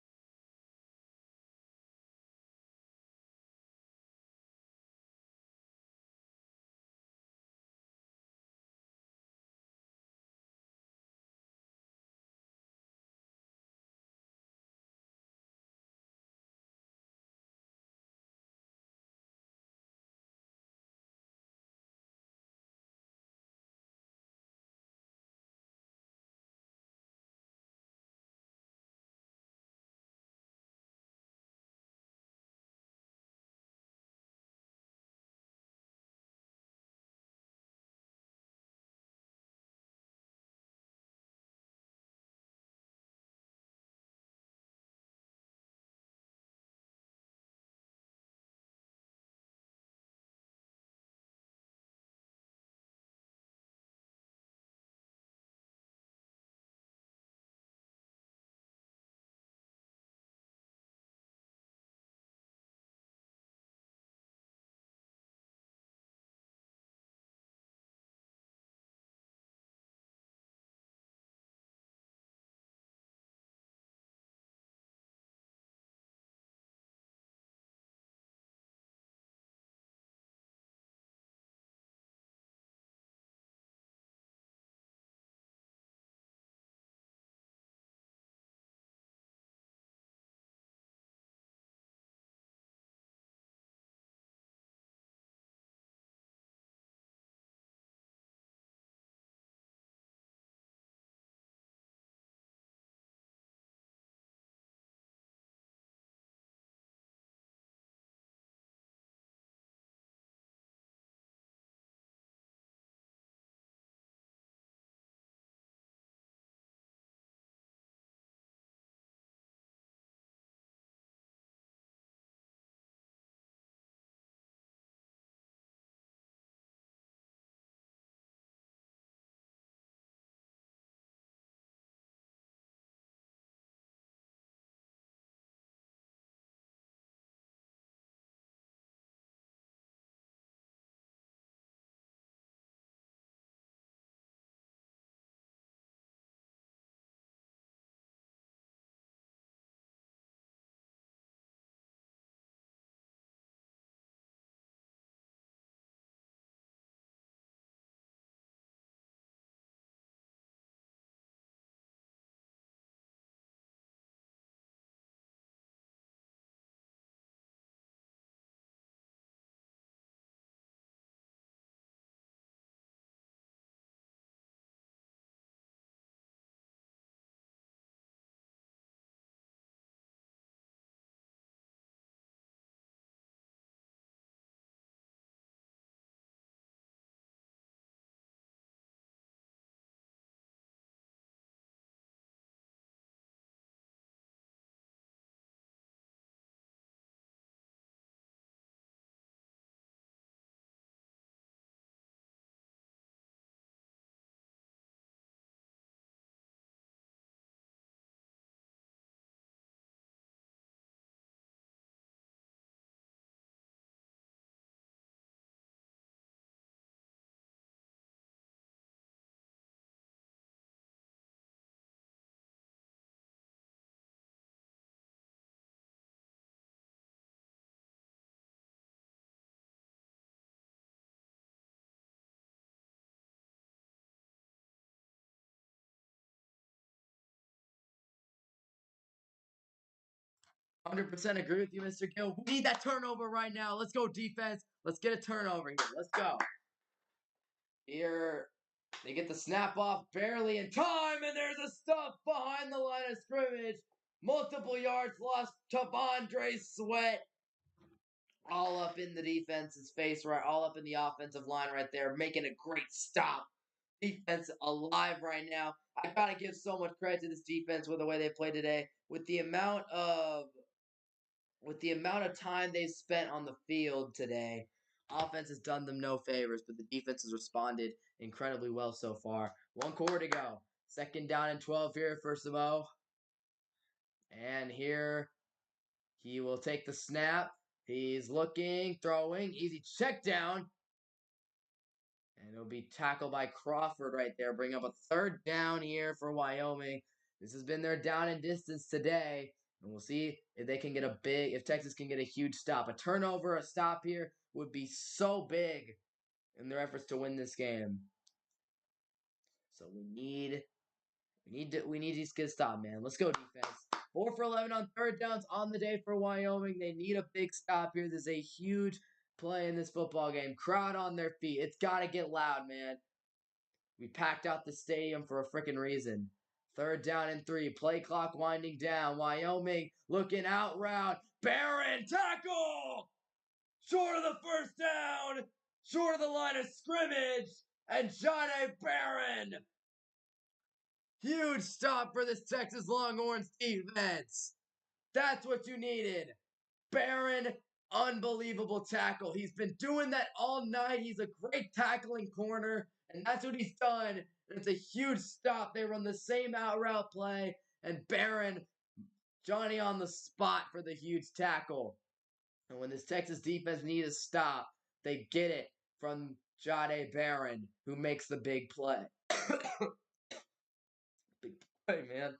100% agree with you, Mr. Gill. We need that turnover right now. Let's go, defense. Let's get a turnover here. Let's go. Here, they get the snap off barely in time, and there's a stuff behind the line of scrimmage. Multiple yards lost to Andre Sweat. All up in the defense's face, right? All up in the offensive line right there, making a great stop. Defense alive right now. I gotta give so much credit to this defense with the way they played today. With the amount of time they spent on the field today, offense has done them no favors, but the defense has responded incredibly well so far. 1 quarter to go. 2nd down and 12 here for Samo. And here he will take the snap. He's looking, throwing, easy check down. And it'll be tackled by Crawford right there. Bring up a 3rd down here for Wyoming. This has been their down and distance today. And we'll see if they can get if Texas can get a huge stop. A turnover, a stop here would be so big in their efforts to win this game. So we need these kids to stop, man. Let's go, defense. 4 for 11 on 3rd downs on the day for Wyoming. They need a big stop here. This is a huge play in this football game. Crowd on their feet. It's got to get loud, man. We packed out the stadium for a freaking reason. 3rd down and 3. Play clock winding down. Wyoming looking out route. Barron tackle! Short of the 1st down. Short of the line of scrimmage. And Johnny Barron. Huge stop for this Texas Longhorns defense. That's what you needed. Barron, unbelievable tackle. He's been doing that all night. He's a great tackling corner, and that's what he's done. And it's a huge stop. They run the same out route play, and Barron, Johnny on the spot for the huge tackle. And when this Texas defense needs a stop, they get it from Jade Barron, who makes the big play. Big play, man.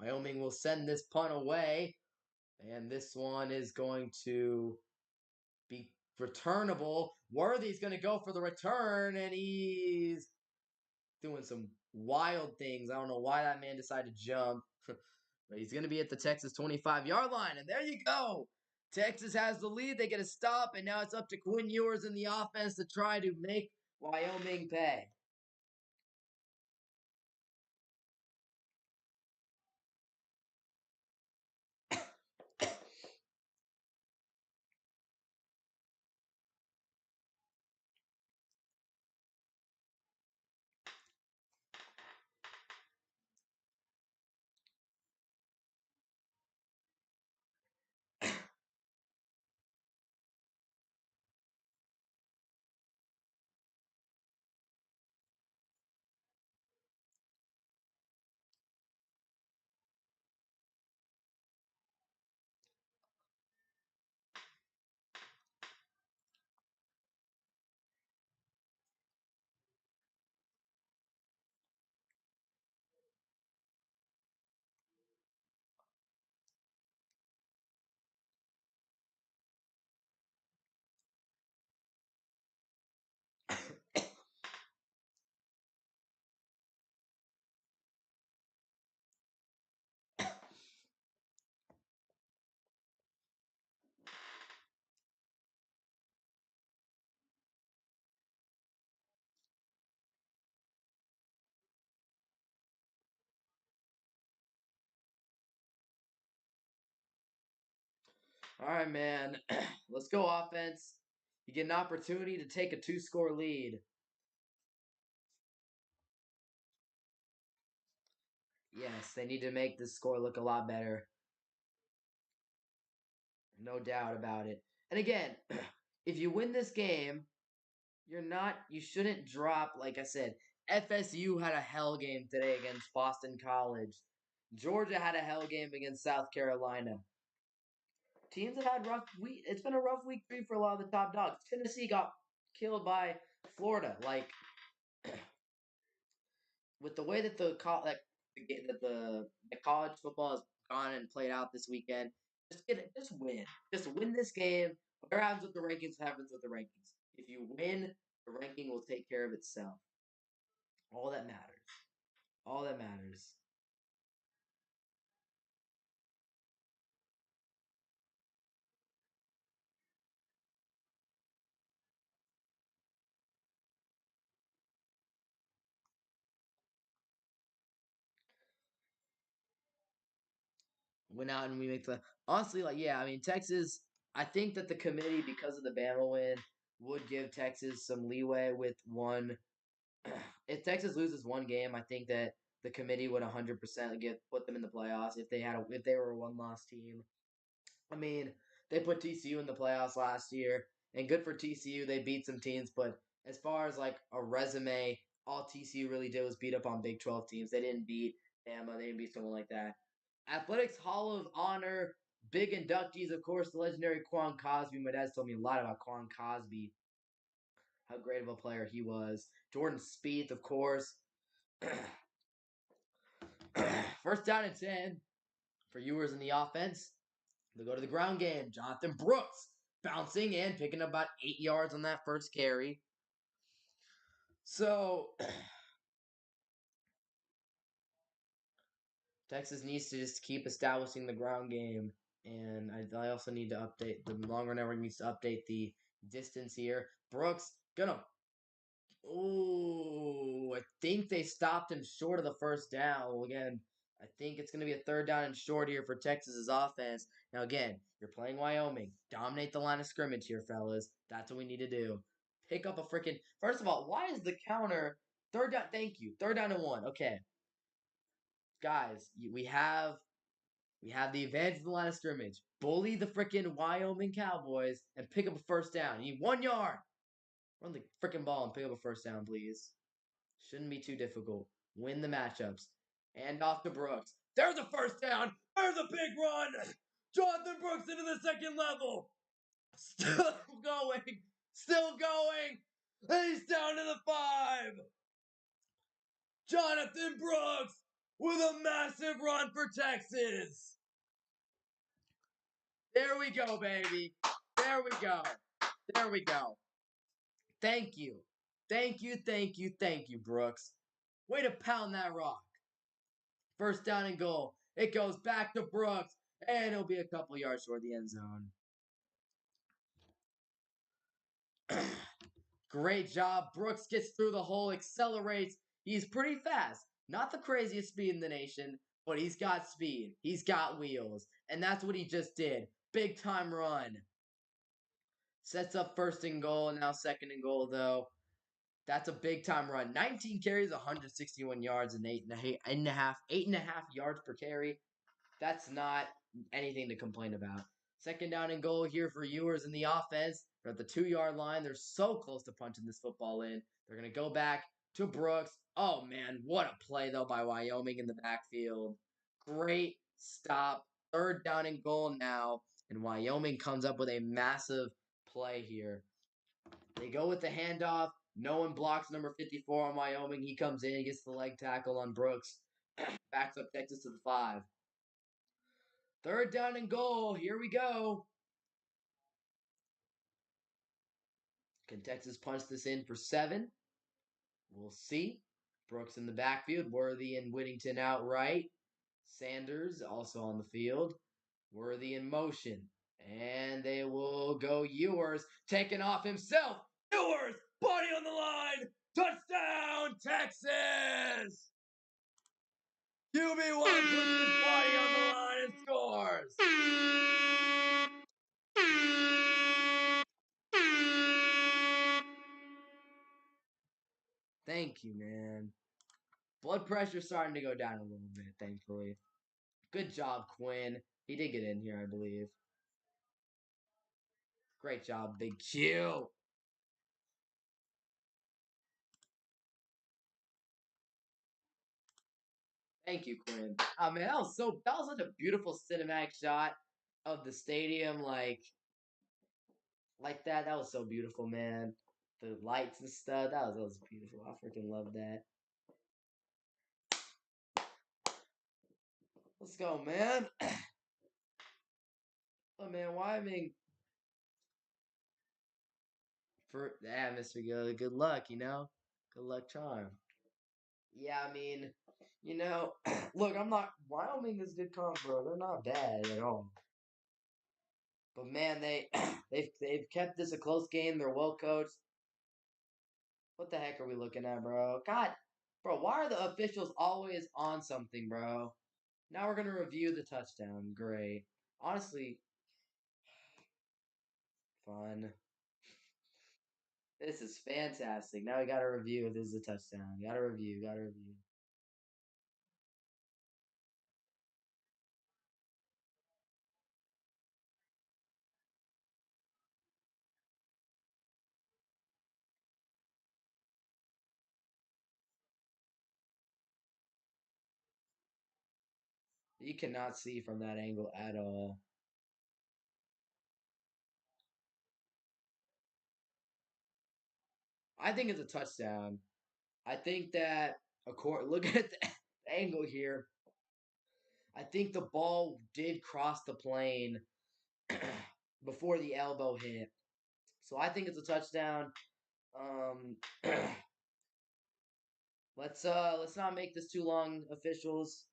Wyoming will send this punt away. And this one is going to be returnable. Worthy's going to go for the return, and he's doing some wild things. I don't know why that man decided to jump. But he's going to be at the Texas 25-yard line, and there you go. Texas has the lead. They get a stop, and now it's up to Quinn Ewers in the offense to try to make Wyoming pay. All right, man. Let's go offense. You get an opportunity to take a 2-score lead. Yes, they need to make this score look a lot better. No doubt about it. And again, if you win this game, you shouldn't drop, like I said, FSU had a hell game today against Boston College. Georgia had a hell game against South Carolina. Teams that had rough week. It's been a rough week 3 for a lot of the top dogs. Tennessee got killed by Florida. Like with the way that the college football has gone and played out this weekend, just win. Just win this game. Whatever happens with the rankings happens with the rankings. If you win, the ranking will take care of itself. All that matters. All that matters. went out and we make the honestly like yeah. I mean Texas. I think that the committee because of the Bama win would give Texas some leeway with one. If Texas loses one game, I think that the committee would 100% get put them in the playoffs if they were a one loss team. I mean, they put TCU in the playoffs last year, and good for TCU. They beat some teams, but as far as like a resume, all TCU really did was beat up on Big 12 teams. They didn't beat Bama. They didn't beat someone like that. Athletics Hall of Honor, big inductees, of course, the legendary Quan Cosby. My dad's told me a lot about Quan Cosby, how great of a player he was. Jordan Spieth, of course. First down and 10 for viewers in the offense. They go to the ground game. Jonathan Brooks bouncing and picking up about 8 yards on that first carry. So Texas needs to just keep establishing the ground game. And I also need to update the longer network needs to update the distance here. Brooks gonna I think they stopped him short of the first down. Well, again, I think it's going to be a third down and short here for Texas's offense. Now, again, you're playing Wyoming. Dominate the line of scrimmage here, fellas. That's what we need to do. Pick up a freaking. First of all, why is the counter third down? Thank you. Third down and one. Okay, guys, we have the advantage of the line of scrimmage. Bully the freaking Wyoming Cowboys and pick up a first down. You need 1 yard. Run the freaking ball and pick up a first down, please. Shouldn't be too difficult. Win the matchups. And off to Brooks. There's a first down. There's a big run. Jonathan Brooks into the second level. Still going. Still going. And he's down to the 5. Jonathan Brooks with a massive run for Texas. There we go, baby. There we go. There we go. Thank you. Thank you, thank you, thank you, Brooks. Way to pound that rock. First down and goal. It goes back to Brooks, and it'll be a couple yards toward the end zone. Great job. Brooks gets through the hole, accelerates. He's pretty fast. Not the craziest speed in the nation, but he's got speed. He's got wheels. And that's what he just did. Big time run. Sets up first and goal, now second and goal, though. That's a big time run. 19 carries, 161 yards, and eight and a half yards per carry. That's not anything to complain about. Second down and goal here for Ewers in the offense. They're at the 2 yard line. They're so close to punching this football in. They're going to go back to Brooks. Oh, man. What a play, though, by Wyoming in the backfield. Great stop. Third down and goal now. And Wyoming comes up with a massive play here. They go with the handoff. No one blocks number 54 on Wyoming. He comes in, he gets the leg tackle on Brooks. Backs up Texas to the 5. Third down and goal. Here we go. Can Texas punch this in for 7? We'll see. Brooks in the backfield. Worthy and Whittington outright. Sanders also on the field. Worthy in motion. And they will go Ewers. Taking off himself. Ewers. Body on the line. Touchdown, Texas. QB1 puts his body on the line and scores. Thank you, man. Blood pressure starting to go down a little bit, thankfully. Good job, Quinn. He did get in here, I believe. Great job, Big Q. Thank you, Quinn. Oh man, that was such a beautiful cinematic shot of the stadium, like that. That was so beautiful, man. The lights and stuff. That was beautiful. I freaking love that. Let's go, man. Oh man, Wyoming for the atmosphere. Good luck, Good luck, charm. Yeah, I mean, look, I'm not. Wyoming is good comp, bro. They're not bad at all. But man, they've kept this a close game. They're well coached. What the heck are we looking at, bro? God, bro, why are the officials always on something, bro? Now we're gonna review the touchdown. Great. Honestly, fun. This is fantastic. Now we gotta review if this is a touchdown. Gotta review. Gotta review. You cannot see from that angle at all. I think it's a touchdown. I think that look at the angle here. I think the ball did cross the plane before the elbow hit. So I think it's a touchdown. Um, let's not make this too long, officials.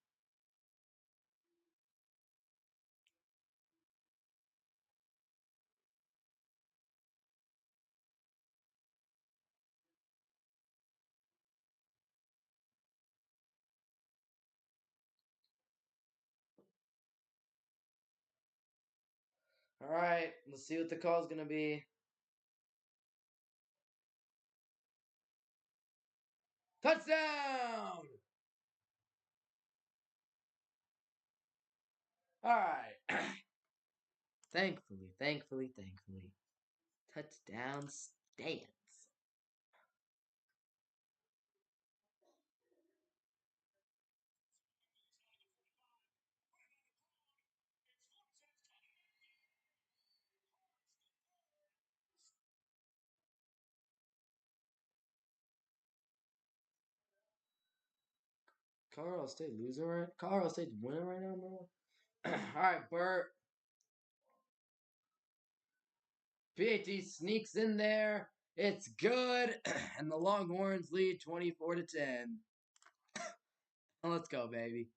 All right, let's see what the call's gonna be. Touchdown! All right. Thankfully, touchdown stands. Colorado State losing right? Colorado State's winning right now, bro. All right, Bert. PAT sneaks in there. It's good, and the Longhorns lead 24-10. Let's go, baby.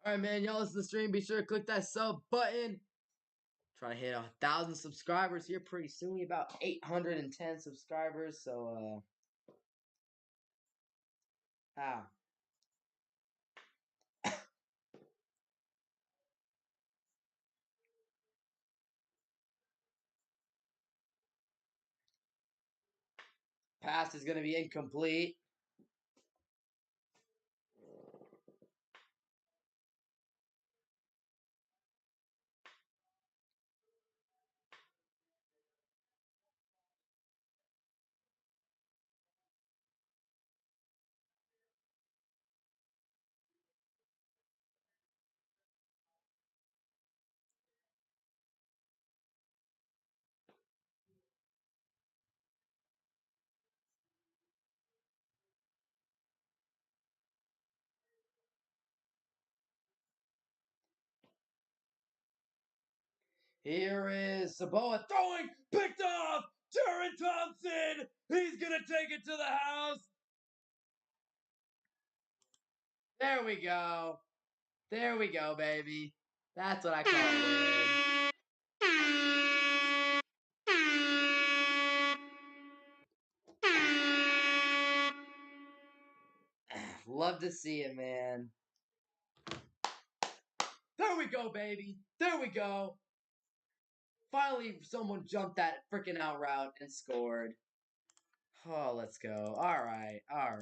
All right, man. Y'all listen to the stream. Be sure to click that sub button. Trying to hit 1,000 subscribers here pretty soon. We about 810 subscribers. So, how? Pass is gonna be incomplete. Here is Saboa throwing, picked off. Jaron Thompson. He's gonna take it to the house. There we go. There we go, baby. That's what I call a win. Love to see it, man. we go, baby. There we go. Finally, someone jumped that freaking out route and scored. Oh, let's go. All right, all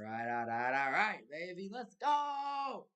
right, baby. Let's go.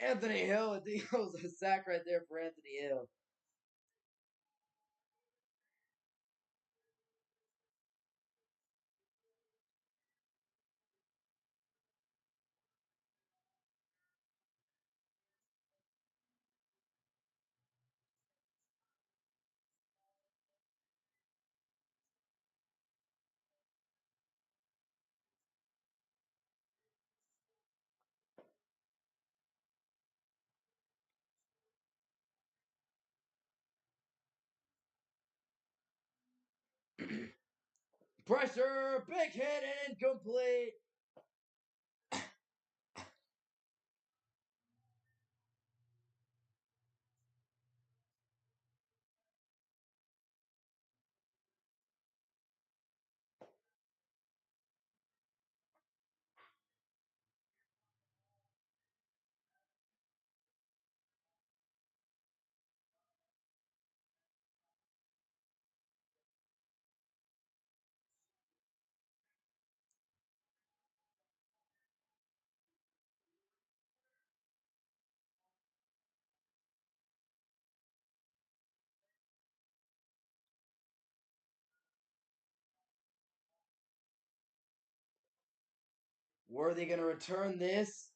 Anthony Hill. I think it was a sack right there for Anthony Hill. Pressure, big hit, and incomplete. Worthy gonna return this.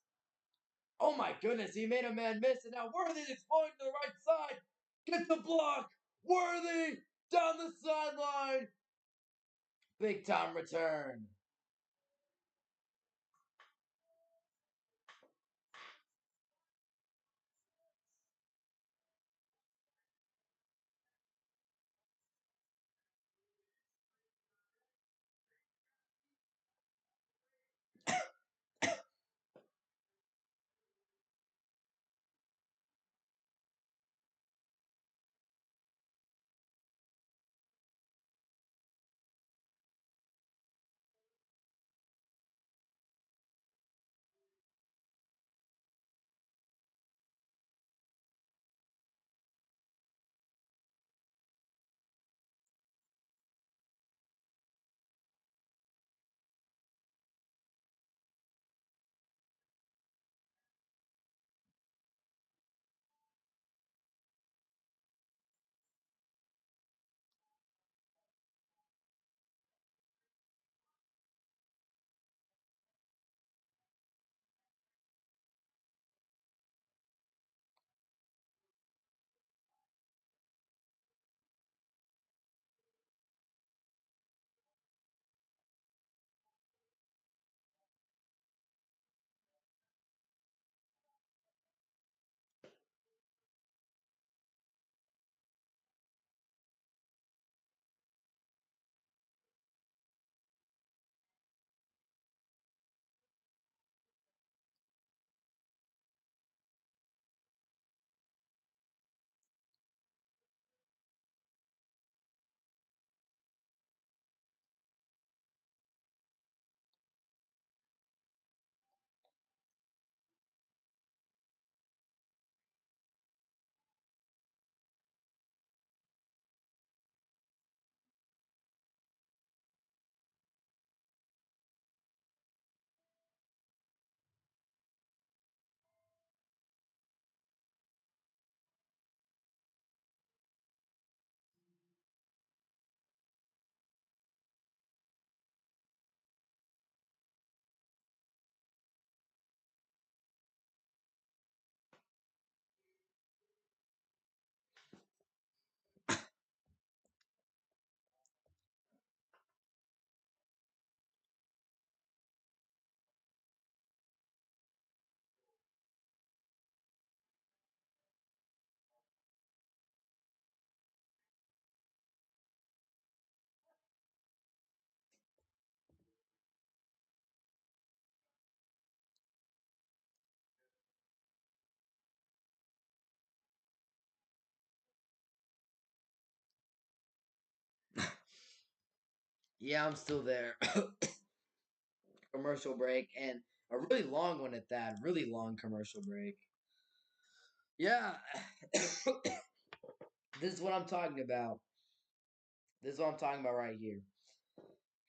Oh my goodness, he made a man miss, and now Worthy's exploding to the right side. Gets the block. Worthy down the sideline. Big time return. Yeah, I'm still there. Commercial break, and a really long one at that. Really long commercial break. Yeah. This is what I'm talking about. This is what I'm talking about right here.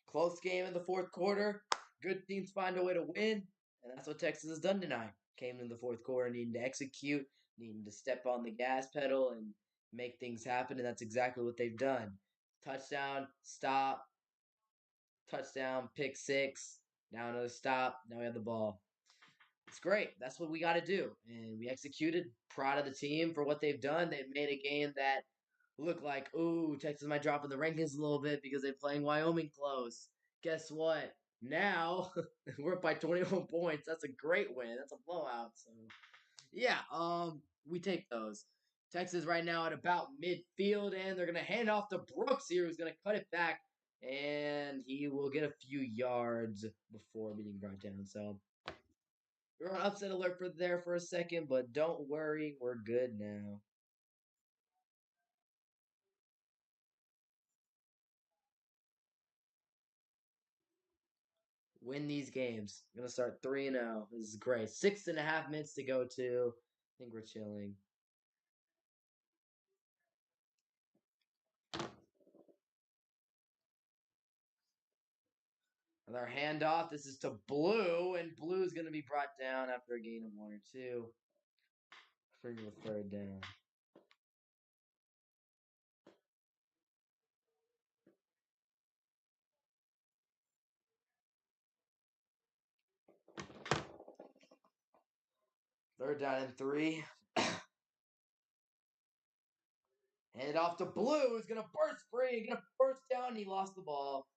Close game in the fourth quarter. Good teams find a way to win, and that's what Texas has done tonight. came in the fourth quarter needing to execute, needing to step on the gas pedal and make things happen, and that's exactly what they've done. Touchdown, stop, touchdown, pick six, now another stop, now we have the ball. It's great. That's what we got to do. And we executed. Proud of the team for what they've done. They've made a game that looked like, ooh, Texas might drop in the rankings a little bit because they're playing Wyoming close. Guess what? Now we're up by 21 points. That's a great win. That's a blowout. So yeah, we take those. Texas right now at about midfield, and they're gonna hand off to Brooks here, who's gonna cut it back, and he will get a few yards before being brought down. So we're on upset alert for there for a second, but don't worry, we're good now. Win these games. I'm gonna start 3-0. This is great. 6.5 minutes to go to. I think we're chilling. Another handoff. This is to Blue, and Blue is gonna be brought down after a gain of 1 or 2. For the third down. Third down and 3. Hand it off to Blue, who's gonna burst free, gonna burst down. He lost the ball.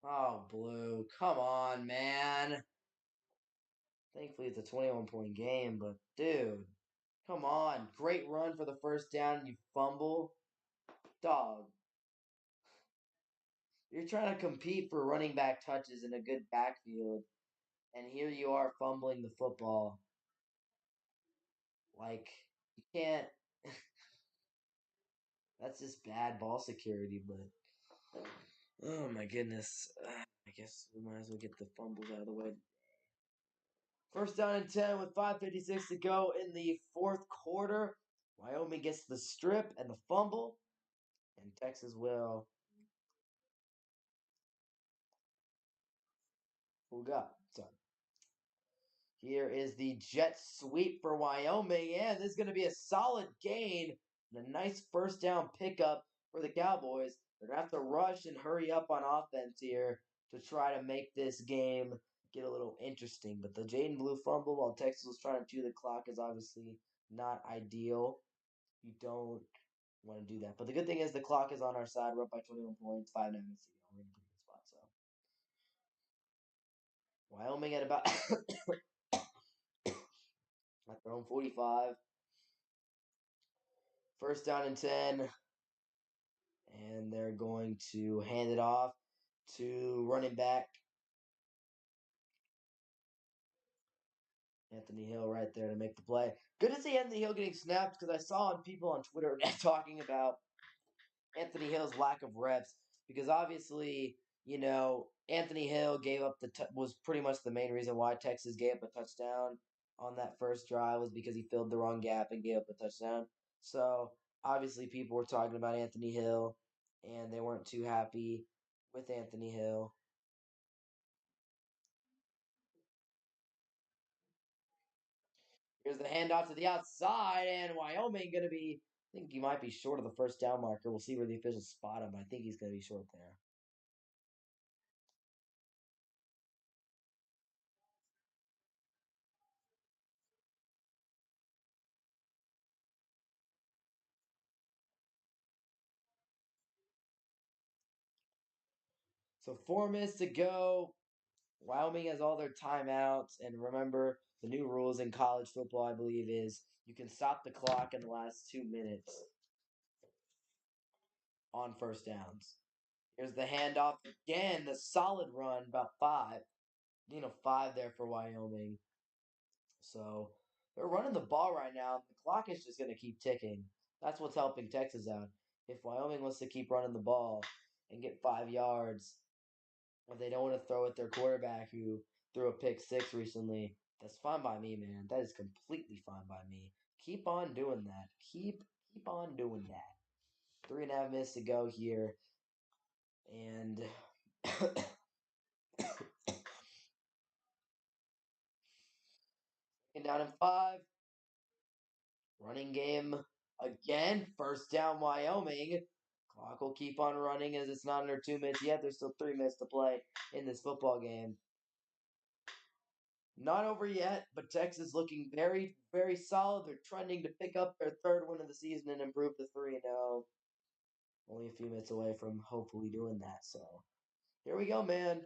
Oh, Blue, come on, man. Thankfully, it's a 21-point game, but dude, come on. Great run for the first down. You fumble. Dog. You're trying to compete for running back touches in a good backfield, and here you are fumbling the football. Like, you can't. That's just bad ball security, but. Oh my goodness. I guess we might as well get the fumbles out of the way. First down and 10 with 5:56 to go in the fourth quarter. Wyoming gets the strip and the fumble, and Texas will. Who got? Sorry. Here is the jet sweep for Wyoming, and this is going to be a solid gain and a nice first down pickup for the Cowboys. They're going to have to rush and hurry up on offense here to try to make this game get a little interesting. But the Jaden Blue fumble while Texas was trying to chew the clock is obviously not ideal. You don't want to do that. But the good thing is the clock is on our side. We're up by 21 points, 5 minutes to go. We're in a pretty good spot. So Wyoming at about at their own 45. First down and 10. And they're going to hand it off to running back Anthony Hill right there to make the play. Good to see Anthony Hill getting snaps because I saw people on Twitter talking about Anthony Hill's lack of reps because obviously, Anthony Hill gave up was pretty much the main reason why Texas gave up a touchdown on that first drive was because he filled the wrong gap and gave up a touchdown. So obviously people were talking about Anthony Hill and they weren't too happy with Anthony Hill. Here's the handoff to the outside, and Wyoming going to be, I think he might be short of the first down marker. We'll see where the officials spot him, but I think he's going to be short there. So 4 minutes to go. Wyoming has all their timeouts, and remember, the new rules in college football, I believe, is you can stop the clock in the last 2 minutes on first downs. Here's the handoff again, the solid run, about 5. 5 there for Wyoming. So they're running the ball right now. The clock is just going to keep ticking. That's what's helping Texas out. If Wyoming wants to keep running the ball and get 5 yards, if they don't want to throw at their quarterback who threw a pick 6 recently, that's fine by me, man. That is completely fine by me. Keep on doing that. Keep on doing that. 3.5 minutes to go here, and down and 5. Running game again. First down, Wyoming. Clock will keep on running as it's not under 2 minutes yet. There's still 3 minutes to play in this football game. Not over yet, but Texas looking very, very solid. They're trending to pick up their 3rd win of the season and improve to 3-0. Only a few minutes away from hopefully doing that. So here we go, man.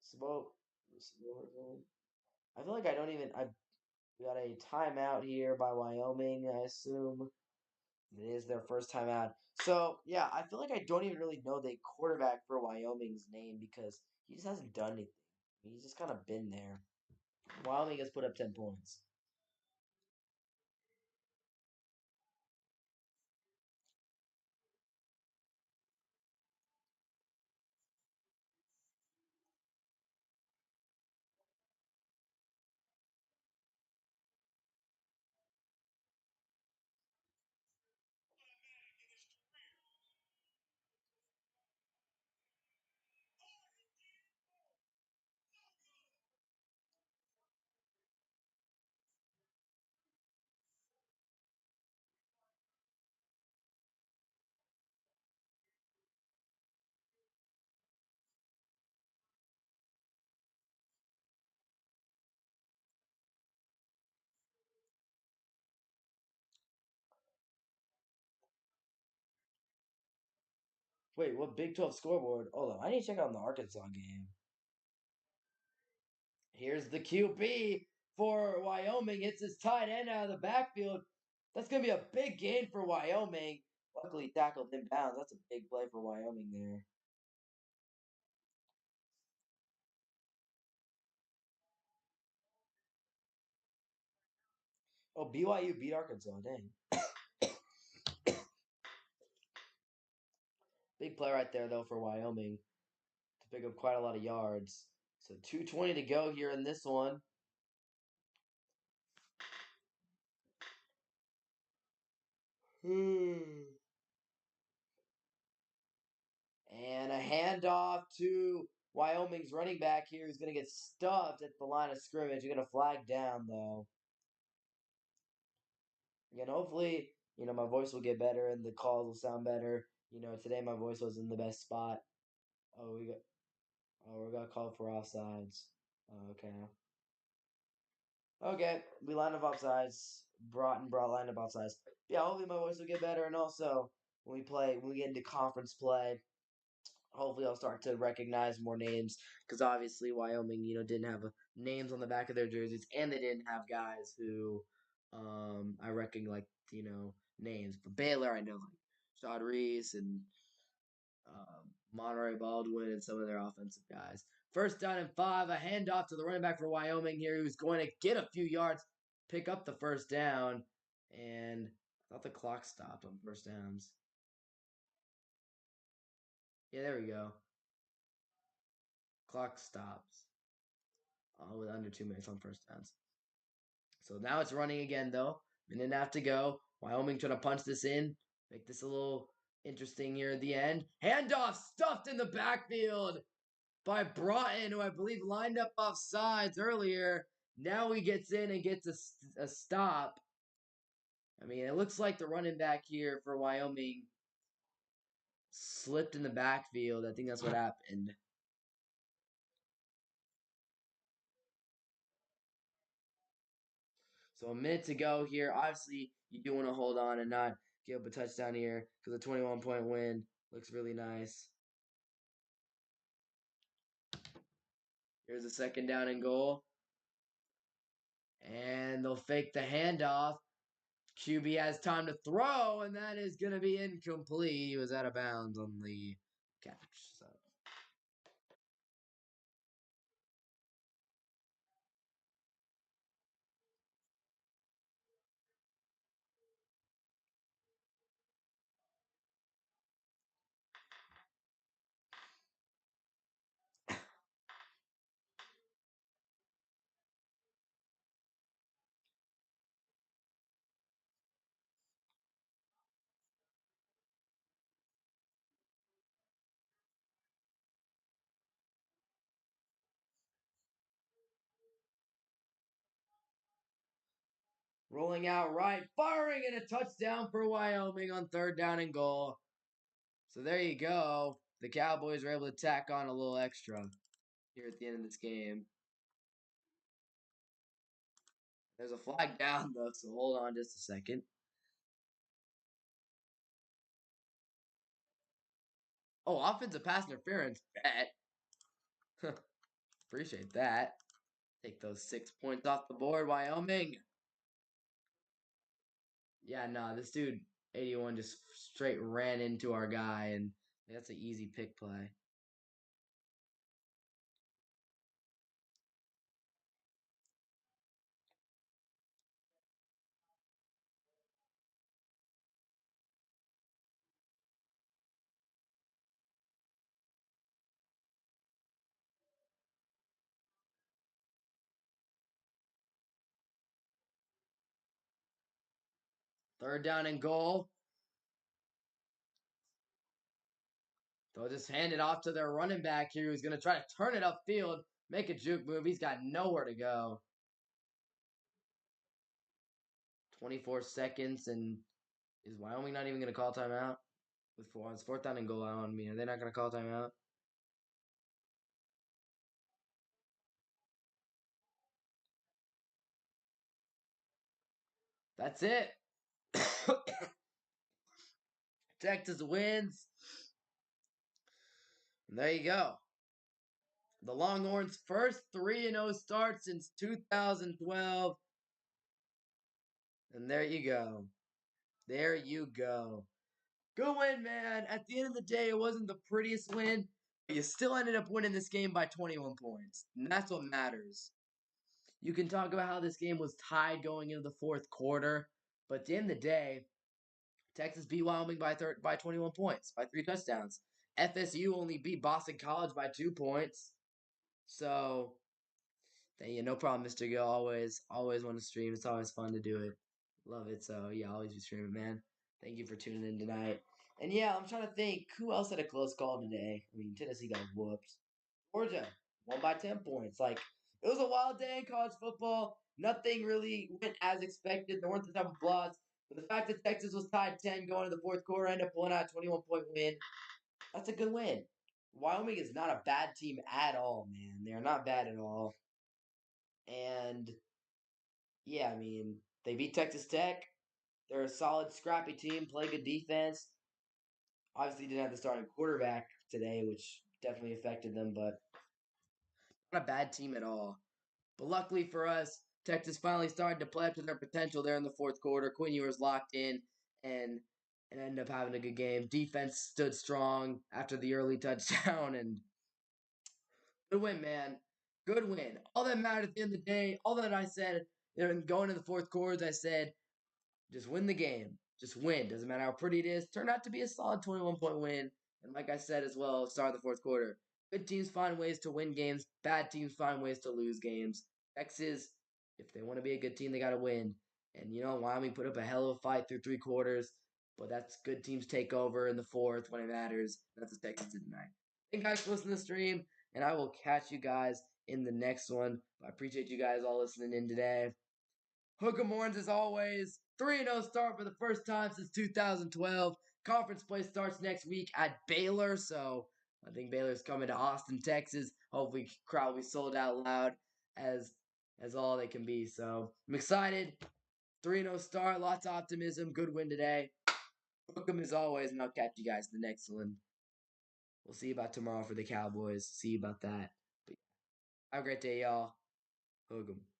Smoke. I feel like I don't even. I got a timeout here by Wyoming, I assume. It is their first time out. So, yeah, I feel like I don't even really know the quarterback for Wyoming's name because he just hasn't done anything. He's just kind of been there. Wyoming has put up 10 points. Wait, what Big 12 scoreboard? Hold on, I need to check out the Arkansas game. Here's the QB for Wyoming. It's his tight end out of the backfield. That's going to be a big gain for Wyoming. Luckily, tackled inbounds. That's a big play for Wyoming there. Oh, BYU beat Arkansas. Dang. Big play right there, though, for Wyoming to pick up quite a lot of yards. So 2:20 to go here in this one. And a handoff to Wyoming's running back here who's going to get stuffed at the line of scrimmage. You're going to flag down, though. Again, hopefully, my voice will get better and the calls will sound better. Today my voice was in the best spot. Oh, we got called for offsides. Oh, okay. Okay, we lined up offsides. Brought lined up offsides. Yeah, hopefully my voice will get better, and also when we get into conference play, hopefully I'll start to recognize more names because obviously Wyoming, didn't have names on the back of their jerseys, and they didn't have guys who, I reckon names. For Baylor, I know like Shad Reese and Monterey Baldwin and some of their offensive guys. First down and 5, a handoff to the running back for Wyoming here, who's going to get a few yards, pick up the first down, and I thought the clock stopped on first downs. Yeah, there we go. Clock stops with under 2 minutes on first downs. So now it's running again, though. Minute and a half to go. Wyoming trying to punch this in, make this a little interesting here at the end. Handoff stuffed in the backfield by Broughton, who I believe lined up off sides earlier. Now he gets in and gets a stop. I mean, it looks like the running back here for Wyoming slipped in the backfield. I think that's what happened. So a minute to go here. Obviously, you do want to hold on and not give up a touchdown here because a 21-point win looks really nice. Here's a second down and goal. And they'll fake the handoff. QB has time to throw, and that is going to be incomplete. He was out of bounds on the catch. So rolling out right, firing, and a touchdown for Wyoming on 3rd down and goal. So there you go. The Cowboys were able to tack on a little extra here at the end of this game. There's a flag down, though, so hold on just a second. Oh, offensive pass interference. Bet. Appreciate that. Take those 6 points off the board, Wyoming. Yeah, no, this dude, 81, just straight ran into our guy, and that's an easy pick play. Third down and goal. They'll just hand it off to their running back here who's going to try to turn it upfield, make a juke move. He's got nowhere to go. 24 seconds, and is Wyoming not even going to call timeout? With it's 4th down and goal out on me. Are they not going to call timeout? That's it. Texas wins. And there you go. The Longhorns' first 3-0 start since 2012. And there you go. There you go. Good win, man. At the end of the day, it wasn't the prettiest win, but you still ended up winning this game by 21 points. And that's what matters. You can talk about how this game was tied going into the 4th quarter, but at the end of the day, Texas beat Wyoming by 21 points, by 3 touchdowns. FSU only beat Boston College by 2 points. So, yeah, no problem, Mr. Gill. Always want to stream. It's always fun to do it. Love it. So, yeah, always be streaming, man. Thank you for tuning in tonight. And yeah, I'm trying to think who else had a close call today. I mean, Tennessee got whooped. Georgia won by 10 points. Like, it was a wild day in college football. Nothing really went as expected. There weren't the type of blowouts. But the fact that Texas was tied 10 going to the 4th quarter, ended up pulling out a 21-point win, that's a good win. Wyoming is not a bad team at all, man. They're not bad at all. And, yeah, I mean, they beat Texas Tech. They're a solid, scrappy team, play good defense. Obviously, didn't have the starting quarterback today, which definitely affected them, but not a bad team at all. But luckily for us, Texas finally started to play up to their potential there in the 4th quarter. Quinn Ewers locked in and ended up having a good game. Defense stood strong after the early touchdown, and good win, man. Good win. All that mattered at the end of the day, all that I said, going to the 4th quarter, I said, just win the game. Just win. Doesn't matter how pretty it is. Turned out to be a solid 21-point win. And like I said as well, start of the 4th quarter. Good teams find ways to win games. Bad teams find ways to lose games. Texas, if they want to be a good team, they got to win. And you know, Wyoming put up a hell of a fight through 3 quarters. But that's good teams take over in the 4th when it matters. That's what Texas did tonight. Thank you guys for listening to the stream. And I will catch you guys in the next one. I appreciate you guys all listening in today. Hook 'em Horns as always. 3-0 start for the first time since 2012. Conference play starts next week at Baylor, so I think Baylor's coming to Austin, Texas. Hopefully, crowd will be sold out loud as all they can be. So I'm excited. 3-0 start, lots of optimism. Good win today. Hook 'em as always, and I'll catch you guys in the next one. We'll see you about tomorrow for the Cowboys. See you about that. But have a great day, y'all. Hook 'em.